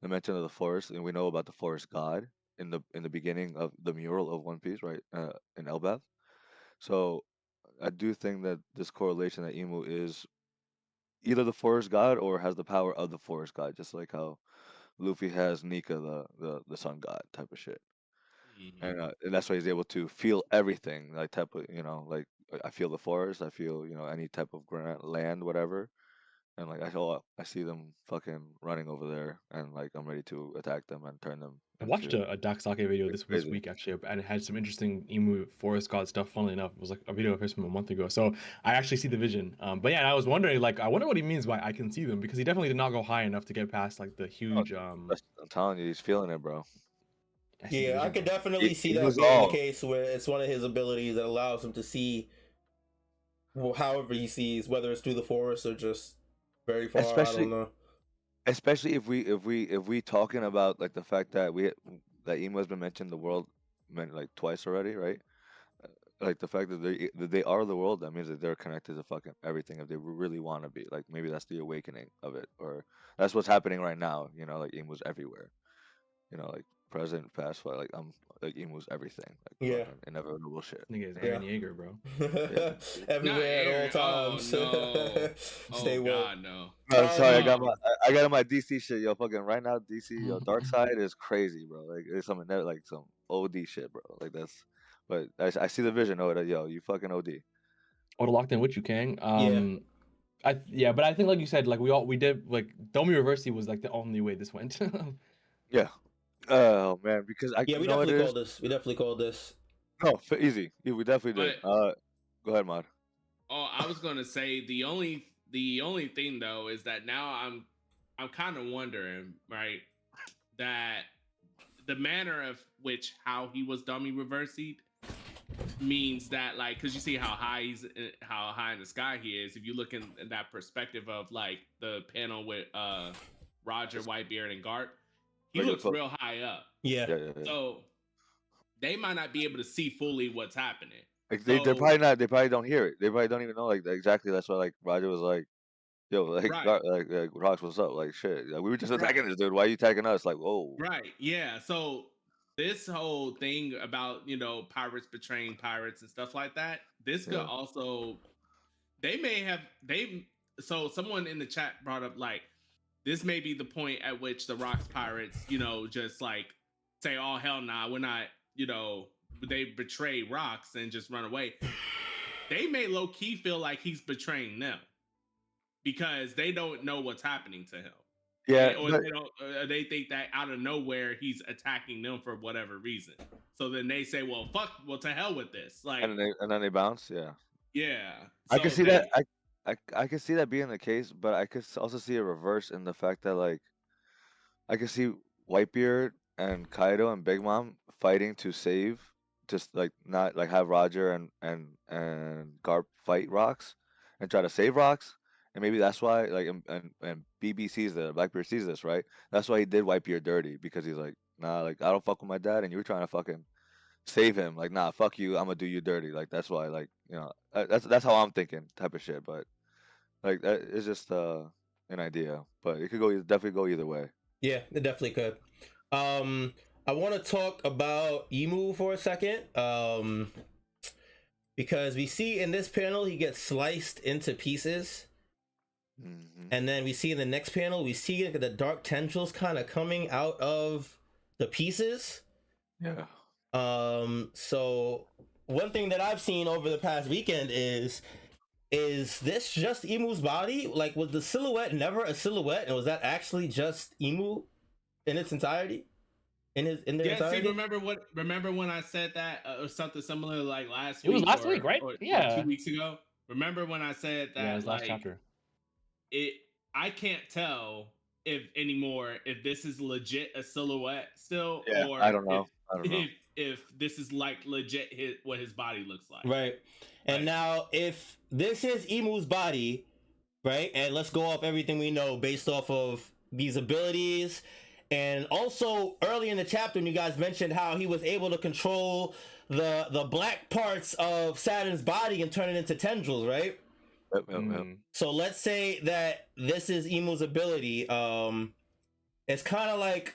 Speaker 2: The mention of the forest, and we know about the forest god in the beginning of the mural of One Piece, right? In Elbaf. So I do think that this correlation that Emu is either the forest god or has the power of the forest god, just like how Luffy has Nika, the sun god type of shit. And that's why he's able to feel everything, like type of, you know, like I feel the forest, I feel, you know, any type of land, whatever. And like I see them fucking running over there, and like I'm ready to attack them and turn them
Speaker 3: I watched
Speaker 2: into
Speaker 3: a Doc Sake video this
Speaker 2: crazy.
Speaker 3: week actually, and it had some interesting Emu forest god stuff. Funnily enough, it was like a video of his from a month ago. So I actually see the vision. But yeah, I was wondering, like, I wonder what he means by I can see them, because he definitely did not go high enough to get past like the huge.
Speaker 2: I'm telling you, he's feeling it, bro.
Speaker 3: I see the
Speaker 1: Yeah, I
Speaker 3: vision,
Speaker 1: could
Speaker 3: bro.
Speaker 1: definitely see
Speaker 2: He
Speaker 1: that
Speaker 2: was
Speaker 1: being the
Speaker 2: all
Speaker 1: case where it's one of his abilities that allows him to see however he sees, whether it's through the forest or just very far. I don't know.
Speaker 2: especially if we talking about like the fact that that Emo has been mentioned the world like twice already, right? Like the fact that they are the world, that means that they're connected to fucking everything if they really want to be. Like maybe that's the awakening of it, or that's what's happening right now. You know, like Emo's everywhere. You know, like present, past, like I'm like Emo's everything. Like
Speaker 1: Yeah.
Speaker 2: fucking inevitable shit.
Speaker 3: Nigga is
Speaker 1: Yeah.
Speaker 3: Aaron Yeager, bro.
Speaker 2: Yeah.
Speaker 1: Everywhere at all
Speaker 4: Oh
Speaker 1: times.
Speaker 4: no!
Speaker 1: Stay
Speaker 4: Oh
Speaker 1: woke.
Speaker 4: God, no!
Speaker 2: No, sorry,
Speaker 4: Um,
Speaker 2: I got my DC shit, yo. Fucking right now, DC, yo, Dark Side is crazy, bro. Like it's something that like some OD shit, bro. Like that's, but I see the vision. Oh, that yo, you fucking OD.
Speaker 3: Or locked in with you, Kang.
Speaker 1: Yeah.
Speaker 3: But I think like you said, like we did like Domi Reversi was like the only way this went.
Speaker 2: Yeah. Oh man, because
Speaker 1: Yeah, we
Speaker 2: you know what
Speaker 1: definitely
Speaker 2: it is.
Speaker 1: called this. We definitely called this.
Speaker 2: No, easy. Yeah, we definitely did.
Speaker 4: but
Speaker 2: Go ahead, Mod.
Speaker 4: Oh, I was gonna say the only thing though is that now I'm kind of wondering, right, that the manner of which how he was dummy reversed means that, like, because you see how high in the sky he is. If you look in that perspective of like the panel with Roger, Whitebeard, and Garp, he
Speaker 2: Regular
Speaker 4: looks
Speaker 2: quote.
Speaker 4: real high up.
Speaker 1: Yeah.
Speaker 2: Yeah, yeah, yeah.
Speaker 4: So they might not be able to see fully what's happening.
Speaker 2: Like they're
Speaker 4: So
Speaker 2: probably not. They probably don't hear it. They probably don't even know like exactly. That's why like Roger was like, "Yo,
Speaker 4: right,
Speaker 2: like Rocks, what's up? Like shit. Like, we were just
Speaker 4: right.
Speaker 2: attacking this dude. Why are you attacking us? Like, whoa.
Speaker 4: Right. Yeah. So this whole thing about, pirates betraying pirates and stuff like that, this could
Speaker 2: Yeah,
Speaker 4: also they so someone in the chat brought up like this may be the point at which the Rocks pirates, just like say, "Oh hell nah, we're not," they betray Rocks and just run away. They may low key feel like he's betraying them because they don't know what's happening to him.
Speaker 2: yeah.
Speaker 4: Or
Speaker 2: But
Speaker 4: they don't. They think that out of nowhere he's attacking them for whatever reason. So then they say, "Well, fuck. Well, to hell with this." Like,
Speaker 2: and then they bounce. Yeah,
Speaker 4: yeah.
Speaker 2: I can
Speaker 4: So
Speaker 2: see that.
Speaker 4: they,
Speaker 2: I can see that being the case, but I could also see a reverse in the fact that like I can see Whitebeard and Kaido and Big Mom fighting to save, just like not like have Roger and Garp fight Rocks and try to save Rocks, and maybe that's why like and BB sees the Blackbeard sees this, right? That's why he did Whitebeard dirty, because he's like, nah, like I don't fuck with my dad, and you were trying to fucking save him. Like, nah, fuck you, I'm gonna do you dirty. Like that's why, like, that's how I'm thinking, type of shit. But like that is just an idea, but it could definitely go either way.
Speaker 1: Yeah, it definitely could. I want to talk about Emu for a second. Because we see in this panel he gets sliced into pieces.
Speaker 2: Hmm.
Speaker 1: And then we see in the next panel, we see the dark tendrils kind of coming out of the pieces.
Speaker 2: Yeah.
Speaker 1: So one thing that I've seen over the past weekend is this just Emu's body? Like, was the silhouette never a silhouette, and was that actually just Emu in its entirety? In their
Speaker 4: yeah. See,
Speaker 1: entirety?
Speaker 4: remember when I said that or something similar like last
Speaker 3: It was
Speaker 4: week
Speaker 3: last week, right?
Speaker 4: or
Speaker 3: Yeah.
Speaker 4: 2 weeks ago? Remember when I said that
Speaker 3: Yeah, it was last
Speaker 4: like
Speaker 3: chapter.
Speaker 4: it? I can't tell if anymore if this is legit a silhouette still,
Speaker 2: Yeah.
Speaker 4: or
Speaker 2: I don't know. I don't know.
Speaker 4: if this is like legit what his body looks like.
Speaker 1: Right. And
Speaker 4: Right.
Speaker 1: now, if this is Emu's body, right, and let's go off everything we know based off of these abilities, and also early in the chapter when you guys mentioned how he was able to control the black parts of Saturn's body and turn it into tendrils, right?
Speaker 2: Yep.
Speaker 1: So let's say that this is Emu's ability. It's kind of like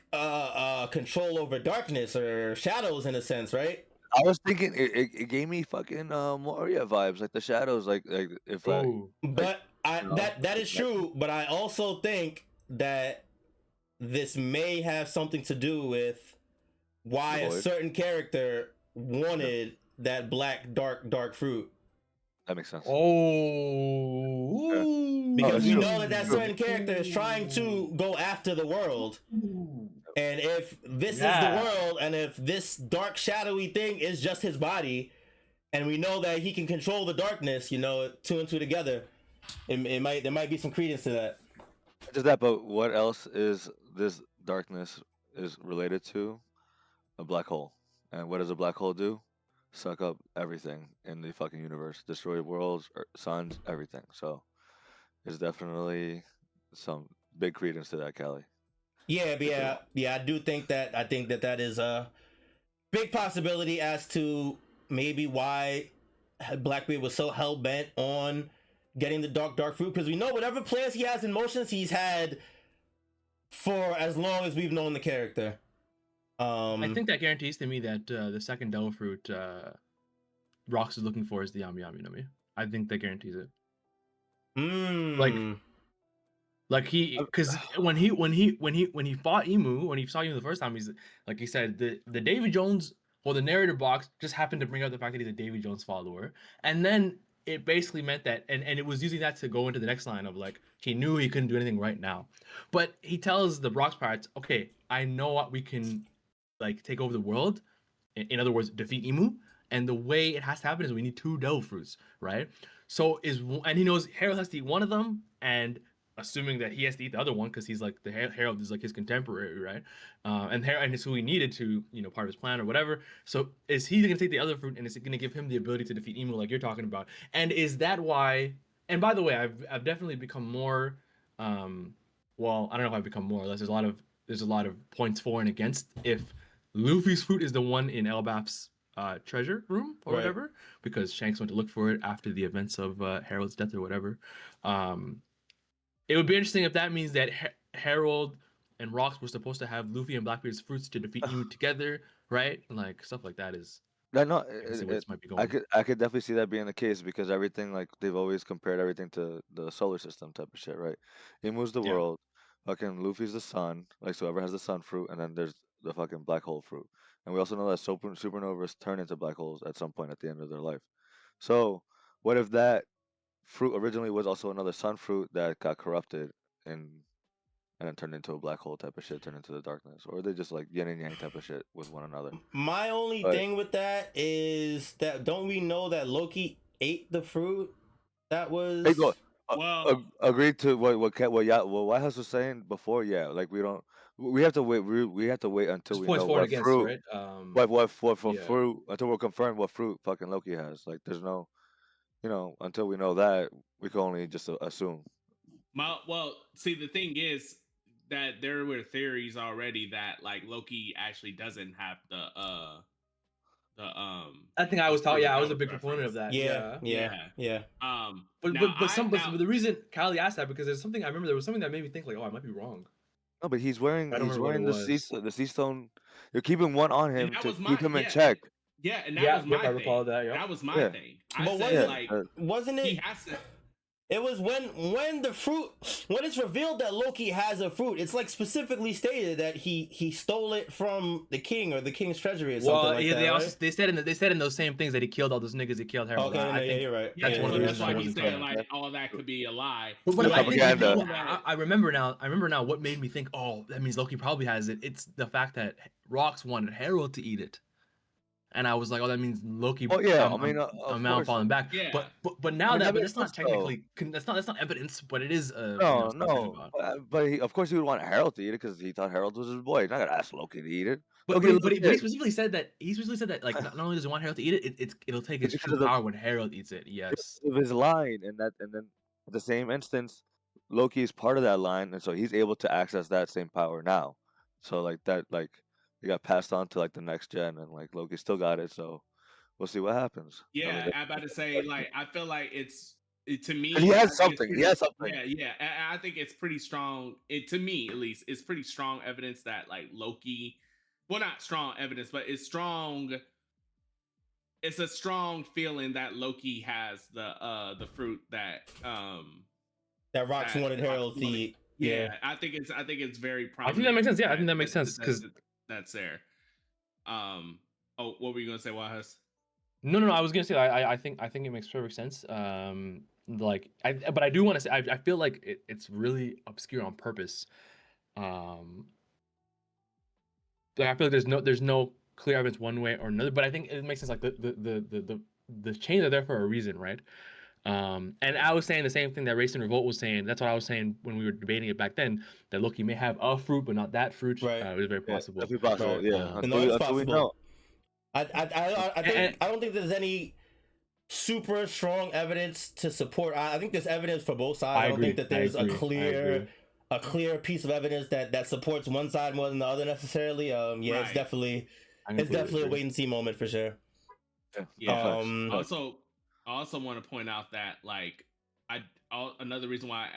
Speaker 1: control over darkness or shadows in a sense, right?
Speaker 2: I was thinking it gave me fucking Moria vibes, like the shadows, like if
Speaker 3: Oh,
Speaker 2: like
Speaker 1: But I that is true. But I also think that this may have something to do with why
Speaker 2: The
Speaker 1: a
Speaker 2: void.
Speaker 1: certain character wanted that black dark fruit.
Speaker 2: That makes sense.
Speaker 3: oh,
Speaker 1: Because
Speaker 2: it's
Speaker 1: we
Speaker 2: true.
Speaker 1: know that
Speaker 2: It's true.
Speaker 1: certain character is trying to go after the world. And if this is the
Speaker 3: Yeah.
Speaker 1: world, and if this dark shadowy thing is just his body, and we know that he can control the darkness, two and two together, there might be some credence to that.
Speaker 2: Not just that, but what else is this darkness is related to? A black hole. And what does a black hole do? Suck up everything in the fucking universe, destroy worlds, suns, everything. So there's definitely some big credence to that, Callie.
Speaker 1: Yeah, but yeah. I do think that. I think that is a big possibility as to maybe why Blackbeard was so hell bent on getting the dark fruit, because we know whatever plans he has in motions, he's had for as long as we've known the character.
Speaker 3: I think that guarantees to me that the second devil fruit Rox is looking for is the Yami Yami no Mi. I think that guarantees it. Like he, because when he fought Emu, when he saw Emu the first time, he's like he said the Davy Jones or the narrator box just happened to bring up the fact that he's a Davy Jones follower, and then it basically meant that, and it was using that to go into the next line of like he knew he couldn't do anything right now, but he tells the Brox pirates, okay, I know what we can like take over the world. In other words, defeat Emu, and the way it has to happen is we need 2 devil fruits, right? So and he knows Harold has to eat one of them, and assuming that he has to eat the other one because he's like the Harold is like his contemporary, right? And it's who he needed to, part of his plan or whatever. So is he gonna take the other fruit, and is it gonna give him the ability to defeat Emu like you're talking about? And is that why? And by the way, I've definitely become more. Well, I don't know if I've become more or less. There's a lot of points for and against if Luffy's fruit is the one in Elbaf's treasure room or
Speaker 1: Right.
Speaker 3: whatever, because Shanks went to look for it after the events of Harold's death or whatever. It would be interesting if that means that Harold and Rocks were supposed to have Luffy and Blackbeard's fruits to defeat Emu together, right? And like stuff like that is.
Speaker 2: That no,
Speaker 3: I can see where this might be
Speaker 2: I
Speaker 3: going.
Speaker 2: could definitely see that being the case because everything like they've always compared everything to the solar system type of shit, right? Emu's the
Speaker 3: Yeah.
Speaker 2: world, fucking Luffy's the sun, like so whoever has the sun fruit, and then there's the fucking black hole fruit. And we also know that supernovas turn into black holes at some point at the end of their life. So what if that fruit originally was also another sun fruit that got corrupted and then turned into a black hole type of shit, turned into the darkness, or they just like yin and yang type of shit with one another.
Speaker 1: My only
Speaker 2: But
Speaker 1: thing with that is that don't we know that Loki ate the fruit that
Speaker 2: hey, go.
Speaker 1: was
Speaker 4: Well,
Speaker 2: Agreed to what White House was saying before. Yeah, like we have to wait. We have to wait until
Speaker 3: There's
Speaker 2: we
Speaker 3: points
Speaker 2: know
Speaker 3: for and
Speaker 2: what
Speaker 3: against,
Speaker 2: fruit,
Speaker 3: right?
Speaker 2: what for
Speaker 3: Yeah.
Speaker 2: fruit until we're confirmed what fruit fucking Loki has. Like, there's no, until we know that we can only just assume.
Speaker 4: see, the thing is that there were theories already that like Loki actually doesn't have the
Speaker 3: I think I was taught.
Speaker 4: fruit
Speaker 3: Yeah, I
Speaker 4: that
Speaker 3: was a big proponent of
Speaker 4: referenced.
Speaker 3: that.
Speaker 1: yeah,
Speaker 3: Yeah.
Speaker 1: yeah,
Speaker 4: Yeah.
Speaker 1: yeah.
Speaker 3: But
Speaker 4: Now
Speaker 3: but the reason Kylie asked that because there's something I remember there was something that made me think like, oh, I might be wrong.
Speaker 2: No, but
Speaker 3: I don't
Speaker 2: he's
Speaker 3: remember what it
Speaker 2: wearing
Speaker 3: was.
Speaker 2: the sea stone. You're keeping one on
Speaker 4: and
Speaker 2: him
Speaker 4: that
Speaker 2: to
Speaker 4: was my
Speaker 2: keep him in
Speaker 4: yeah
Speaker 2: check.
Speaker 4: yeah and that
Speaker 3: Yeah,
Speaker 4: was
Speaker 3: yep,
Speaker 4: my
Speaker 3: I
Speaker 4: thing.
Speaker 3: recall that. Yep.
Speaker 4: That was my
Speaker 2: Yeah,
Speaker 4: thing. I
Speaker 1: But
Speaker 4: said
Speaker 2: yeah.
Speaker 4: like
Speaker 1: wasn't
Speaker 4: he
Speaker 1: it?
Speaker 4: has to.
Speaker 1: It was when the fruit when it's revealed that Loki has a fruit. It's like specifically stated that he stole it from the king or the king's treasury or something
Speaker 3: Well,
Speaker 1: like
Speaker 3: yeah,
Speaker 1: that, right?
Speaker 3: they said in those same things that he killed all those niggas. He killed Harold.
Speaker 1: Okay, no,
Speaker 3: I
Speaker 1: yeah,
Speaker 3: think
Speaker 1: you're right.
Speaker 3: that's
Speaker 4: Yeah,
Speaker 3: one of
Speaker 4: so
Speaker 3: the
Speaker 4: that's
Speaker 3: reasons I
Speaker 4: why
Speaker 3: wasn't
Speaker 4: he's saying
Speaker 3: clear.
Speaker 4: like all that could be a lie.
Speaker 3: But
Speaker 2: The
Speaker 3: I think the
Speaker 2: propaganda.
Speaker 3: thing I remember now. I remember now what made me think, oh, that means Loki probably has it. It's the fact that Rox wanted Harold to eat it, and I was like, oh, that means Loki.
Speaker 2: Oh yeah, I mean, of
Speaker 3: I'm now
Speaker 2: course.
Speaker 3: falling back.
Speaker 4: Yeah.
Speaker 3: But
Speaker 2: I
Speaker 3: now
Speaker 2: mean, that
Speaker 3: but
Speaker 2: makes
Speaker 3: that's not
Speaker 2: sense though.
Speaker 3: technically that's not evidence, but it is
Speaker 2: No,
Speaker 3: something
Speaker 2: no,
Speaker 3: about.
Speaker 2: but of course he would want Harold to eat it because he thought Harold was his boy. He's not gonna ask Loki to eat it.
Speaker 3: But
Speaker 2: Loki
Speaker 3: but he,
Speaker 2: loves
Speaker 3: but he, but he
Speaker 2: it.
Speaker 3: specifically said that like not only does he want Harold to eat it, it'll take
Speaker 2: It's
Speaker 3: his
Speaker 2: because
Speaker 3: true
Speaker 2: of
Speaker 3: power when Harold eats it. Yes.
Speaker 2: his line, and then at the same instance, Loki is part of that line, and so he's able to access that same power now. So like that, like it got passed on to like the next gen, and like Loki still got it. So we'll see what happens. I mean,
Speaker 4: Yeah, I'm about to say like I feel like to
Speaker 2: he
Speaker 4: me I
Speaker 2: has
Speaker 4: think it's
Speaker 2: something. He
Speaker 4: pretty
Speaker 2: has something.
Speaker 4: yeah I think it's pretty strong. It to me at least it's pretty strong evidence that like Loki, well not strong evidence but it's strong. It's a strong feeling that Loki has the fruit
Speaker 1: That Rox
Speaker 4: that
Speaker 1: wanted
Speaker 4: Rox
Speaker 1: Harold to
Speaker 4: wanted.
Speaker 1: eat. Yeah.
Speaker 4: Yeah, I think it's very
Speaker 3: I think that
Speaker 4: prominent
Speaker 3: makes sense. Yeah, I think that makes sense because
Speaker 4: that's there. Oh, what were you gonna say, Wahus?
Speaker 3: no. I was gonna say I think it makes perfect sense. But I do want to say I feel like it's really obscure on purpose. Like I feel like there's no clear evidence one way or another. But I think it makes sense. Like the chains are there for a reason, right? And I was saying the same thing that Race and Revolt was saying. That's what I was saying when we were debating it back then. That Loki may have a fruit, but not that fruit.
Speaker 1: Right.
Speaker 3: It was very
Speaker 2: Yeah,
Speaker 3: possible.
Speaker 2: definitely possible.
Speaker 1: Right.
Speaker 2: Yeah,
Speaker 1: No, it's
Speaker 2: until we
Speaker 1: possible.
Speaker 2: know.
Speaker 1: I think I don't think there's any super strong evidence to support. I think there's evidence for both sides. I don't think that there's a clear piece of evidence that supports one side more than the other necessarily. Yeah,
Speaker 4: Right.
Speaker 1: it's definitely a wait and see moment for sure.
Speaker 4: Yeah.
Speaker 2: Facts.
Speaker 4: I also want to point out that like another reason why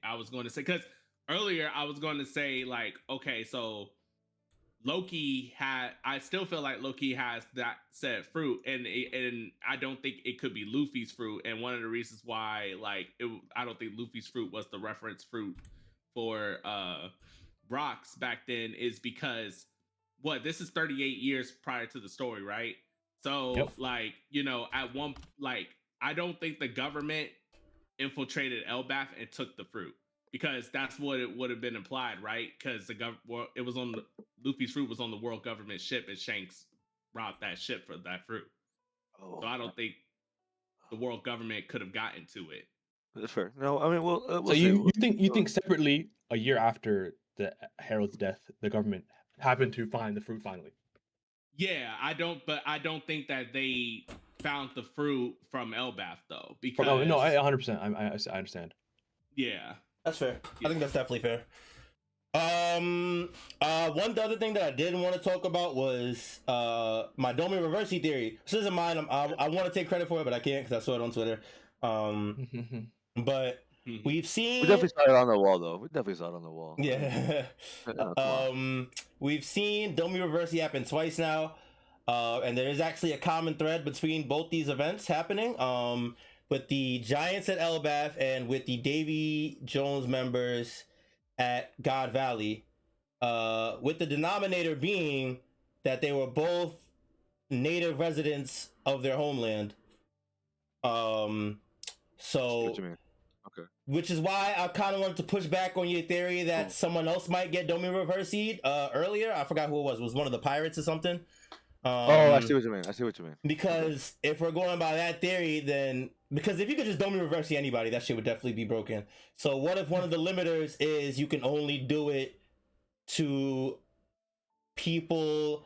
Speaker 4: I was going to say because earlier I was going to say like okay so I still feel like Loki has that said fruit and I don't think it could be Luffy's fruit and one of the reasons why like I don't think Luffy's fruit was the reference fruit for Brock's back then is because this is 38 years prior to the story, right? So
Speaker 3: Yep.
Speaker 4: like at one like I don't think the government infiltrated Elbaf and took the fruit because that's what it would have been implied, right? Because it was on Luffy's fruit was on the world government ship and Shanks robbed that ship for that fruit. So I don't think the world government could have gotten to it.
Speaker 2: That's fair. No, I mean, we'll
Speaker 3: So
Speaker 2: see.
Speaker 3: you think separately, a year after the Herald's death, the government happened to find the fruit finally?
Speaker 4: Yeah, I don't think that they found the fruit from Elbath though, because
Speaker 3: Oh no, 100%. I understand.
Speaker 4: yeah,
Speaker 1: That's fair. I think that's definitely fair. One other thing that I did want to talk about was my Domi Reversi theory. This isn't mine. I want to take credit for it, but I can't because I saw it on Twitter. But we've seen.
Speaker 2: We definitely saw it on the wall, though. We definitely saw it on the wall.
Speaker 1: Yeah.
Speaker 2: Come on.
Speaker 1: We've seen Domi Reversi happen twice now, and there is actually a common thread between both these events happening. With the Giants at Elbath and with the Davy Jones members at God Valley, with the denominator being that they were both native residents of their homeland. So
Speaker 2: What you mean? Okay.
Speaker 1: which is why I kind of wanted to push back on your theory that someone else might get Domi Reversi'd earlier. I forgot who it was. It was one of the pirates or something.
Speaker 2: I see what you mean. I see what you mean.
Speaker 1: Because if we're going by that theory, then because if you could just Domi Reversi anybody, that shit would definitely be broken. So what if one of the limiters is you can only do it to people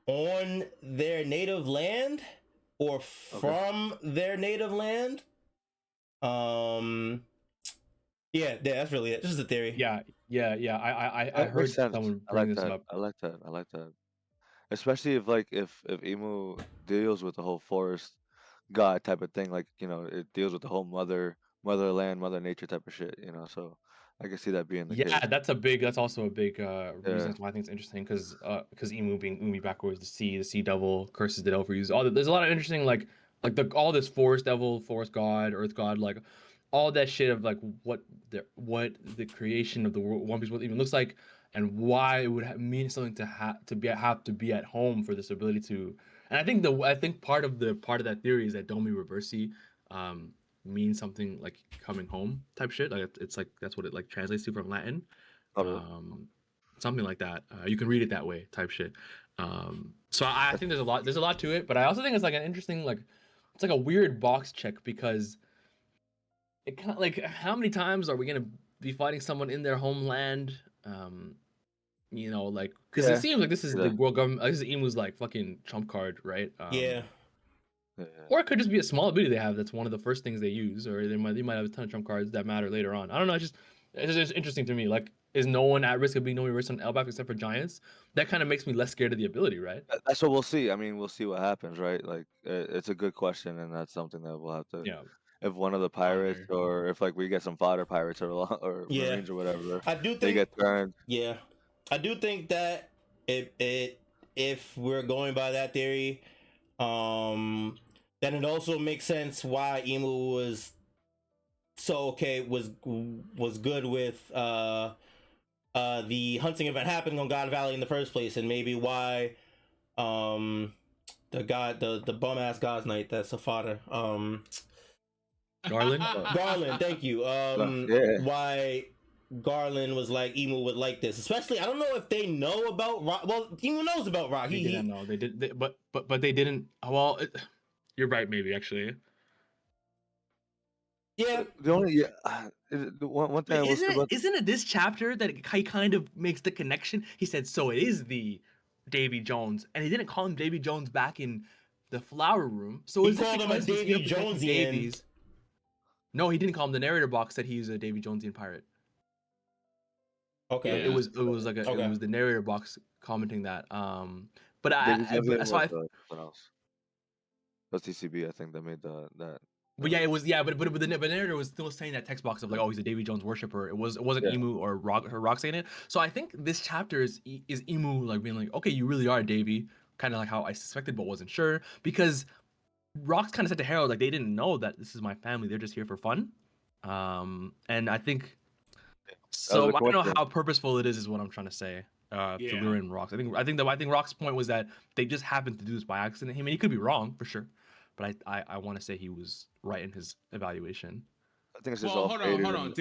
Speaker 1: on their native land or from their native land? Yeah, that's really it. This is a theory.
Speaker 3: Yeah. I heard someone bring this up.
Speaker 2: I like that. Especially if Emu deals with the whole forest god type of thing, like it deals with the whole motherland, mother nature type of shit. So I can see that being the case.
Speaker 3: Yeah, that's also a big reason why I think it's interesting because Emu being Umi backwards, the sea devil curses the devil for use. There's a lot of interesting like all this forest devil, forest god, earth god, like all that shit of like what the creation of the world, One Piece world even looks like, and why it would mean something to have to be at home for this ability to. And I think part of that theory is that Domi Reversi means something like coming home type shit. Like it's like that's what it like translates to from Latin. Something like that. You can read it that way type shit. So I think there's a lot to it, but I also think it's like an interesting it's like a weird box check because it kind of like how many times are we gonna be fighting someone in their homeland? Like because it seems like this is the world government. This is Emu's like fucking trump card, right?
Speaker 1: Yeah.
Speaker 3: Or it could just be a small ability they have that's one of the first things they use, or they might have a ton of trump cards that matter later on. I don't know. It's just interesting to me. Like, is no one at risk of being risk on Elbaf except for Giants? That kind of makes me less scared of the ability, right?
Speaker 2: That's what we'll see. I mean, we'll see what happens, right? Like, it's a good question, and that's something that we'll have to.
Speaker 3: Yeah.
Speaker 2: If one of the pirates, or if we get some fodder pirates or Marines or whatever,
Speaker 1: I do think
Speaker 2: they get turned.
Speaker 1: Yeah, I do think that if we're going by that theory, then it also makes sense why Emu was was good with the hunting event happening on God Valley in the first place, and maybe why the bum ass God's Knight, that's a fodder,
Speaker 3: Garland.
Speaker 1: Thank you. Why Garland was like Emu would like this, especially I don't know if they know about Rock. Well, Emu knows about Rock.
Speaker 3: They didn't know. They did, but they didn't. Well, you're right. Maybe actually.
Speaker 1: Yeah.
Speaker 2: The only one thing
Speaker 3: Isn't it this chapter that he kind of makes the connection? He said, "So it is the Davy Jones," and he didn't call him Davy Jones back in the flower room. So
Speaker 1: he called him a Davy Jonesian.
Speaker 3: No, he didn't call him. The narrator box said he's a Davy Jonesian pirate.
Speaker 1: Okay.
Speaker 3: It was like it was the narrator box commenting that. But that's why.
Speaker 2: That's TCB, I think, that made that.
Speaker 3: But yeah, it was but the narrator was still saying that text box of like, oh, he's a Davy Jones worshiper. It wasn't Emu or Rock saying it. So I think this chapter is Emu like being like, okay, you really are Davy, kind of like how I suspected but wasn't sure, because Rock's kind of said to Harold like they didn't know that this is my family. They're just here for fun. And I think so. I don't know how purposeful it is what I'm trying to say. To lure in Rocks. I think Rock's point was that they just happened to do this by accident. I mean, he could be wrong for sure, but I want to say he was right in his evaluation.
Speaker 2: I think it's just
Speaker 4: hold on.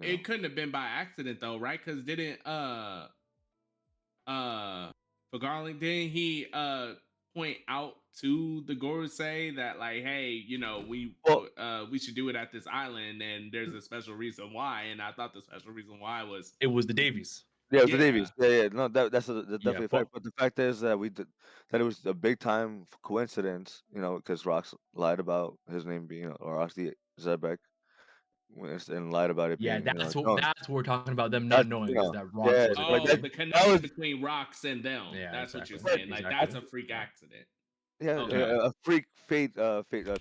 Speaker 4: It couldn't have been by accident though, right? Because didn't for Garland, didn't he point out to the Gorosei that like, hey, you know,
Speaker 2: Well,
Speaker 4: we should do it at this island, and there's a special reason why. And I thought the special reason why was
Speaker 3: It was the Davies.
Speaker 2: yeah, it was the
Speaker 4: yeah,
Speaker 2: Davies. Yeah. No, that's
Speaker 3: Yeah,
Speaker 2: definitely a
Speaker 3: but
Speaker 2: fact. But the fact is that that it was a big time coincidence, because Rox lied about his name being, or Roxy Zebek, and lied about it
Speaker 3: yeah,
Speaker 2: being, Jones.
Speaker 3: that's what we're talking about. Them not
Speaker 2: That's
Speaker 3: knowing is that Rox
Speaker 2: yeah,
Speaker 3: was
Speaker 2: like
Speaker 4: oh,
Speaker 3: involved.
Speaker 4: the
Speaker 2: that
Speaker 4: connection
Speaker 2: was
Speaker 4: between rocks and them.
Speaker 3: Yeah,
Speaker 4: That's what you're
Speaker 3: exactly,
Speaker 2: but
Speaker 4: saying. Like
Speaker 3: exactly.
Speaker 4: that's a freak
Speaker 3: Yeah,
Speaker 4: accident.
Speaker 2: yeah,
Speaker 4: Okay.
Speaker 2: a freak fate,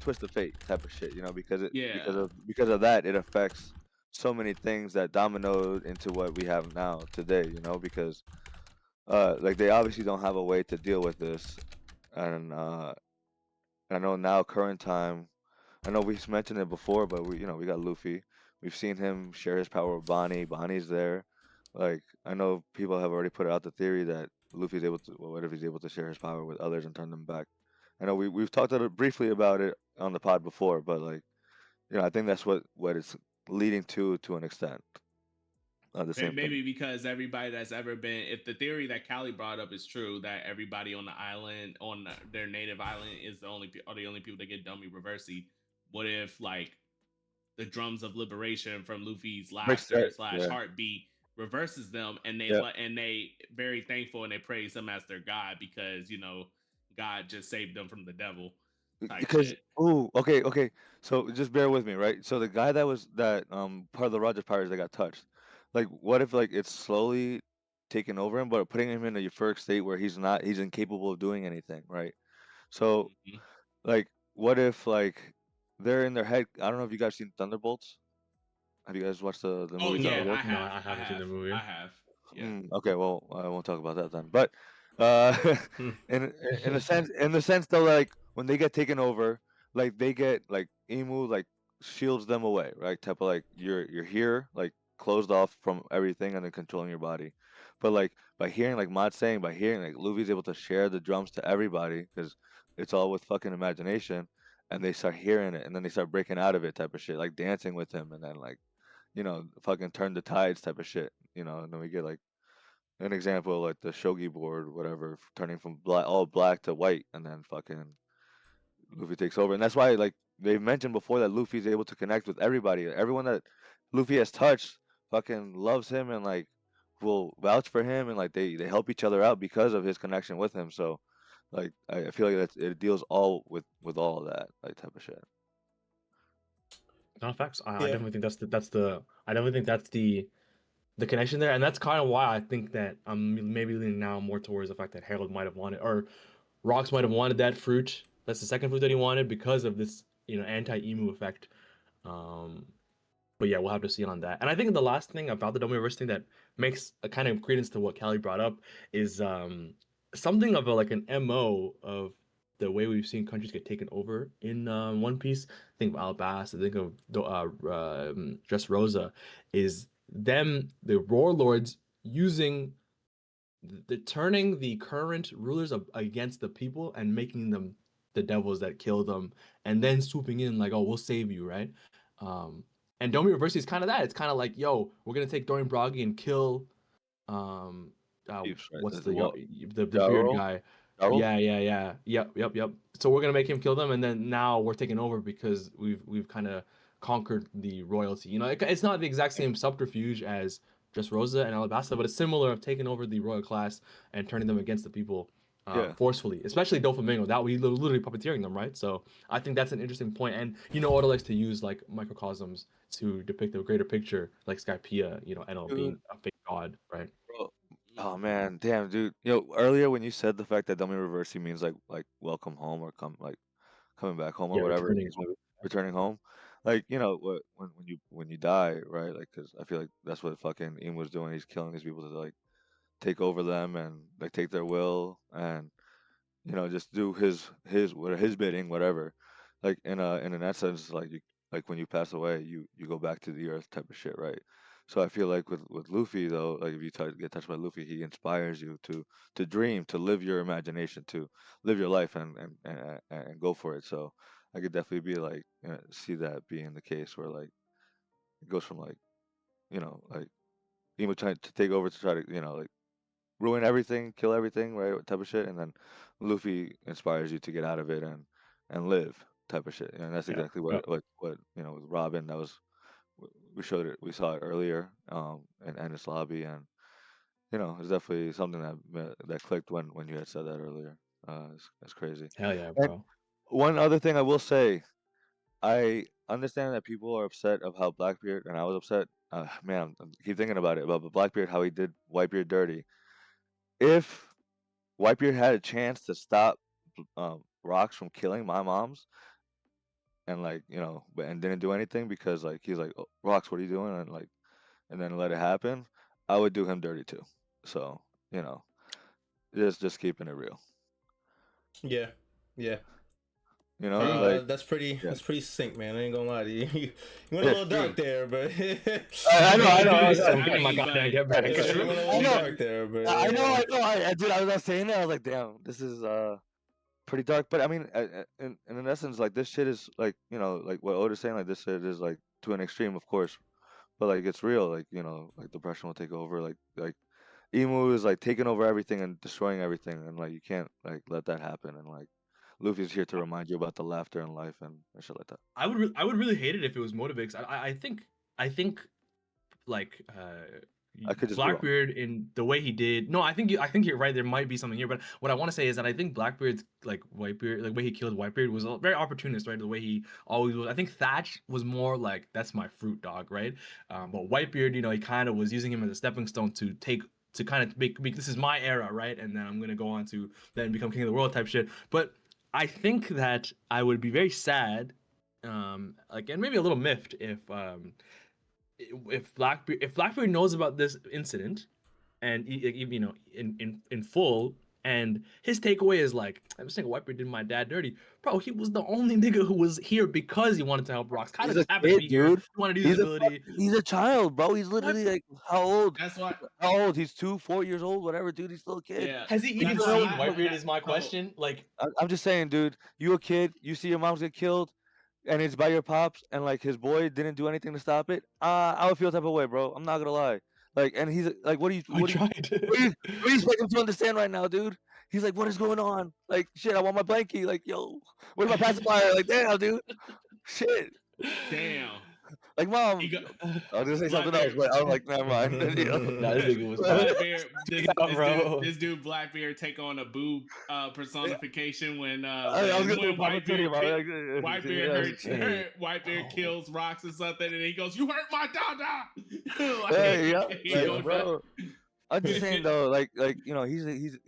Speaker 2: twist of fate type of shit, because
Speaker 4: Yeah.
Speaker 2: because of that it affects so many things that dominoed into what we have now today, because like they obviously don't have a way to deal with this, and I know now current time. I know we've mentioned it before, but we got Luffy. We've seen him share his power with Bonnie. Bonnie's there. Like I know people have already put out the theory that Luffy's able to. Well, what if he's able to share his power with others and turn them back? I know we've talked briefly about it on the pod before, but like I think that's what it's leading to an extent. The same thing.
Speaker 4: Maybe because everybody that's ever been, if the theory that Callie brought up is true, that everybody on the island, their native island, is are the only people that get dummy reversey. What if like the drums of liberation from Luffy's
Speaker 2: Makes
Speaker 4: laughter
Speaker 2: sense.
Speaker 4: slash
Speaker 2: Yeah.
Speaker 4: heartbeat reverses them, and
Speaker 2: Yeah.
Speaker 4: they very thankful and they praise him as their god because God just saved them from the devil type
Speaker 2: Because
Speaker 4: shit.
Speaker 2: okay. So just bear with me, right? So the guy that part of the Roger Pirates that got touched, like what if like it's slowly taking over him, but putting him in a euphoric state where he's incapable of doing anything, right? So
Speaker 4: Mhm.
Speaker 2: like what if like they're in their head? I don't know if you guys seen Thunderbolts. Have you guys watched the
Speaker 4: Oh
Speaker 2: movie
Speaker 4: yeah,
Speaker 3: no,
Speaker 4: I
Speaker 2: Thunderbolts?
Speaker 3: no,
Speaker 4: have,
Speaker 3: I
Speaker 4: I
Speaker 3: haven't seen
Speaker 4: have,
Speaker 3: the movie.
Speaker 4: I have. Yeah.
Speaker 2: Okay, well, I won't talk about that then. But uh, in a sense though, like when they get taken over, like they get like Emu like shields them away, right? Type of like you're here, like closed off from everything and then controlling your body. But like by hearing like Mod saying, by hearing like Luffy's able to share the drums to everybody because it's all with fucking imagination, and they start hearing it and then they start breaking out of it, type of shit, like dancing with him and then like fucking turn the tides type of shit, and then we get like an example like the shogi board, whatever, turning from all black to white, and then fucking Luffy takes over. And that's why like they've mentioned before that Luffy's able to connect with everybody. Everyone that Luffy has touched fucking loves him and like will vouch for him, and like they help each other out because of his connection with him. So like I feel like it deals all with all of that like type of shit.
Speaker 3: No facts. I
Speaker 1: Yeah.
Speaker 3: definitely think I definitely think that's the connection there, and that's kind of why I think that I'm maybe leaning now more towards the fact that Harold might have wanted, or Rocks might have wanted that fruit. That's the second fruit that he wanted because of this, anti-emu effect. Um, but yeah, we'll have to see on that. And I think the last thing about the Domaverse thing that makes a kind of credence to what Callie brought up is something of like an MO of the way we've seen countries get taken over in One Piece. Think of Alabasta, think of Dressrosa, is them, the warlords, using turning the current rulers against the people and making them the devils that kill them, and then swooping in like, oh, we'll save you, right? Um, and Domi Reversi is kind of that. It's kind of like, yo, we're gonna take Dorian Broggy and kill um
Speaker 2: Chiefs, right?
Speaker 3: what's
Speaker 2: The what?
Speaker 3: the beard
Speaker 2: Jarl?
Speaker 3: guy.
Speaker 2: Jarl?
Speaker 3: Yeah. Yep. So we're gonna make him kill them, and then now we're taking over because we've kind of conquered the royalty. It's not the exact same subterfuge as just Rosa and Alabasta, but it's similar of taking over the royal class and turning them against the people
Speaker 2: Yeah.
Speaker 3: forcefully, especially Doflamingo. That we literally puppeteering them, right? So I think that's an interesting point. And Oda likes to use like microcosms to depict the greater picture, like Skypiea, Eno
Speaker 2: Dude,
Speaker 3: being a fake god, right?
Speaker 2: bro. Oh
Speaker 4: Mhm.
Speaker 2: man, damn, dude. Earlier when you said the fact that dummy reverse means like welcome home or coming back home or
Speaker 3: Yeah,
Speaker 2: whatever it
Speaker 3: returning
Speaker 2: means,
Speaker 3: home.
Speaker 2: maybe returning home. Like when you die, right? Like, because I feel like that's what fucking Ian was doing. He's killing these people to like take over them and like take their will and just do his bidding, whatever. Like in that sense, like like when you pass away, you go back to the earth type of shit, right? So I feel like with Luffy though, like if you get touched by Luffy, he inspires you to dream, to live your imagination, to live your life and go for it. So I could definitely be like see that being the case where like it goes from like like even trying to take over to try to like ruin everything, kill everything, right? Type of shit, and then Luffy inspires you to get out of it and live, type of shit. And that's
Speaker 3: Yeah.
Speaker 2: exactly
Speaker 3: Yep.
Speaker 2: what with Robin. That was we showed it. We saw it earlier, in Ennis Lobby, and it's definitely something that clicked when you had said that earlier. It's crazy.
Speaker 3: Hell yeah,
Speaker 2: And
Speaker 3: bro.
Speaker 2: one other thing I will say, I understand that people are upset of how Blackbeard, and I was upset. Man, I keep thinking about it about Blackbeard, how he did Whitebeard dirty. If Whitebeard had a chance to stop Rocks from killing my moms, and and didn't do anything because he's like, oh, Rocks, what are you doing? And then let it happen, I would do him dirty too. So you know, just keeping it real.
Speaker 1: Yeah, yeah.
Speaker 3: True.
Speaker 2: Like
Speaker 1: That's pretty.
Speaker 2: yeah,
Speaker 1: That's pretty succinct, man. I ain't gonna lie to you. You went a
Speaker 2: yeah,
Speaker 1: little
Speaker 2: true.
Speaker 1: dark there, but
Speaker 2: I know, I
Speaker 4: It
Speaker 2: know. I
Speaker 4: is.
Speaker 2: was,
Speaker 3: So
Speaker 4: I
Speaker 3: get my
Speaker 4: mean,
Speaker 3: goddamn
Speaker 4: but
Speaker 3: get back.
Speaker 4: it's
Speaker 1: you
Speaker 4: true.
Speaker 1: went a
Speaker 2: I
Speaker 1: little
Speaker 2: know.
Speaker 1: dark there, but
Speaker 2: I know,
Speaker 1: yeah.
Speaker 2: I know. Dude, I was saying that. I was like, damn, this is pretty dark. But I mean, in essence, like this shit is like what Oda's saying. Like this shit is like to an extreme, of course, but like it's real. Like like depression will take over. Like Emu is like taking over everything and destroying everything, and like you can't like let that happen. And like Luffy's here to remind you about the laughter in life and shit like that.
Speaker 3: I would really hate it if it was motivated. 'Cause I think like
Speaker 2: I could just be wrong.
Speaker 3: Blackbeard in the way he did. No, I think you're right. There might be something here, but what I want to say is that I think Blackbeard's like Whitebeard, like the way he killed Whitebeard was very opportunist, right? The way he always was. I think Thatch was more like that's my fruit dog, right? But Whitebeard, he kind of was using him as a stepping stone to kind of make this is my era, right? And then I'm gonna go on to then become king of the world type shit. But I think that I would be very sad, like and maybe a little miffed if Blackbeard knows about this incident and in full, and his takeaway is like, I'm just saying Whitebeard did my dad dirty, bro. He was the only nigga who was here because he wanted to help Rocks. Kind
Speaker 2: He's
Speaker 3: of
Speaker 2: a
Speaker 3: just happened to
Speaker 2: kid,
Speaker 3: be here.
Speaker 2: dude.
Speaker 3: He wanted to use
Speaker 2: He's
Speaker 3: his
Speaker 2: a
Speaker 3: ability.
Speaker 2: he's a child, bro. He's
Speaker 3: What?
Speaker 2: literally like how old?
Speaker 4: That's why.
Speaker 2: How old? He's 4 years old, whatever, dude. He's still a kid.
Speaker 4: Yeah,
Speaker 3: Has he
Speaker 2: But you
Speaker 3: even
Speaker 4: that's
Speaker 2: don't know
Speaker 4: why
Speaker 3: seen
Speaker 2: what
Speaker 3: Whitebeard?
Speaker 4: that.
Speaker 3: Is my
Speaker 4: So
Speaker 3: question. Like,
Speaker 2: I'm just saying, dude. You a kid, you see your moms get killed, and it's by your pops, and like his boy didn't do anything to stop it. I would feel type of way, bro. I'm not gonna lie. Like, and he's like,
Speaker 3: I tried.
Speaker 2: what do you expect him to understand right now, dude? He's like, what is going on? Like, shit, I want my blankie. Like, yo, where's my pacifier? Like, damn, dude. Shit.
Speaker 4: damn.
Speaker 2: Like, mom,
Speaker 4: He go
Speaker 2: I was gonna say something else,
Speaker 4: Blackbeard.
Speaker 2: but I was like, never mind.
Speaker 3: Nah, this nigga was fine.
Speaker 4: Blackbeard,
Speaker 3: Speak out, bro.
Speaker 4: this dude Blackbeard take on a boob personification when
Speaker 2: I was gonna do a Papa Titty
Speaker 4: Whitebeard
Speaker 2: about it.
Speaker 4: Whitebeard
Speaker 3: Hey,
Speaker 4: Whitebeard
Speaker 3: oh,
Speaker 4: kills Rocks or something, and he goes, "You hurt my dada!"
Speaker 2: Hey, yeah,
Speaker 4: he
Speaker 3: yeah.
Speaker 4: goes,
Speaker 2: bro. I'm just saying though, he's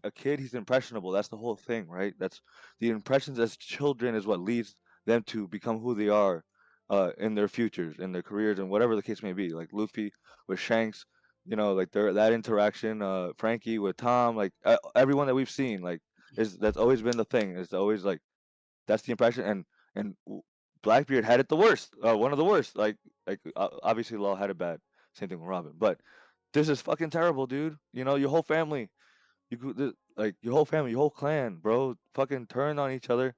Speaker 2: a kid. He's impressionable. That's the whole thing, right? That's the impressions as children is what leads them to become who they are, in their futures, in their careers, and whatever the case may be. Like Luffy with Shanks, like that interaction. Frankie with Tom, like everyone that we've seen, like is that's always been the thing. It's always like that's the impression, and Blackbeard had it the worst, one of the worst. Obviously Law had it bad. Same thing with Robin, but this is fucking terrible, dude. Your whole family, your whole family, your whole clan, bro, fucking turned on each other,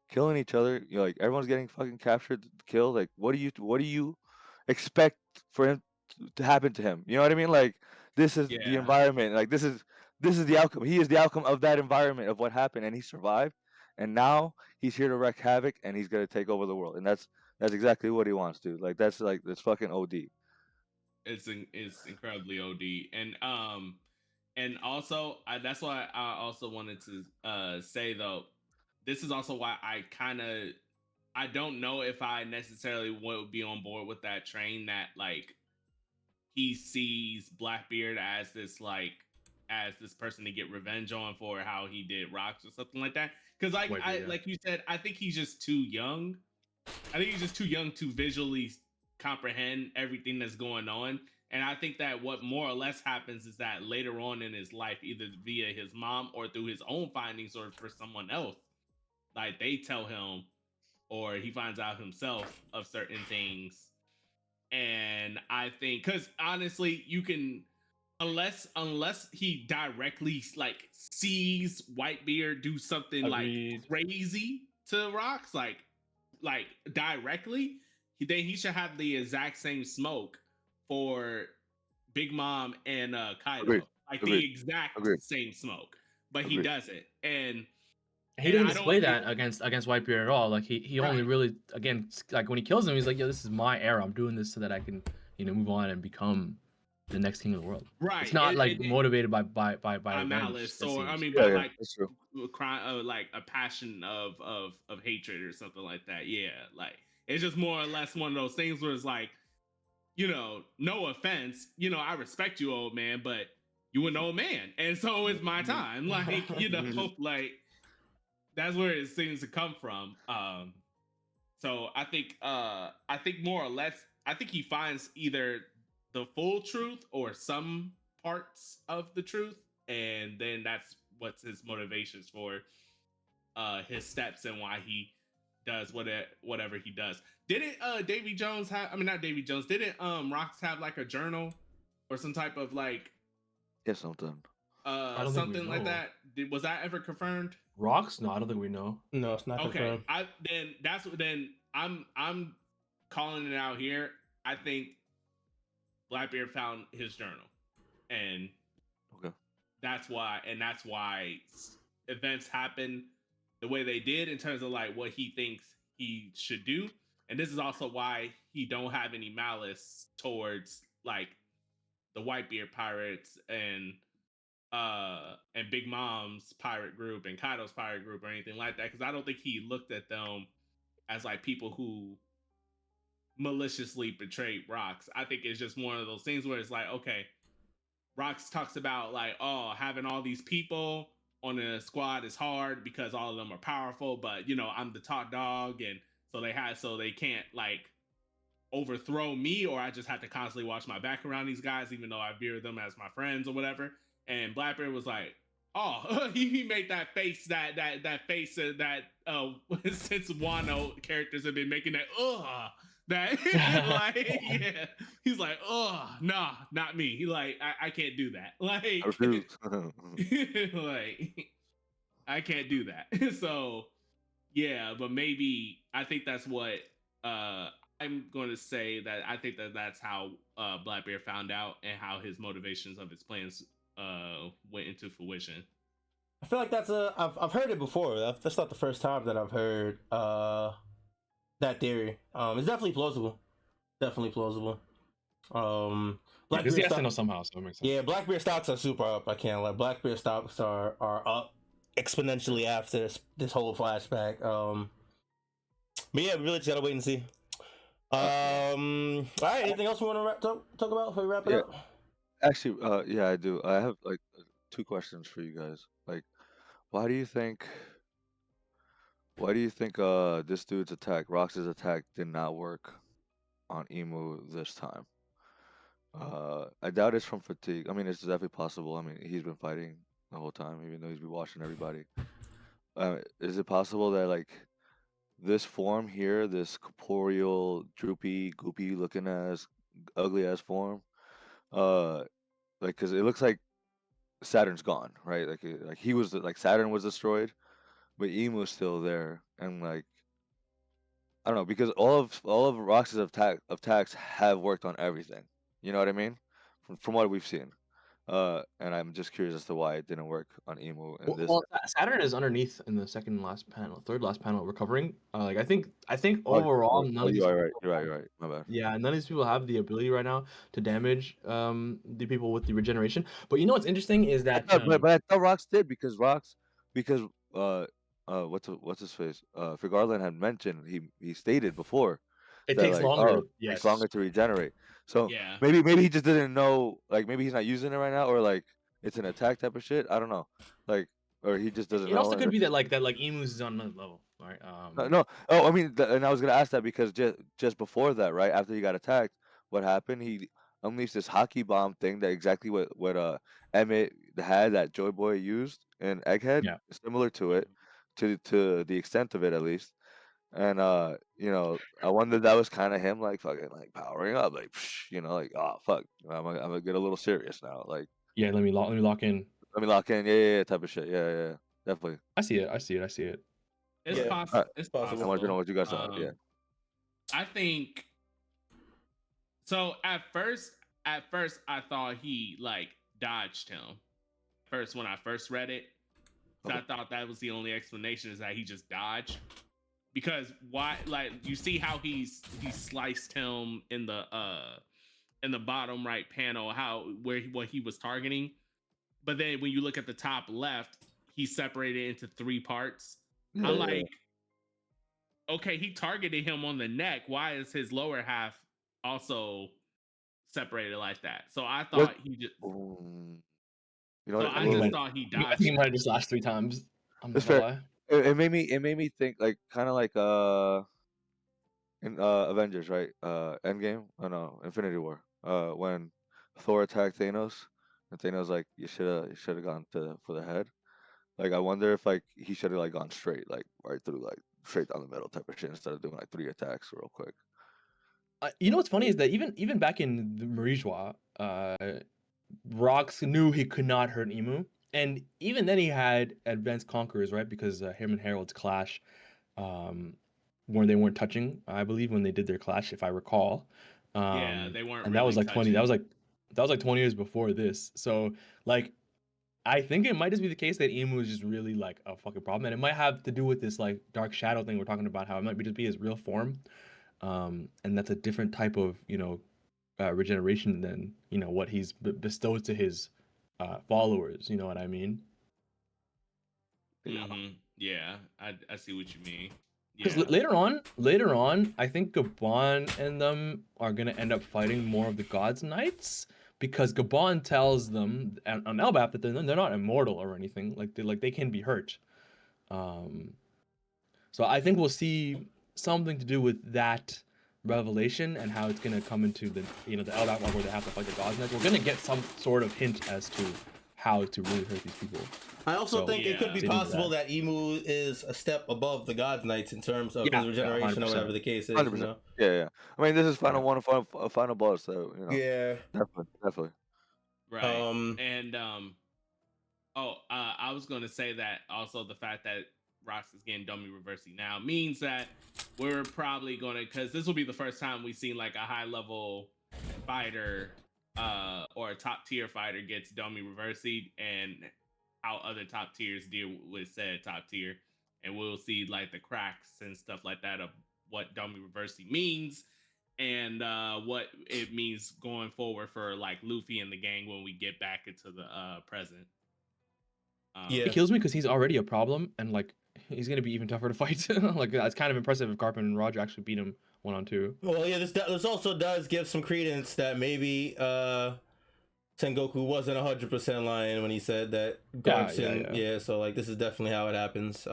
Speaker 2: killing each other. Like everyone's getting fucking captured, killed. Like, what do you expect for him to happen to him? You know what I mean? Like, this is the
Speaker 4: "Yeah,
Speaker 2: environment. Like, this is the outcome. He is the outcome of that environment of what happened, and he survived. And now he's here to wreak havoc, and he's gonna take over the world. And that's exactly what he wants, dude. That's fucking OD.
Speaker 4: it's incredibly OD." And also that's why I also wanted to say though, this is also why I don't know if I necessarily would be on board with that train that like he sees Blackbeard as this person to get revenge on for how he did Rocks or something like that. Because
Speaker 3: Whitebeard, yeah.
Speaker 4: like you said, I think he's just too young. I think he's just too young to visually comprehend everything that's going on. And I think that what more or less happens is that later on in his life, either via his mom or through his own findings or for someone else, like they tell him or he finds out himself of certain things. And I think because honestly, you can unless he directly like sees Whitebeard do something
Speaker 3: Agreed.
Speaker 4: like crazy to Rocks, like directly, then he should have the exact same smoke for Big Mom and Kaido.
Speaker 2: Agreed.
Speaker 4: like
Speaker 2: Agreed.
Speaker 4: the exact
Speaker 2: Agreed.
Speaker 4: same smoke, but he
Speaker 2: Agreed.
Speaker 4: doesn't. And
Speaker 3: He didn't
Speaker 4: I don't
Speaker 3: display that against Whitebeard at all. Like he only
Speaker 4: Right.
Speaker 3: really, again, like when he kills him, he's like, yo, this is my era. I'm doing this so that I can, move on and become the next king of the world.
Speaker 4: right.
Speaker 3: It's not like motivated by revenge.
Speaker 4: malice,
Speaker 3: it
Speaker 4: or I
Speaker 3: seems.
Speaker 4: mean,
Speaker 2: Yeah,
Speaker 4: by
Speaker 2: yeah,
Speaker 4: like
Speaker 2: that's true.
Speaker 4: like a passion of hatred or something like that. Yeah, like it's just more or less one of those things where it's like, no offense, I respect you, old man, but you an old man, and so it's my time. Like, like that's where it seems to come from. So I think more or less, I think he finds either the full truth or some parts of the truth, and then that's what's his motivations for his steps and why he does whatever he does. Didn't Davy Jones have? I mean, not Davy Jones. Didn't Rox have like a journal or some type of like
Speaker 2: Yeah, something.
Speaker 3: I don't think we
Speaker 4: something like
Speaker 3: know.
Speaker 4: that? Was that ever confirmed?
Speaker 3: Rocks? No, I don't think we know.
Speaker 1: No, it's not
Speaker 4: Okay,
Speaker 1: confirmed.
Speaker 4: I'm calling it out here. I think Blackbeard found his journal, and
Speaker 2: Okay.
Speaker 4: that's why events happen the way they did in terms of like what he thinks he should do. And this is also why he don't have any malice towards like the Whitebeard pirates and Big Mom's pirate group and Kaido's pirate group or anything like that, because I don't think he looked at them as like people who maliciously betrayed Rox. I think it's just one of those things where it's like, okay, Rox talks about like, oh, having all these people on a squad is hard because all of them are powerful, but I'm the top dog, and so they can't like overthrow me, or I just have to constantly watch my back around these guys, even though I view them as my friends or whatever. And Blackbeard was like, oh, he made that face, that face that since Wano characters have been making that like, yeah, he's like, oh, nah, not me. He like, I can't do that. Like,
Speaker 2: I refuse.
Speaker 4: like, I can't do that. So, yeah, but maybe I think that's what I'm going to say, that I think that's how Blackbeard found out and how his motivations of his plans went into fruition.
Speaker 1: I feel like I've heard it before. That's not the first time that I've heard that theory. It's definitely plausible. Definitely plausible.
Speaker 3: Because he has to know somehow, so it makes sense.
Speaker 1: Yeah, Blackbeard stocks are super up. I can't lie. Blackbeard stocks are up exponentially after this whole flashback. But yeah, we really just gotta wait and see. All right. Anything else we want to talk about before we wrap it up?
Speaker 2: Actually, yeah, I do. I have like 2 questions for you guys. Like, why do you think this dude's attack, Rox's attack, did not work on Emu this time? I doubt it's from fatigue. I mean, it's definitely possible. I mean, he's been fighting the whole time, even though he's been watching everybody. Is it possible that like this form here, this corporeal, droopy, goopy looking ass, ugly ass form, like, because it looks like Saturn's gone, right? Like he was like Saturn was destroyed, but Emu's still there, and like I don't know, because all of Rox's attacks have worked on everything. You know what I mean? From what we've seen. And I'm just curious as to why it didn't work on Emu in this.
Speaker 3: Well, Saturn is underneath in the third last panel, recovering. Like I think
Speaker 2: Oh,
Speaker 3: overall, none of these
Speaker 2: you're right. You're right. My bad.
Speaker 3: Yeah, none of these people have the ability right now to damage the people with the regeneration. But you know what's interesting is that
Speaker 2: But I thought Rox did because what's his face? Garland had mentioned he stated before
Speaker 3: it
Speaker 2: that
Speaker 3: takes
Speaker 2: like
Speaker 3: longer.
Speaker 2: it
Speaker 3: Yes,
Speaker 2: takes longer to regenerate. So
Speaker 4: Yeah.
Speaker 2: maybe he just didn't know, like maybe he's not using it right now, or like it's an attack type of shit. I don't know. Like, or he just doesn't
Speaker 3: it
Speaker 2: know.
Speaker 3: also could be that like Emus is on another level, right?
Speaker 2: No. Oh, I mean, and I was gonna ask that because just before that, right after he got attacked, what happened? He unleashed this hockey bomb thing that exactly what Emmett had that Joy Boy used in Egghead,
Speaker 3: Yeah.
Speaker 2: similar to it, to the extent of it at least. And I wondered that was kind of him, like fucking like powering up, like like oh fuck, I'm gonna get a little serious now, like
Speaker 3: Yeah, let me lock in.
Speaker 2: let me lock in, yeah, type of shit, yeah, definitely.
Speaker 3: I see it.
Speaker 4: It's
Speaker 1: Yeah,
Speaker 4: possible. It's
Speaker 2: I want to know what you guys thought. Yeah.
Speaker 4: I think so. At first, I thought he like dodged him. First, when I first read it, so I thought that was the only explanation, is that he just dodged. Because why? Like, you see how he sliced him in the bottom right panel, what he was targeting. But then when you look at the top left, he's separated into 3 parts.
Speaker 2: Yeah,
Speaker 4: I'm
Speaker 2: yeah.
Speaker 4: like, okay, he targeted him on the neck. Why is his lower half also separated like that? So I
Speaker 2: What?
Speaker 4: thought he just.
Speaker 2: You know
Speaker 4: So
Speaker 2: what?
Speaker 4: I
Speaker 3: think he
Speaker 4: just
Speaker 3: might-
Speaker 4: thought he
Speaker 3: I think
Speaker 4: dodged
Speaker 3: he might
Speaker 4: it.
Speaker 3: have just lashed 3 times. I'm not
Speaker 2: It's
Speaker 3: gonna
Speaker 2: fair.
Speaker 3: lie.
Speaker 2: It made me think like kind of like in Avengers, right? Endgame. Oh no, Infinity War. When Thor attacked Thanos, and Thanos like you should have gone for the head. Like I wonder if like he should have like gone straight, like right through, like straight down the middle type of shit instead of doing like 3 attacks real quick.
Speaker 3: You know what's funny is that even back in the Marijua, Rox knew he could not hurt Emu, and even then he had advanced conquerors, right? Because him and Harold's clash, when they weren't touching, I believe, when they did their clash, if I recall.
Speaker 4: Yeah, they weren't
Speaker 3: and that was
Speaker 4: really
Speaker 3: like 20.
Speaker 4: touching.
Speaker 3: That was like 20 years before this. So like, I think it might just be the case that Emu is just really like a fucking problem, and it might have to do with this like dark shadow thing we're talking about. How it might just be his real form, and that's a different type of regeneration than what he's bestowed to his followers. You know what I mean?
Speaker 4: Yeah, I see what you mean.
Speaker 3: Because
Speaker 4: Yeah.
Speaker 3: later on, I think Gabon and them are gonna end up fighting more of the Gods Knights, because Gabon tells them on Elbap that they're not immortal or anything. Like they can be hurt. Um, so I think we'll see something to do with that revelation and how it's gonna come into the the Elbap arc where they have to fight the Gods Knights. We're gonna get some sort of hint as to how to really hurt these people.
Speaker 1: I also
Speaker 3: So,
Speaker 1: think it could be
Speaker 3: stay tuned for
Speaker 1: possible that Emu is a step above the Gods Knights in terms of
Speaker 3: Yeah,
Speaker 1: his regeneration or
Speaker 3: 100%.
Speaker 1: whatever the case is.
Speaker 2: 100%. Yeah. I mean, this is final one, final boss, so
Speaker 1: Yeah.
Speaker 2: definitely.
Speaker 4: Right. And I was going to say that also the fact that Rox is getting dummy reversing now means that we're probably going to, because this will be the first time we've seen like a high level fighter or a top tier fighter gets dummy reversing, and how other top tiers deal with said top tier. And we'll see like the cracks and stuff like that of what dummy reversing means, and what it means going forward for like Luffy and the gang when we get back into the present.
Speaker 3: It kills me because he's already a problem, and like he's gonna be even tougher to fight. Like it's kind of impressive if Garpin and Roger actually beat him 1-on-2.
Speaker 1: Well, yeah, this also does give some credence that maybe Sengoku wasn't 100% lying when he said that Garpson. Yeah, so like this is definitely how it happens.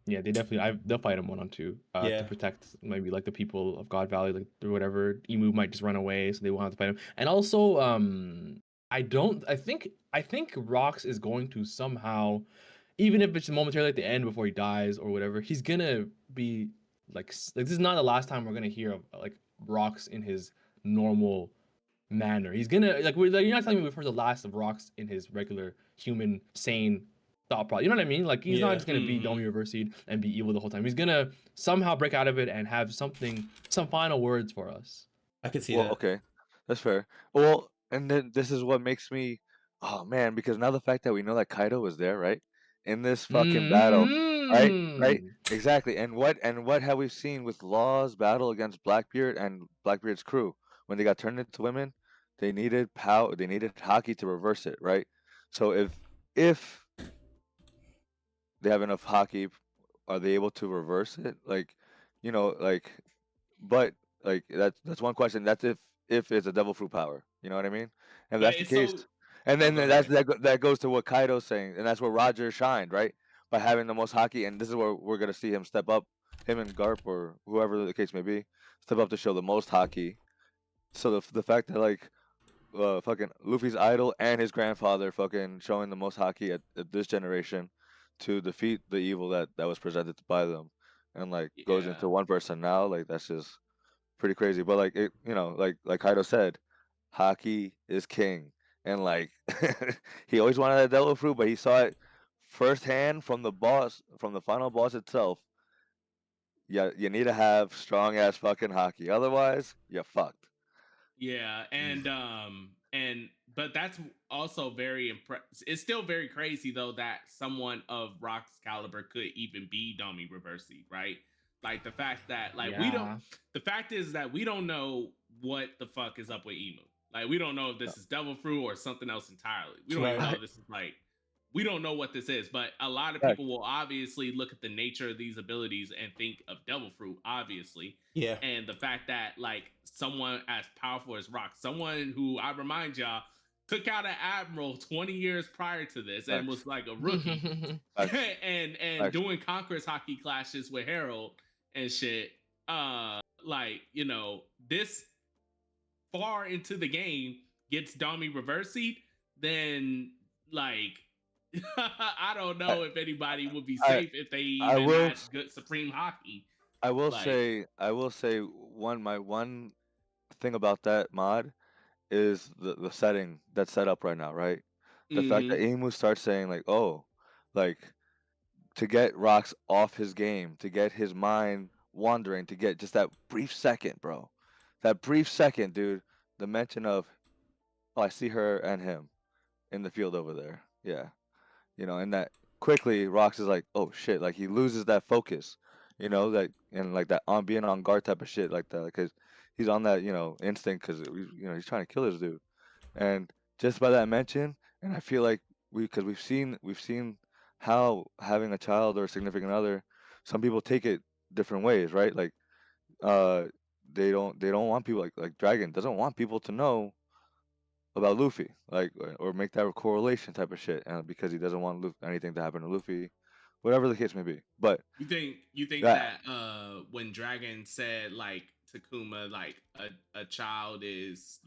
Speaker 3: Yeah, they'll fight him 1-on-2 to protect maybe like the people of God Valley, like or whatever. Emu might just run away, so they won't have to fight him. And also, I think Rox is going to somehow, even if it's momentarily at the end before he dies or whatever, he's gonna be like this is not the last time we're gonna hear of like Rox in his normal manner. He's gonna you're not telling me we've heard the last of Rox in his regular human sane thought process. You know what I mean? Like he's not just gonna be Domi Reversied and be evil the whole time. He's gonna somehow break out of it and have some final words for us.
Speaker 1: I can see that.
Speaker 2: Okay, that's fair. Well, and then this is what makes me, oh man, because now the fact that we know that Kaido was there, right, in this fucking battle, right, exactly. And what have we seen with Law's battle against Blackbeard and Blackbeard's crew when they got turned into women? They needed power. They needed hockey to reverse it, right? So if they have enough hockey, are they able to reverse it? Like, like, but like that's one question. That's if it's a devil fruit power. You know what I mean? And
Speaker 4: But
Speaker 2: that's the
Speaker 4: it's
Speaker 2: case.
Speaker 4: so.
Speaker 2: And then
Speaker 4: Go
Speaker 2: that's
Speaker 4: ahead.
Speaker 2: that goes to what Kaido's saying, and that's where Roger shined, right? By having the most hockey, and this is where we're gonna see him step up, him and Garp or whoever the case may be, step up to show the most hockey. So the fact that like fucking Luffy's idol and his grandfather fucking showing the most hockey at this generation to defeat the evil that was presented by them, and like goes
Speaker 4: Yeah.
Speaker 2: into one person now, like that's just pretty crazy. But like it, like Kaido said, hockey is king, and like he always wanted that devil fruit, but he saw it firsthand from the boss, from the final boss itself. Yeah, you need to have strong ass fucking hockey, otherwise you're fucked.
Speaker 4: Yeah, and but that's also very it's still very crazy though that someone of Rock's caliber could even be Domi Reversi, right? Like the fact that like we don't
Speaker 3: Yeah.
Speaker 4: the fact is that we don't know what the fuck is up with Emu. Like we don't know if this is devil fruit or something else entirely. We don't even
Speaker 1: Right.
Speaker 4: know if this is like we don't know what this is, but a lot of
Speaker 2: Right.
Speaker 4: people will obviously look at the nature of these abilities and think of devil fruit, obviously.
Speaker 1: Yeah.
Speaker 4: And the fact that like someone as powerful as Rock, someone who I remind y'all took out an admiral 20 years prior to this and
Speaker 2: Facts.
Speaker 4: was like a rookie
Speaker 2: Facts.
Speaker 4: and
Speaker 2: Facts.
Speaker 4: doing conquerors hockey clashes with Harold and shit. Like, you know, this far into the game gets Domi reversied, then like I don't
Speaker 2: I,
Speaker 4: know if anybody would be
Speaker 2: I
Speaker 4: safe if they
Speaker 2: I
Speaker 4: even
Speaker 2: will
Speaker 4: had good supreme hockey.
Speaker 2: I will
Speaker 4: Like,
Speaker 2: say one thing about that mod is the setting that's set up right now, right? The fact that
Speaker 4: mm-hmm.
Speaker 2: Emu starts saying like, oh, like to get Rocks off his game, to get his mind wandering, to get just that brief second, bro. That brief second, dude. The mention of, oh, I see her and him in the field over there. Yeah. And that quickly Rocks is like, oh shit, like he loses that focus, that and like that on being on guard type of shit like that, because he's on that instinct because he's trying to kill his dude, and just by that mention, and I feel like because we've seen how having a child or a significant other, some people take it different ways, right? Like uh they don't want people like Dragon doesn't want people to know about Luffy, like or make that correlation type of shit, and because he doesn't want anything to happen to Luffy, whatever the case may be. But
Speaker 4: you think
Speaker 2: that
Speaker 4: that when Dragon said like Takuma like a child is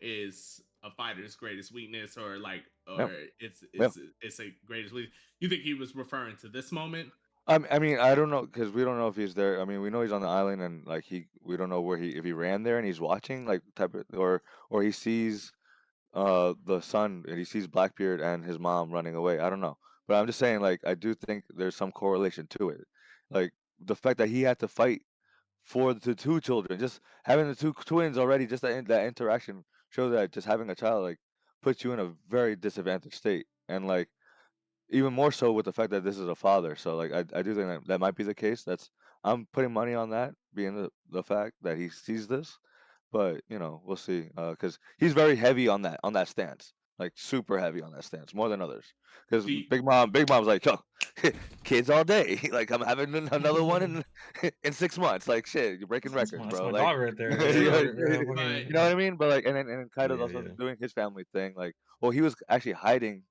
Speaker 4: is a fighter's greatest weakness or like
Speaker 2: yeah,
Speaker 4: or it's
Speaker 2: yeah.
Speaker 4: it's it's a greatest weakness. You think he was referring to this moment?
Speaker 2: I mean, I don't know because we don't know if he's there. I mean, we know he's on the island, and like we don't know where if he ran there and he's watching, like type of, or he sees the son and he sees Blackbeard and his mom running away. I don't know, but I'm just saying, like, I do think there's some correlation to it, like the fact that he had to fight for the two children, just having the two twins already, just that interaction shows that just having a child like puts you in a very disadvantaged state, and like even more so with the fact that this is a father. So like I do think that might be the case. I'm putting money on that being the fact that he sees this, but we'll see because he's very heavy on that stance, like super heavy on that stance, more than others. Because
Speaker 4: Do you,
Speaker 2: Big Mom's like, yo, kids all day. Like I'm having another one in in 6 months. Like shit, you're breaking records,
Speaker 3: That's
Speaker 2: bro.
Speaker 3: my
Speaker 2: Like
Speaker 3: dog right there.
Speaker 2: you know,
Speaker 3: Yeah,
Speaker 2: you
Speaker 4: but
Speaker 2: know what I mean. But like, and Kaido's
Speaker 3: yeah,
Speaker 2: also
Speaker 3: yeah.
Speaker 2: doing his family thing. Like, well, he was actually hiding.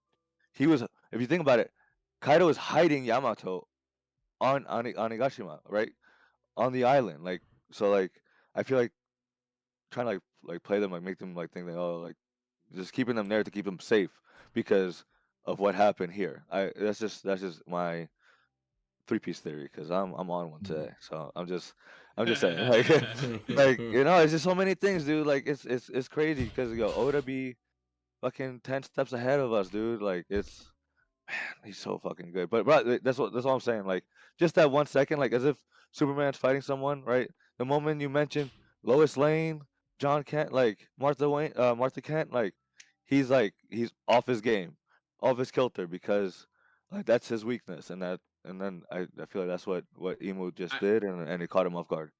Speaker 2: He was, if you think about it, Kaido is hiding Yamato on Higashima, right? On the island. Like so like I feel like trying to like play them, like make them like think that, oh, like just keeping them there to keep them safe because of what happened here. I that's just my three-piece theory because I'm on one today. So I'm just saying like like it's just so many things, dude. Like it's crazy because Oda be fucking 10 steps ahead of us, dude. Like it's he's so fucking good. But that's what I'm saying. Like just that 1 second, like as if Superman's fighting someone, right? The moment you mention Lois Lane, John Kent, like Martha Kent, like he's off his game, off his kilter because like that's his weakness, and then I feel like that's what Emu just
Speaker 4: I,
Speaker 2: did, and it caught him off guard.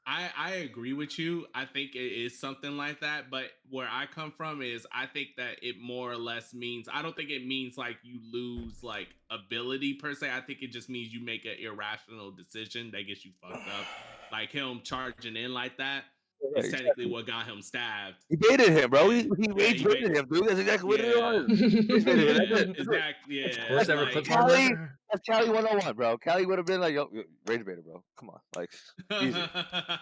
Speaker 4: I agree with you. I think it is something like that. But where I come from is I think that it more or less means I don't think it means like you lose like ability per se. I think it just means you make an irrational decision that gets you fucked up. Like him charging in like that
Speaker 2: Yeah,
Speaker 4: is technically
Speaker 2: exactly.
Speaker 4: what got him stabbed.
Speaker 2: He baited him, bro. He,
Speaker 4: And
Speaker 2: he
Speaker 4: yeah,
Speaker 2: rage baited him, dude. That's exactly what it
Speaker 4: yeah,
Speaker 2: was. Rage baited him. That's
Speaker 4: yeah,
Speaker 2: it. That's it.
Speaker 4: exactly.
Speaker 2: That's
Speaker 4: Yeah,
Speaker 3: First
Speaker 2: that's
Speaker 3: ever
Speaker 4: like
Speaker 3: clip art
Speaker 2: Cali.
Speaker 3: murder.
Speaker 2: That's Cali 101, bro. Cali would have been like, yo, rage baiter, bro. Come on, like easy.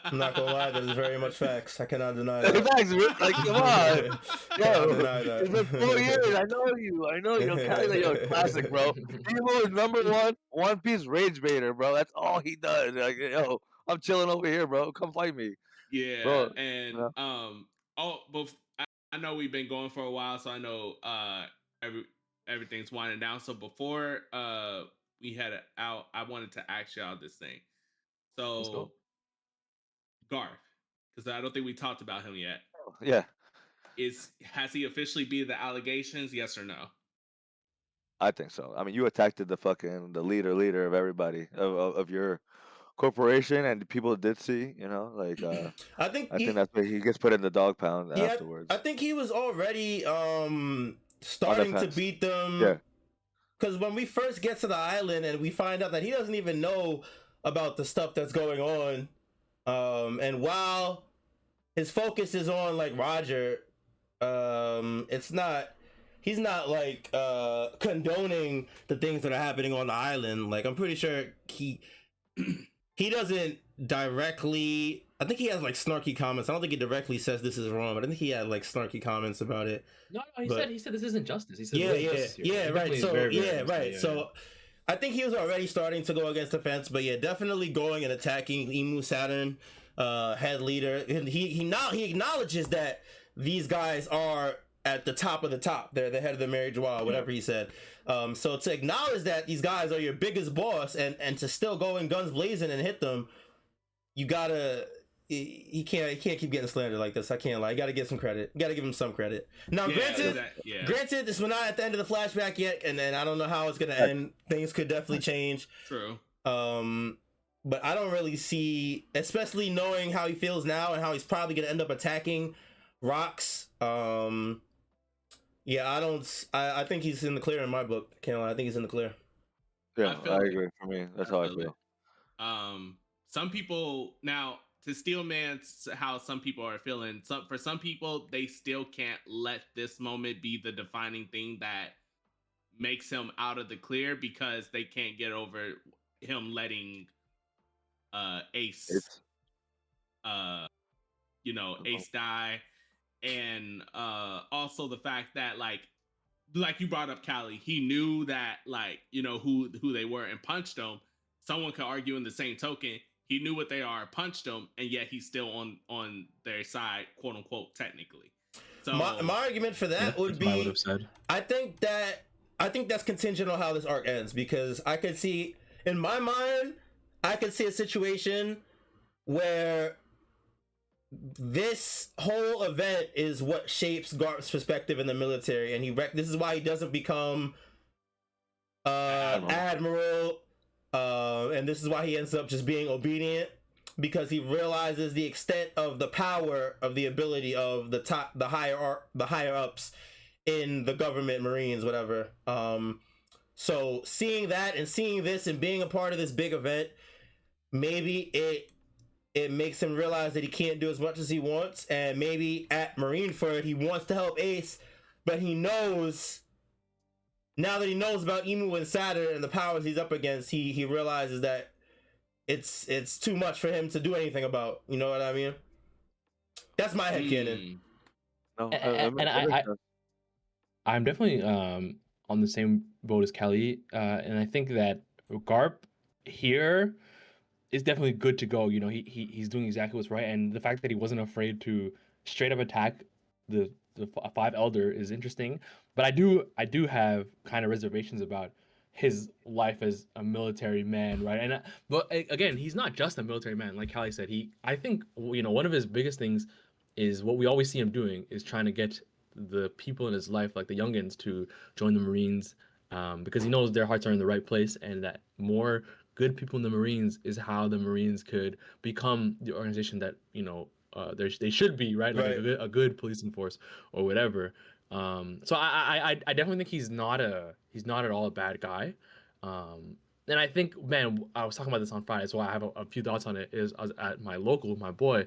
Speaker 1: I'm not gonna lie, that is very much facts. I cannot deny that.
Speaker 2: Facts, like come on,
Speaker 1: Cannot
Speaker 2: yo.
Speaker 1: deny
Speaker 2: It's been 4 years. I know you. I know you. Cali, like, yo, classic, bro. Demo is number one, One Piece rage baiter, bro. That's all he does. Like, yo, I'm chilling over here, bro. Come fight me,
Speaker 4: yeah,
Speaker 2: bro.
Speaker 4: and
Speaker 2: You
Speaker 4: oh, but I know we've been going for a while, so I know everything's winding down. So before we head out, I wanted to ask y'all this thing.
Speaker 3: Let's go.
Speaker 4: So Garth, because I don't think we talked about him yet.
Speaker 2: Yeah.
Speaker 4: has he officially beat the allegations? Yes or no?
Speaker 2: I think so. I mean, you attacked the leader of everybody of your corporation, and people did see. Like
Speaker 1: I think
Speaker 2: I think that's why he gets put in the dog pound
Speaker 1: yeah,
Speaker 2: afterwards
Speaker 1: I think he was already
Speaker 2: on the
Speaker 1: starting to
Speaker 2: fence.
Speaker 1: beat them.
Speaker 2: Yeah,
Speaker 1: Because when we first get to the island and we find out that he doesn't even know about the stuff that's going on, and while his focus is on like Roger, it's not. He's not like condoning the things that are happening on the island. Like I'm pretty sure he doesn't directly. I think he has like snarky comments. I don't think he directly says this is wrong, but I think he had like snarky comments about it.
Speaker 3: No, he
Speaker 1: But
Speaker 3: said this isn't justice. He said
Speaker 1: yeah,
Speaker 3: there isn't
Speaker 1: yeah,
Speaker 3: justice here.
Speaker 1: yeah,
Speaker 3: He
Speaker 1: right.
Speaker 3: definitely is
Speaker 1: So
Speaker 3: very, very
Speaker 1: yeah,
Speaker 3: honest.
Speaker 1: right.
Speaker 3: Yeah,
Speaker 1: So I think he was already starting to go against the fence, but yeah, definitely going and attacking Emu Saturn, head leader. And he acknowledges that these guys are at the top of the top. They're the head of the Mary Joie, whatever he said. So to acknowledge that these guys are your biggest boss and to still go in guns blazing and hit them, you gotta. He can't keep getting slandered like this. I can't lie. You gotta give some credit. You gotta give him some credit. Now, granted, this we're not at the end of the flashback yet, and then I don't know how it's gonna end. Things could definitely change.
Speaker 4: True.
Speaker 1: But I don't really see, especially knowing how he feels now and how he's probably gonna end up attacking Rocks. Yeah, I don't. I think he's in the clear in my book. Can't lie. I think he's in the clear.
Speaker 2: Yeah, I agree. For me, that's how I feel.
Speaker 4: Some people now to Steelman, how some people are feeling. For some people, they still can't let this moment be the defining thing that makes him out of the clear because they can't get over him letting Ace Ace die, and also the fact that like you brought up, Callie, he knew that who they were and punched them. Someone could argue in the same token, he knew what they are, punched them, and yet he's still on their side, quote unquote, technically. So
Speaker 1: my argument for that would be,
Speaker 3: I would have said.
Speaker 1: I think that's contingent on how this arc ends, because I could see in my mind, I could see a situation where this whole event is what shapes Garp's perspective in the military, and this is why he doesn't become admiral, and this is why he ends up just being obedient, because he realizes the extent of the power of the ability of the higher ups in the government, Marines, whatever. So seeing that and seeing this and being a part of this big event, maybe it makes him realize that he can't do as much as he wants, and maybe at Marineford he wants to help Ace, but he knows, now that he knows about Emu and Saturn and the powers he's up against, he realizes that it's too much for him to do anything about. You know what I mean? That's my headcanon.
Speaker 2: No,
Speaker 3: and I'm definitely on the same boat as Kelly, and I think that Garp here is definitely good to go. You know, he's doing exactly what's right, and the fact that he wasn't afraid to straight up attack the five elder is interesting. But I do have kind of reservations about his life as a military man, right? And but again, he's not just a military man, like Callie said. I think one of his biggest things is what we always see him doing is trying to get the people in his life, like the youngins, to join the Marines, because he knows their hearts are in the right place, and that more good people in the Marines is how the Marines could become the organization that they should be, right? Like a good policing force or whatever. So I definitely think he's not at all a bad guy. And I think, man, I was talking about this on Friday, so I have a few thoughts on it. I was at my local, my boy.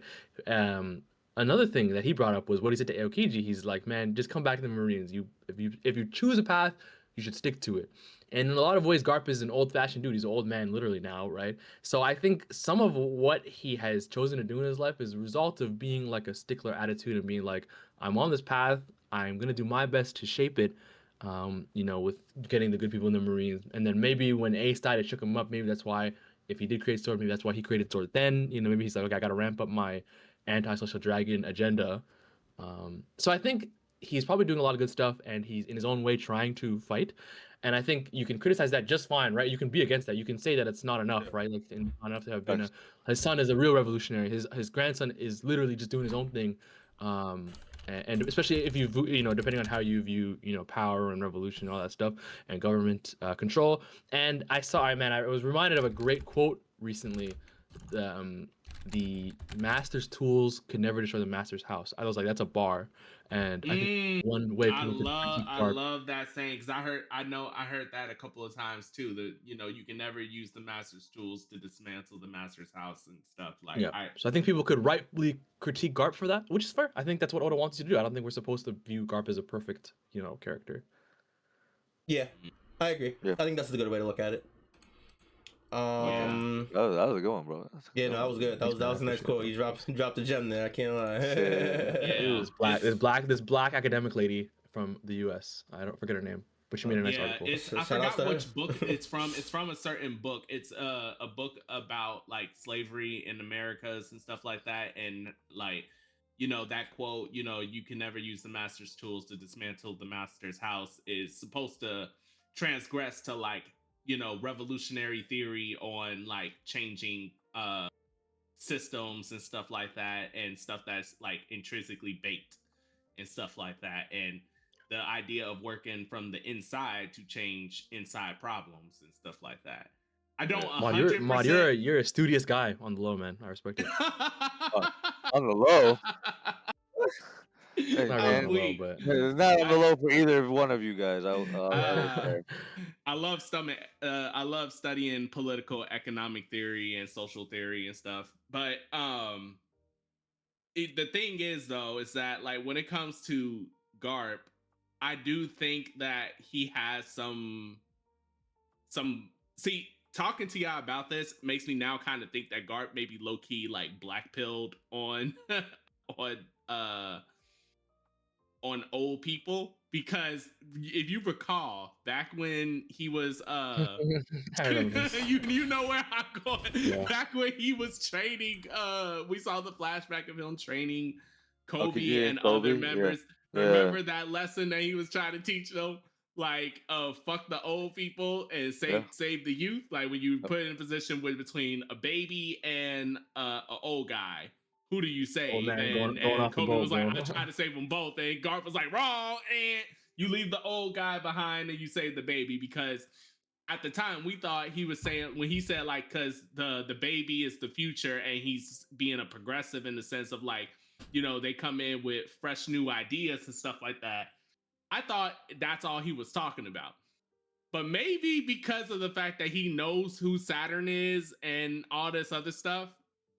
Speaker 3: Another thing that he brought up was what he said to Aokiji. He's like, man, just come back to the Marines. If you choose a path, you should stick to it. And in a lot of ways, Garp is an old-fashioned dude. He's an old man, literally now, right? So I think some of what he has chosen to do in his life is a result of being like a stickler attitude and being like, I'm on this path. I'm gonna do my best to shape it. With getting the good people in the Marines. And then maybe when Ace died, it shook him up. Maybe that's why, if he did create Sword, maybe that's why he created Sword then. Maybe he's like, okay, I gotta ramp up my anti-social dragon agenda. So I think he's probably doing a lot of good stuff, and he's in his own way trying to fight. And I think you can criticize that just fine, right? You can be against that. You can say that it's not enough, right? Like not enough to have been his son is a real revolutionary. His grandson is literally just doing his own thing. and especially if depending on how you view power and revolution and all that stuff and government control. And I was reminded of a great quote recently. The master's tools could never destroy the master's house. I was like, that's a bar, and I think one way people could critique
Speaker 4: I
Speaker 3: Garp.
Speaker 4: love that saying because I heard that a couple of times too. That you can never use the master's tools to dismantle the master's house and stuff. Like,
Speaker 3: Yeah, so I think people could rightfully critique Garp for that, which is fair. I think that's what Oda wants you to do. I don't think we're supposed to view Garp as a perfect, character.
Speaker 1: Yeah, I agree.
Speaker 2: Yeah.
Speaker 1: I think that's a good way to look at it.
Speaker 2: That was a good one, bro.
Speaker 1: Yeah, no, that was good. That was a nice quote. You dropped a gem there. I can't lie.
Speaker 4: Yeah.
Speaker 3: This black academic lady from the U.S. I don't forget her name, but she made a nice article.
Speaker 4: I forgot which book it's from. It's from a certain book. It's a book about like slavery in Americas and stuff like that. And like, that quote, you can never use the master's tools to dismantle the master's house is supposed to transgress to like, revolutionary theory on like changing systems and stuff like that, and stuff that's like intrinsically baked and stuff like that, and the idea of working from the inside to change inside problems and stuff like that. I don't 100%.
Speaker 3: Mod, you're a studious guy on the low, man. I respect it.
Speaker 2: On the low.
Speaker 3: It's not really on the low, but
Speaker 2: it's not on the low for either one of you guys.
Speaker 4: I love studying political economic theory and social theory and stuff. But the thing is though, is that like when it comes to Garp, I do think that he has some see, talking to y'all about this makes me now kind of think that Garp may be low-key like black-pilled on on old people, because if you recall back when he was you know where I'm going. Yeah. Back when he was training, we saw the flashback of him training Kobe and other members. Yeah. Remember that lesson that he was trying to teach them? Like, fuck the old people and save the youth. Like when you put in a position between a baby and an old guy, who do you save?
Speaker 3: Oh, man,
Speaker 4: and Kobe was like, I tried to save them both. And Garp was like, wrong. And you leave the old guy behind and you save the baby. Because at the time we thought he was saying, when he said like, because the baby is the future, and he's being a progressive in the sense of like, they come in with fresh new ideas and stuff like that. I thought that's all he was talking about. But maybe because of the fact that he knows who Saturn is and all this other stuff,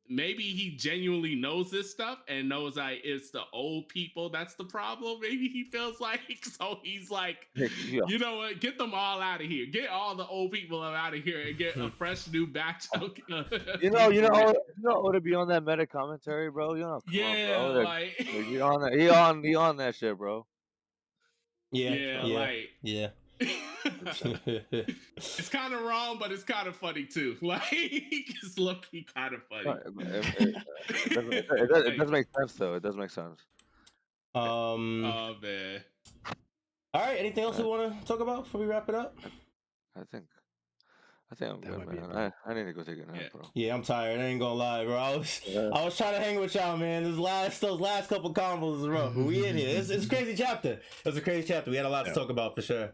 Speaker 4: maybe he genuinely knows this stuff and knows that it's the old people that's the problem. Maybe he feels like, so he's like, you know what, get them all out of here. Get all the old people out of here and get a fresh new batch.
Speaker 2: you know, to be on that meta commentary, bro. Come on, bro.
Speaker 4: Like
Speaker 2: he on that shit, bro.
Speaker 1: Yeah.
Speaker 4: It's kind of wrong, but it's kind of funny too. Like, it's low-key kind of funny.
Speaker 2: It does make sense though. It does make sense.
Speaker 4: Oh man.
Speaker 1: All right. Anything else we want to talk about before we wrap it up?
Speaker 2: I think I'm good, man. I need to go take a nap, bro.
Speaker 1: Yeah, I'm tired. I ain't gonna lie, bro. I was trying to hang with y'all, man. Those last couple combos is rough. But we in here. It's a crazy chapter. It was a crazy chapter. We had a lot to talk about for sure.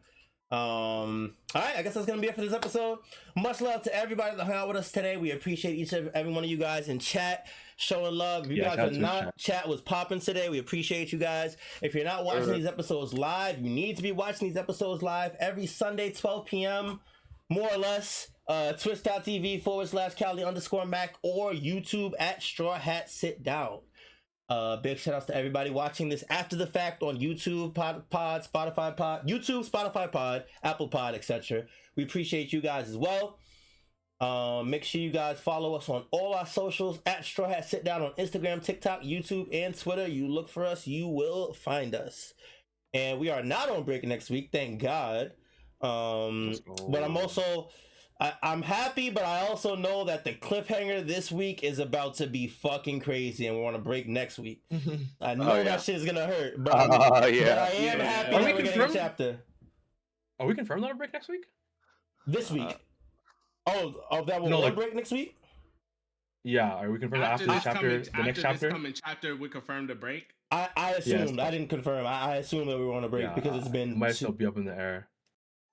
Speaker 1: All right, I guess that's gonna be it for this episode. Much love to everybody that hung out with us today. We appreciate each and every one of you guys in chat showing love. If you guys are not, chat was popping today. We appreciate you guys. If you're not watching these episodes live, you need to be watching these episodes live every Sunday, 12 p.m. more or less. Twitch.tv/Cali_Mac or YouTube at Straw Hat Sit Down. Big shout outs to everybody watching this after the fact on YouTube, Spotify Pod, Apple Pod, etc. We appreciate you guys as well. Make sure you guys follow us on all our socials at Straw Hat Sit Down on Instagram, TikTok, YouTube, and Twitter. You look for us, you will find us. And we are not on break next week, thank God. But I'm happy, but I also know that the cliffhanger this week is about to be fucking crazy, and we're on a break next week. I know that shit is gonna hurt, but I am happy that we're getting a chapter.
Speaker 3: Are we confirmed on a break next week?
Speaker 1: This week? That will on break next week?
Speaker 3: Yeah, are we confirmed after the chapter? The next chapter?
Speaker 4: This coming chapter, we confirmed a break.
Speaker 1: I assumed. I didn't confirm. I assumed that we were on a break because it's been.
Speaker 3: It might still be up in the air.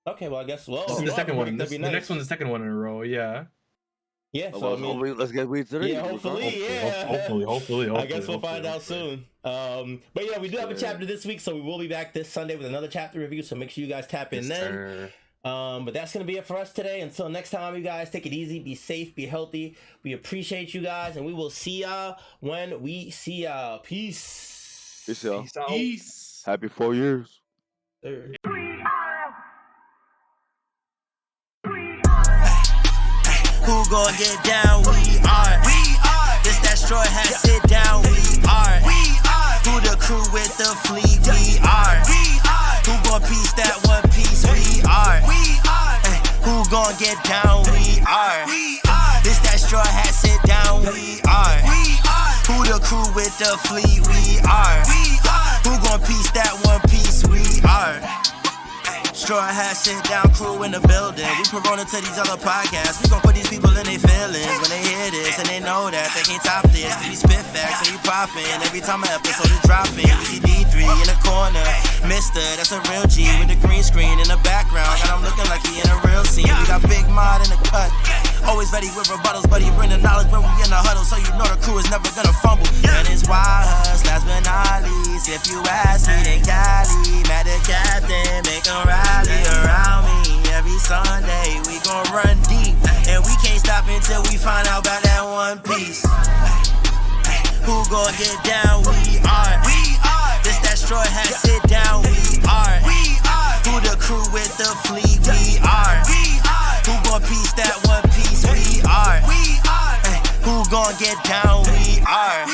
Speaker 1: Okay, well I guess. Well,
Speaker 3: This is the second one.
Speaker 1: That'd be
Speaker 3: The
Speaker 1: nice.
Speaker 3: next one's the second one in a row. Yeah.
Speaker 1: Yeah.
Speaker 2: Oh,
Speaker 1: So
Speaker 2: well,
Speaker 1: I mean,
Speaker 2: let's get week 3.
Speaker 1: yeah, hopefully, yeah.
Speaker 3: Hopefully.
Speaker 1: I guess we'll find out soon. But yeah, we do have a chapter this week, so we will be back this Sunday with another chapter review. So make sure you guys tap in then. But that's gonna be it for us today. Until next time, you guys take it easy, be safe, be healthy. We appreciate you guys, and we will see y'all when we see y'all. Peace.
Speaker 2: Peace, y'all.
Speaker 3: Peace out.
Speaker 4: Peace.
Speaker 2: Happy 4 years.
Speaker 1: Sir.
Speaker 5: Who gon' get down? We are. This that straw hat, sit down. We are. Who the crew with the fleet? We are. Who gon' piece that one piece? We are. Who gon' get down? We are. This that straw hat, sit down. We are. Who the crew with the fleet? We are. Who gon' piece that one piece? We are. Straw hat, sit down, crew in the building. We Corona to these other podcasts. We gon' put these people in their feelings when they hear this, and they know that they can't top this. Cause we spit facts and we poppin'. Every time an episode is dropping, we see D3 in the corner. Mister, that's a real G with the green screen in the background. Got him looking like he in a real scene. We got Big Mod in the cut. Always ready with rebuttals, but he bring the knowledge when we in the huddle, so you know the crew is never gonna fumble. And it's wild huss, last but not least. If you ask me, then Cali, mad the captain, make him rally around me. Every Sunday we gon' run deep, and we can't stop until we find out about that one piece. Who gon' get down? We are. This that straw hat, sit down. We are. Who the crew with the fleet? We are. Who gon' piece that one piece? We are. Who gon' get down? We are.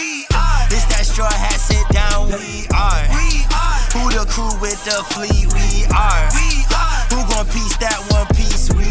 Speaker 5: This that straw hat, sit down. We are. Who the crew with the fleet? We are. Who gon' piece that one piece? We